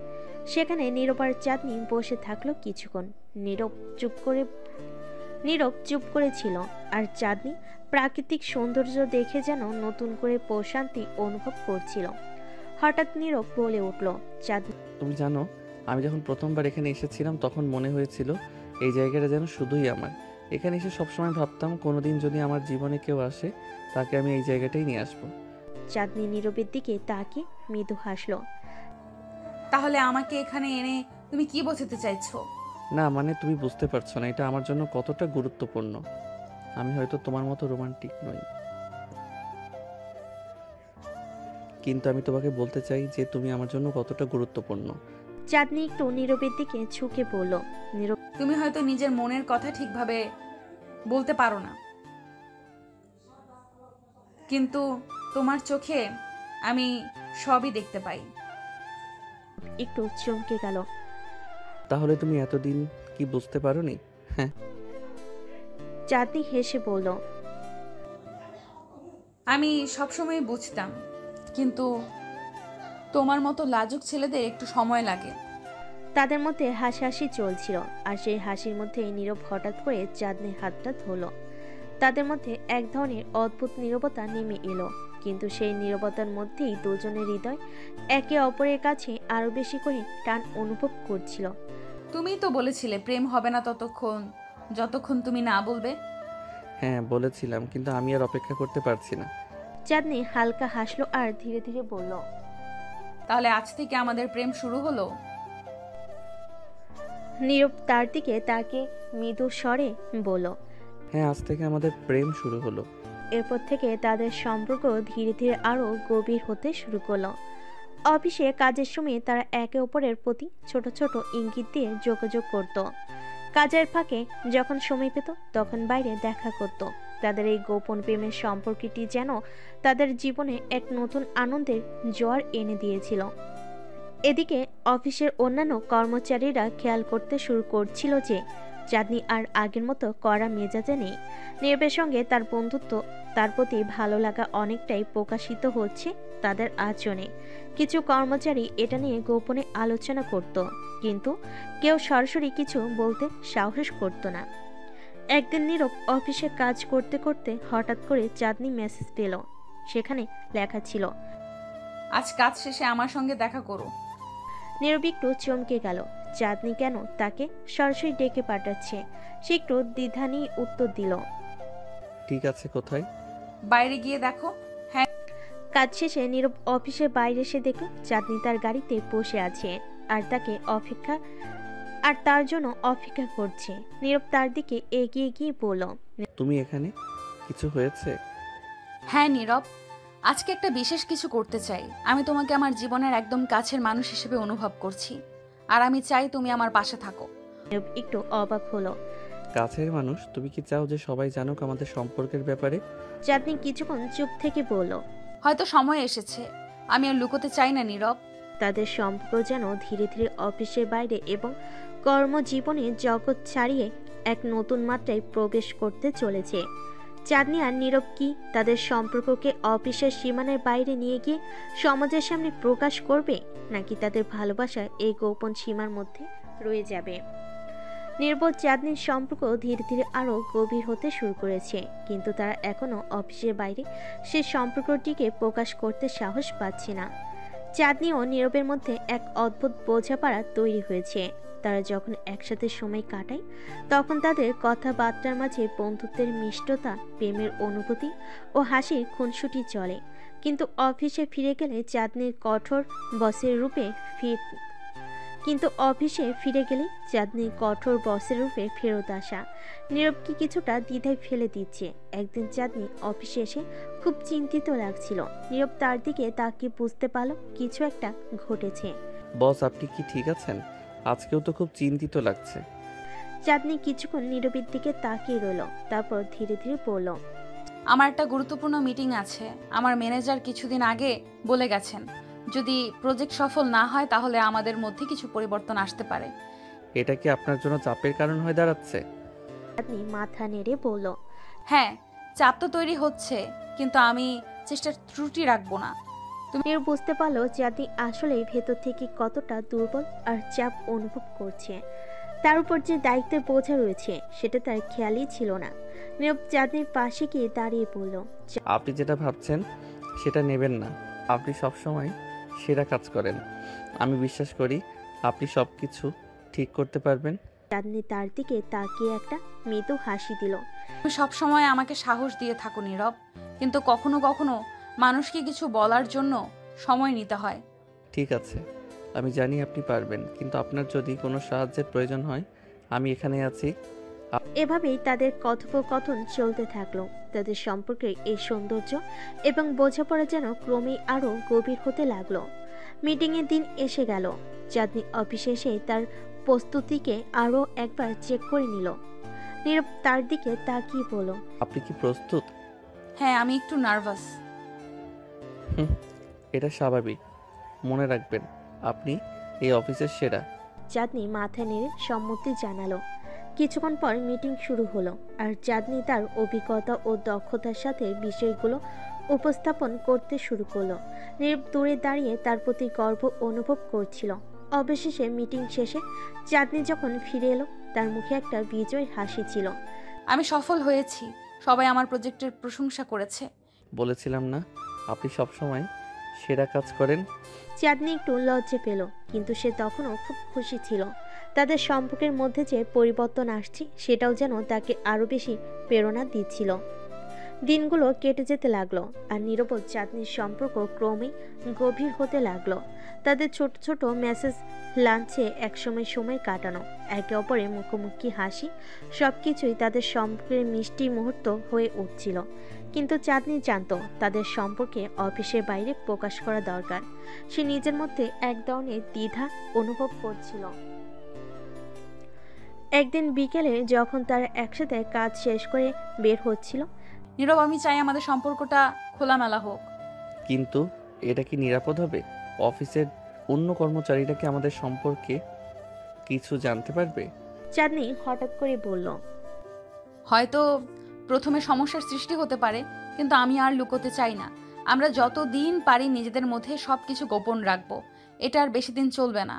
S4: সেখানে নীরব আর চাঁদনি বসে থাকলো কিছুক্ষণ। নীরব চুপ করে ছিল, আর চাঁদনি প্রাকৃতিক সৌন্দর্য দেখে যেন নতুন করে প্রশান্তি অনুভব করছিল। হঠাৎ নীরব বলে উঠল, চাঁদনি,
S3: তুমি জানো, আমি যখন প্রথমবার এখানে এসেছিলাম তখন মনে হয়েছিল এই জায়গাটা যেন শুধুই আমার। এখানে এসে সবসময় ভাবতাম কোনোদিন যদি আমার জীবনে কেউ আসে তাকে আমি এই জায়গাটাই নিয়ে আসবো।
S4: চাঁদনি নীরবের দিকে তাকিয়ে মৃদু হাসলো।
S1: তাহলে আমাকে এখানে এনে তুমি কি বোঝাতে চাইছো?
S3: না মানে তুমি বুঝতে পারছো না এটা আমার জন্য কতটা গুরুত্বপূর্ণ। আমি হয়তো তোমার মতো রোমান্টিক নই, কিন্তু আমি তোমাকে বলতে চাই যে তুমি আমার জন্য কতটা গুরুত্বপূর্ণ।
S4: চাঁদনি একটু নীরবের দিকে ঝুঁকে বলল। নীরব
S1: তুমি হয়তো নিজের মনের কথা ঠিকভাবে বলতে পারো না, কিন্তু তোমার চোখে আমি সবই দেখতে পাই।
S4: একটু চমকে গেল।
S3: তাহলে তুমি এতদিন কি বুঝতে পারোনি? হ্যাঁ,
S4: চাঁদনি হেসে বলল।
S1: আমি সবসময় বুঝতাম, কিন্তু তোমার মতো লাজুক ছেলেদের একটু সময় লাগে।
S4: তাদের মধ্যে হাসাহাসি চলছিল, আর সেই হাসির মধ্যে নীরব হঠাৎ করে চাঁদনির হাতটা ধরল। তাদের মধ্যে এক ধরনের অদ্ভুত নীরবতা নেমে এলো, কিন্তু সেই নীরবতার মধ্যেই দুজনের হৃদয় একে অপরের কাছে আরো বেশি করে টান অনুভব করছিল।
S1: তুমিই তো বলেছিলে প্রেম হবে না ততক্ষণ যতক্ষণ তুমি না বলবে।
S3: হ্যাঁ বলেছিলাম, কিন্তু আমি আর অপেক্ষা করতে পারছি না।
S4: চাঁদনি হালকা হাসলো আর ধীরে ধীরে বলল।
S1: তাহলে আজ থেকে আমাদের প্রেম শুরু হলো?
S4: নীরব তার দিকে তাকে মৃদু স্বরে বলল।
S3: হ্যাঁ, আজ থেকে আমাদের প্রেম শুরু হলো।
S4: এরপর থেকে তাদের সম্পর্ক ধীরে ধীরে আরো গভীর হতে শুরু করলো। অফিসে কাজের সময় তারা একে অপরের প্রতি ছোট ছোট ইঙ্গিত দিয়ে যোগাযোগ করত। কাজের ফাঁকে যখন সময় পেত তখন বাইরে দেখা করত। তাদের এই গোপন প্রেমের সম্পর্কটি যেন তাদের জীবনে এক নতুন আনন্দের জোয়ার এনে দিয়েছিল। এদিকে অফিসের অন্যান্য কর্মচারীরা খেয়াল করতে শুরু করছিল যে চাঁদনি আর আগের মতো কড়া মেজাজে নেই। নীরবের সঙ্গে তার বন্ধুত্ব, তার প্রতি ভালো লাগা অনেকটাই প্রকাশিত হচ্ছে তাদের আচরণে। কিছু কর্মচারী এটা নিয়ে গোপনে আলোচনা করত, কিন্তু কেউ সরাসরি কিছু বলতে সাহস করত না। একদিন নীরব অফিসে কাজ করতে করতে হঠাৎ করে চাঁদনি মেসেজ পেল। সেখানে লেখা ছিল,
S1: আজ কাজ শেষে আমার সঙ্গে দেখা করো।
S4: নীরব একটু চমকে গেল। চাঁদনি কেন তাকে সরাসরি ডেকে পাঠাচ্ছে? সে একটু দ্বিধা নিয়ে উত্তর দিল।
S3: ঠিক আছে, কোথায়?
S1: বাইরে গিয়ে দেখো। হ্যাঁ।
S4: কাজ শেষে নীরব অফিসের বাইরে এসে দেখল চাঁদনি তার গাড়িতে বসে আছে আর তার জন্য অপেক্ষা করছে। নীরব তার দিকে এগিয়ে গিয়ে বলল।
S3: তুমি এখানে? কিছু হয়েছে?
S1: হ্যাঁ নীরব, আজকে একটা বিশেষ কিছু করতে চাই। আমি তোমাকে আমার জীবনের একদম কাছের মানুষ হিসেবে অনুভব করছি, আর আমি চাই তুমি আমার পাশে থাকো।
S4: নীরব একটু অবাক হলো।
S3: কাছের মানুষ? তুমি কি চাও যে সবাই জানুক আমাদের সম্পর্কের ব্যাপারে?
S4: চাঁদনি কিছুক্ষণ চুপ থেকে বলল।
S1: হয়তো সময় এসেছে, আমি আর লুকোতে চাই না নীরব।
S4: তাদের সম্পর্ক যেন ধীরে ধীরে অফিসের বাইরে এবং কর্মজীবনে জগৎ ছাড়িয়ে এক নতুন মাত্রায় প্রবেশ করতে চলেছে। চাঁদনি আর নীরব কি তাদের সম্পর্ককে অফিসের সীমানার বাইরে নিয়ে গিয়ে সমাজের সামনে প্রকাশ করবে, নাকি তাদের ভালোবাসা এই গোপন সীমার মধ্যে রয়ে যাবে? নির্বোধ চাঁদনির সম্পর্ক ধীরে ধীরে আরো গভীর হতে শুরু করেছে, কিন্তু তারা এখনো অফিসের বাইরে সে সম্পর্কটিকে প্রকাশ করতে সাহস পাচ্ছে না। চাঁদনি ও নীরবের মধ্যে এক অদ্ভুত বোঝাপড়া তৈরি হয়েছে। তারা যখন একসাথে সময় কাটায় তখন তাদের কথাবার্তার মাঝে বন্ধুত্বের মিষ্টতা, প্রেমের অনুভূতি ও হাসির খুনসুটি চলে। কিন্তু অফিসে ফিরে গেলে চাঁদনির কঠোর বসের রূপে ফেরত আসা নীরবকে কিছুটা দ্বিধায় ফেলে দিচ্ছে। একদিন চাঁদনি অফিসে এসে খুব চিন্তিত লাগছিল। নীরব তার দিকে তাকিয়ে বুঝতে পারল কিছু একটা ঘটেছে।
S3: বস, আপনি কি ঠিক আছেন? আজকেও তো খুব চিন্তিত লাগছে।
S4: চাঁদনি কিছুক্ষণ নীরবের দিকে তাকিয়ে রইল, তারপর ধীরে ধীরে বলল,
S1: আমার একটা গুরুত্বপূর্ণ মিটিং আছে। আমার ম্যানেজার কিছুদিন আগে বলে গেছেন, যদি প্রজেক্ট সফল না হয় তাহলে আমাদের মধ্যে কিছু পরিবর্তন আসতে পারে।
S3: এটা কি আপনার জন্য চাপের কারণ হয়ে দাঁড়াচ্ছে?
S4: চাঁদনি মাথা নেড়ে বলল,
S1: হ্যাঁ, চাপ তো তৈরি হচ্ছে, কিন্তু আমি চেষ্টার ত্রুটি রাখবো না।
S4: নীরব বুঝতে পারলো চাঁদনি আসলেই ভেতর থেকে কতটা দুর্বল আর চাপ অনুভব করছে। তার উপর যে দায়িত্বের বোঝা রয়েছে সেটা তার খেয়ালই ছিল না। নীরব চাঁদনির পাশে গিয়ে দাঁড়িয়ে বলল,
S3: আপনি যেটা ভাবছেন সেটা নেবেন না। আপনি সবসময় সেরা কাজ করেন। আমি বিশ্বাস করি আপনি সব কিছু ঠিক করতে পারবেন।
S4: চাঁদনি তার দিকে তাকিয়ে একটা মৃদু হাসি দিল।
S1: তুমি সবসময় আমাকে সাহস দিয়ে থাকো নীরব, কিন্তু কখনো কখনো মানুষকে কিছু বলার জন্য সময় নিতে হয়।
S3: ঠিক আছে, আমি জানি আপনি পারবেন, কিন্তু আপনার যদি কোনো সাহায্যের প্রয়োজন হয় আমি এখানে আছি।
S4: এভাবেই তাদের কথোপকথন চলতে থাকলো। তাদের সম্পর্কের এই সৌন্দর্য এবং বোঝাপড়া যেন ক্রমেই আরো গভীর হতে লাগলো। মিটিংয়ের দিন এসে গেল। চাঁদনি অফিসে এসে তার প্রস্তুতিকে আরো একবার চেক করে নিল। নীরব তার দিকে তাকিয়ে বলল,
S3: আপনি কি প্রস্তুত?
S1: হ্যাঁ, আমি একটু নার্ভাস।
S3: এটা স্বাভাবিক। মনে রাখবেন, আপনি এই অফিসের সেরা।
S4: চাঁদনি মাথা নেড়ে সম্মতি জানালো। কিছুক্ষণ পর মিটিং শুরু হলো, আর চাঁদনি তার অভিজ্ঞতা ও দক্ষতার সাথে বিষয়গুলো উপস্থাপন করতে শুরু করলো। নীরব দূরে দাঁড়িয়ে তার প্রতি গর্ব অনুভব করছিল। অবশেষে মিটিং শেষে চাঁদনি যখন ফিরে এলো, তার মুখে একটা বিজয় হাসি ছিল।
S1: আমি সফল হয়েছি, সবাই আমার প্রজেক্টের প্রশংসা করেছে।
S3: বলেছিলাম না, আপনি সবসময় সেরা কাজ করেন।
S4: চাঁদনি একটু লজ্জা পেল, কিন্তু সে তখনও খুব খুশি ছিল। তাদের সম্পর্কের মধ্যে যে পরিবর্তন আসছে সেটাও যেন তাকে আরো বেশি প্রেরণা দিচ্ছিল। দিনগুলো কেটে যেতে লাগলো, আর নীরব ও চাঁদনির সম্পর্ক ক্রমেই গভীর হতে লাগলো। তাদের ছোট ছোট মেসেজ, লাঞ্চে একসময় সময় কাটানো, একে অপরের মুখোমুখি হাসি, সবকিছুই তাদের সম্পর্কের মিষ্টি মুহূর্ত হয়ে উঠছিল। কিন্তু চাঁদনি জানতো তাদের সম্পর্কে অফিসের বাইরে প্রকাশ করা দরকার। সে নিজের মধ্যে এক ধরনের দ্বিধা অনুভব করছিল। একদিন বিকেলে যখন তারা একসাথে কাজ শেষ করে বের হচ্ছিল,
S1: নীরব, আমি চাই আমাদের সম্পর্কটা খোলামেলা হোক।
S3: কিন্তু এটা কি নিরাপদ হবে? অফিসের অন্য কর্মচারীরা কি আমাদের সম্পর্কে কিছু জানতে পারবে?
S4: চাঁদনি হঠাৎ করে বলল,
S1: হয়তো প্রথমে সমস্যার সৃষ্টি হতে পারে, কিন্তু আমি আর লুকোতে চাই না। আমরা যত দিন পারি নিজেদের মধ্যে সবকিছু গোপন রাখবো। এটা আর বেশি দিন চলবে না।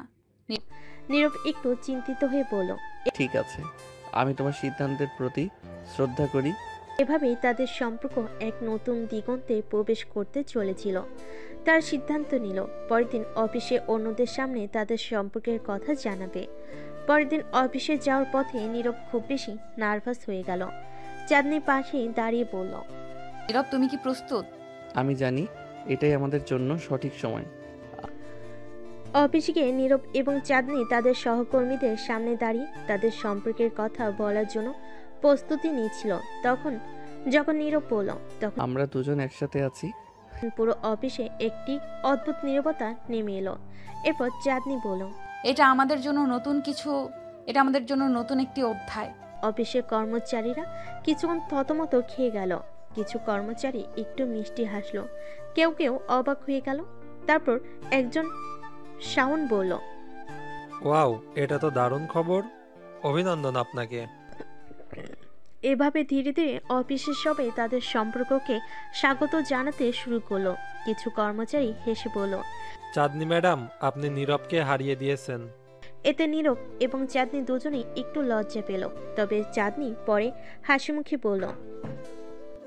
S4: নীরব একটু চিন্তিত হয়ে বলল,
S3: ঠিক আছে, আমি তোমার সিদ্ধান্তের প্রতি শ্রদ্ধা করি।
S4: এভাবেই তাদের সম্পর্ক এক নতুন দিগন্তে প্রবেশ করতে চলেছিল। তার সিদ্ধান্ত নিল পরের দিন অফিসে অন্যদের সামনে তাদের সম্পর্কের কথা জানাবে। পরের দিন অফিসে যাওয়ার পথে নীরব খুব বেশি নার্ভাস হয়ে গেল। চাঁদনি পাশে দাঁড়িয়ে বলল,
S1: নীরব, তুমি কি প্রস্তুত?
S3: আমি জানি এটাই আমাদের জন্য সঠিক সময়।
S4: অফিসে গিয়ে নীরব এবং চাঁদনি তাদের সহকর্মীদের সামনে দাঁড়িয়ে তাদের সম্পর্কের কথা বলার জন্য প্রস্তুতি নিচ্ছিল। যখন নীরব বলল, তখন
S3: আমরা দুজন একসাথে আছি।
S4: পুরো অফিসে একটি অদ্ভুত নীরবতা নেমে এলো। এরপর চাঁদনি বলল,
S1: এটা আমাদের জন্য নতুন একটি অধ্যায়।
S4: অফিসের কর্মচারীরা কিছুক্ষণ থতমত খেয়ে গেল। কিছু কর্মচারী একটু মিষ্টি হাসলো, কেউ কেউ অবাক হয়ে গেল। তারপর একজন শাওন বলল,
S9: ওয়াও, এটা তো দারুণ খবর, অভিনন্দন আপনাকে।
S4: এভাবে ধীরে ধীরে অফিসের সবাই তাদের সম্পর্ককে স্বাগত জানাতে শুরু করলো। কিছু কর্মচারী হেসে বলল,
S9: চাঁদনি ম্যাডাম, আপনি নীরবকে হারিয়ে দিয়েছেন।
S4: এতে নীরব এবং চাঁদনি দুজনেই একটু লজ্জা পেল। তবে চাঁদনি পরে হাসিমুখে বলল,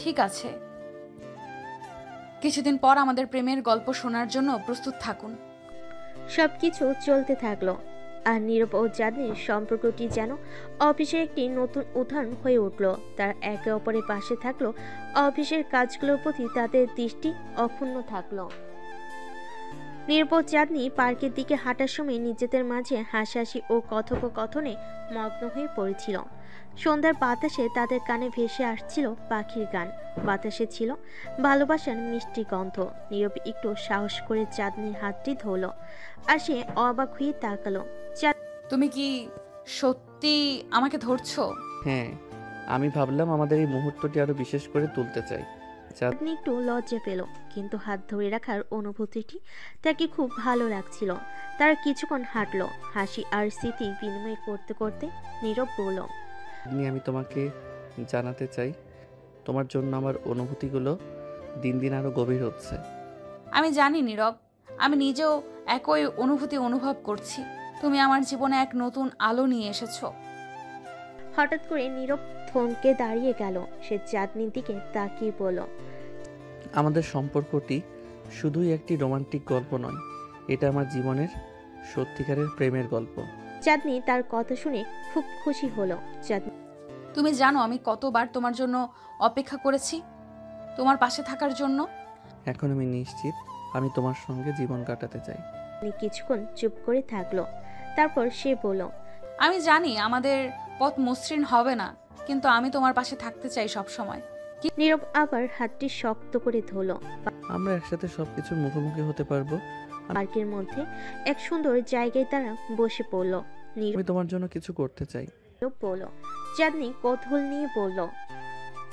S1: ঠিক আছে, কিছুদিন পর আমাদের প্রেমের গল্প শোনার জন্য প্রস্তুত থাকুন।
S4: সবকিছু চলতে থাকলো, আর নীরব ও চাঁদনির সম্পর্কটি যেন অফিসের একটি নতুন উদাহরণ হয়ে উঠল। তারা একে অপরের পাশে থাকলো, অফিসের কাজগুলোর প্রতি তাদের দৃষ্টি অক্ষুণ্ণ থাকলো। নীরব ও চাঁদনি পার্কের দিকে হাঁটার সময় নিজেদের মাঝে হাসাহাসি ও কথোপকথনে মগ্ন হয়ে পড়েছিল। সন্ধ্যার বাতাসে তাদের কানে ভেসে আসছিল পাখির গান। বাতাসে ছিল ভালোবাসার মিষ্টি গন্ধ। নীরব একটু সাহস করে চাঁদনির হাতটি ধরল, আর সে অবাক হয়ে তাকালো।
S1: তুমি কি সত্যি আমাকে ধরছো?
S3: হ্যাঁ, আমি ভাবলাম আমাদের এই মুহূর্তটি আরো বিশেষ করে তুলতে চাই।
S4: চাঁদনি একটু লজ্জা পেল, কিন্তু হাত ধরে রাখার অনুভূতিটি তাকে খুব ভালো লাগছিল। তারা কিছুক্ষণ হাঁটলো, হাসি আর স্মৃতি বিনিময় করতে করতে নীরব বলল,
S3: আমি তোমাকে জানাতে চাই, তোমার জন্য আমার অনুভূতিগুলো দিন দিন আরো গভীর হচ্ছে।
S1: আমি জানি নীরব, আমি নিজেও একই অনুভূতি অনুভব করছি। তুমি আমার জীবনে এক নতুন আলো নিয়ে এসেছো।
S4: হঠাৎ করে নীরব থমকে দাঁড়িয়ে গেল। সে চাঁদনির দিকে তাকিয়ে বলল,
S3: আমাদের সম্পর্কটি শুধুই একটি রোমান্টিক গল্প নয়, এটা আমার জীবনের সত্যিকারের প্রেমের গল্প।
S4: চাঁদনি তার কথা শুনে খুব খুশি হলো। চাঁদনি,
S1: তুমি জানো আমি কতবার তোমার জন্য অপেক্ষা করেছি, তোমার পাশে থাকার জন্য।
S3: এখন আমি নিশ্চিত আমি তোমার সঙ্গে জীবন কাটাতে চাই।
S4: কিছুক্ষণ চুপ করে থাকলো। তারপর সে বলল,
S1: আমি জানি আমাদের পথ মসৃণ হবে না, কিন্তু আমি তোমার পাশে থাকতে চাই সব সময়।
S4: নীরব আবার হাতটি শক্ত করে ধরল।
S3: আমরা একসাথে সবকিছুর মুখোমুখি হতে পারবো।
S4: পার্কের মধ্যে এক সুন্দর জায়গায় তারা বসে পড়ল। নীরব
S3: আমি তোমার জন্য কিছু করতে চাই।
S4: বলল। চাঁদনি কৌতূহল নিয়ে বলল,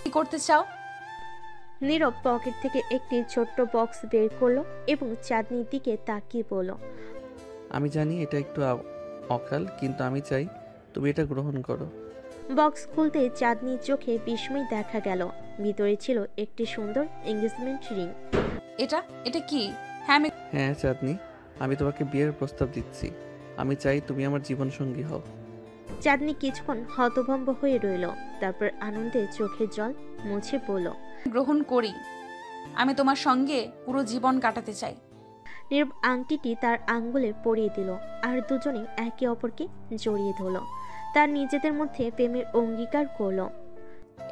S1: কি করতে চাও?
S4: নীরব পকেট থেকে একটি ছোট্ট বক্স বের করলো এবং চাঁদনির দিকে তাকিয়ে বলল,
S3: আমি জানি এটা একটু অকাল, কিন্তু আমি চাই তুমি এটা গ্রহণ করো।
S4: বক্স খুলতে চাঁদনির চোখে বিস্ময় দেখা গেল। ভিতরে ছিল একটি সুন্দর এঙ্গেজমেন্ট রিং।
S1: এটা এটা কি? হ্যাঁ, আমি
S3: হ্যাঁ চাঁদনি, আমি তোমাকে বিয়ের প্রস্তাব দিচ্ছি। আমি চাই তুমি আমার জীবন সঙ্গী হও।
S4: চাঁদনি কিছুক্ষণ হতভম্ব হয়ে রইল, তারপর আনন্দে চোখের জল মুছে বলল,
S1: গ্রহণ করি। আমি তোমার সঙ্গে পুরো জীবন কাটাতে চাই।
S4: নীরব আংটিটি তার আঙ্গুলে পরিয়ে দিল, আর দুজনে একে অপরকে জড়িয়ে ধরল। তার নিজেদের মধ্যে প্রেমের অঙ্গীকার করল।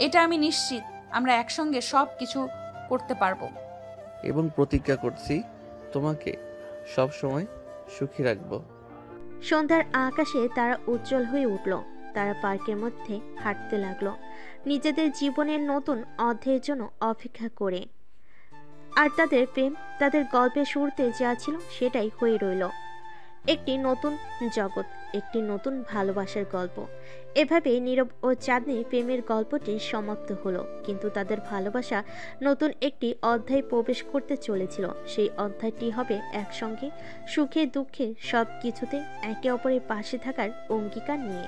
S1: এটা আমি নিশ্চিত আমরা একসঙ্গে সব কিছু করতে পারবো।
S3: এবং প্রতিজ্ঞা করছি তোমাকে সব সময় সুখী রাখবো।
S4: সন্ধ্যার আকাশে তারা উজ্জ্বল হয়ে উঠল। তারা পার্কের মধ্যে হাঁটতে লাগলো, নিজেদের জীবনের নতুন অধ্যায়ের জন্য অপেক্ষা করে। আর তাদের প্রেম তাদের গল্পের শুরুতে যা ছিল সেটাই হয়ে রইল, একটি নতুন জগৎ, একটি নতুন ভালোবাসার গল্প। এভাবে নীরব ও চাঁদনির প্রেমের গল্পটি সমাপ্ত হলো, কিন্তু তাদের ভালোবাসা নতুন একটি অধ্যায়ে প্রবেশ করতে চলেছিল। সেই অধ্যায়টি হবে একসঙ্গে সুখে দুঃখে সব কিছুতে একে অপরের পাশে থাকার অঙ্গীকার নিয়ে।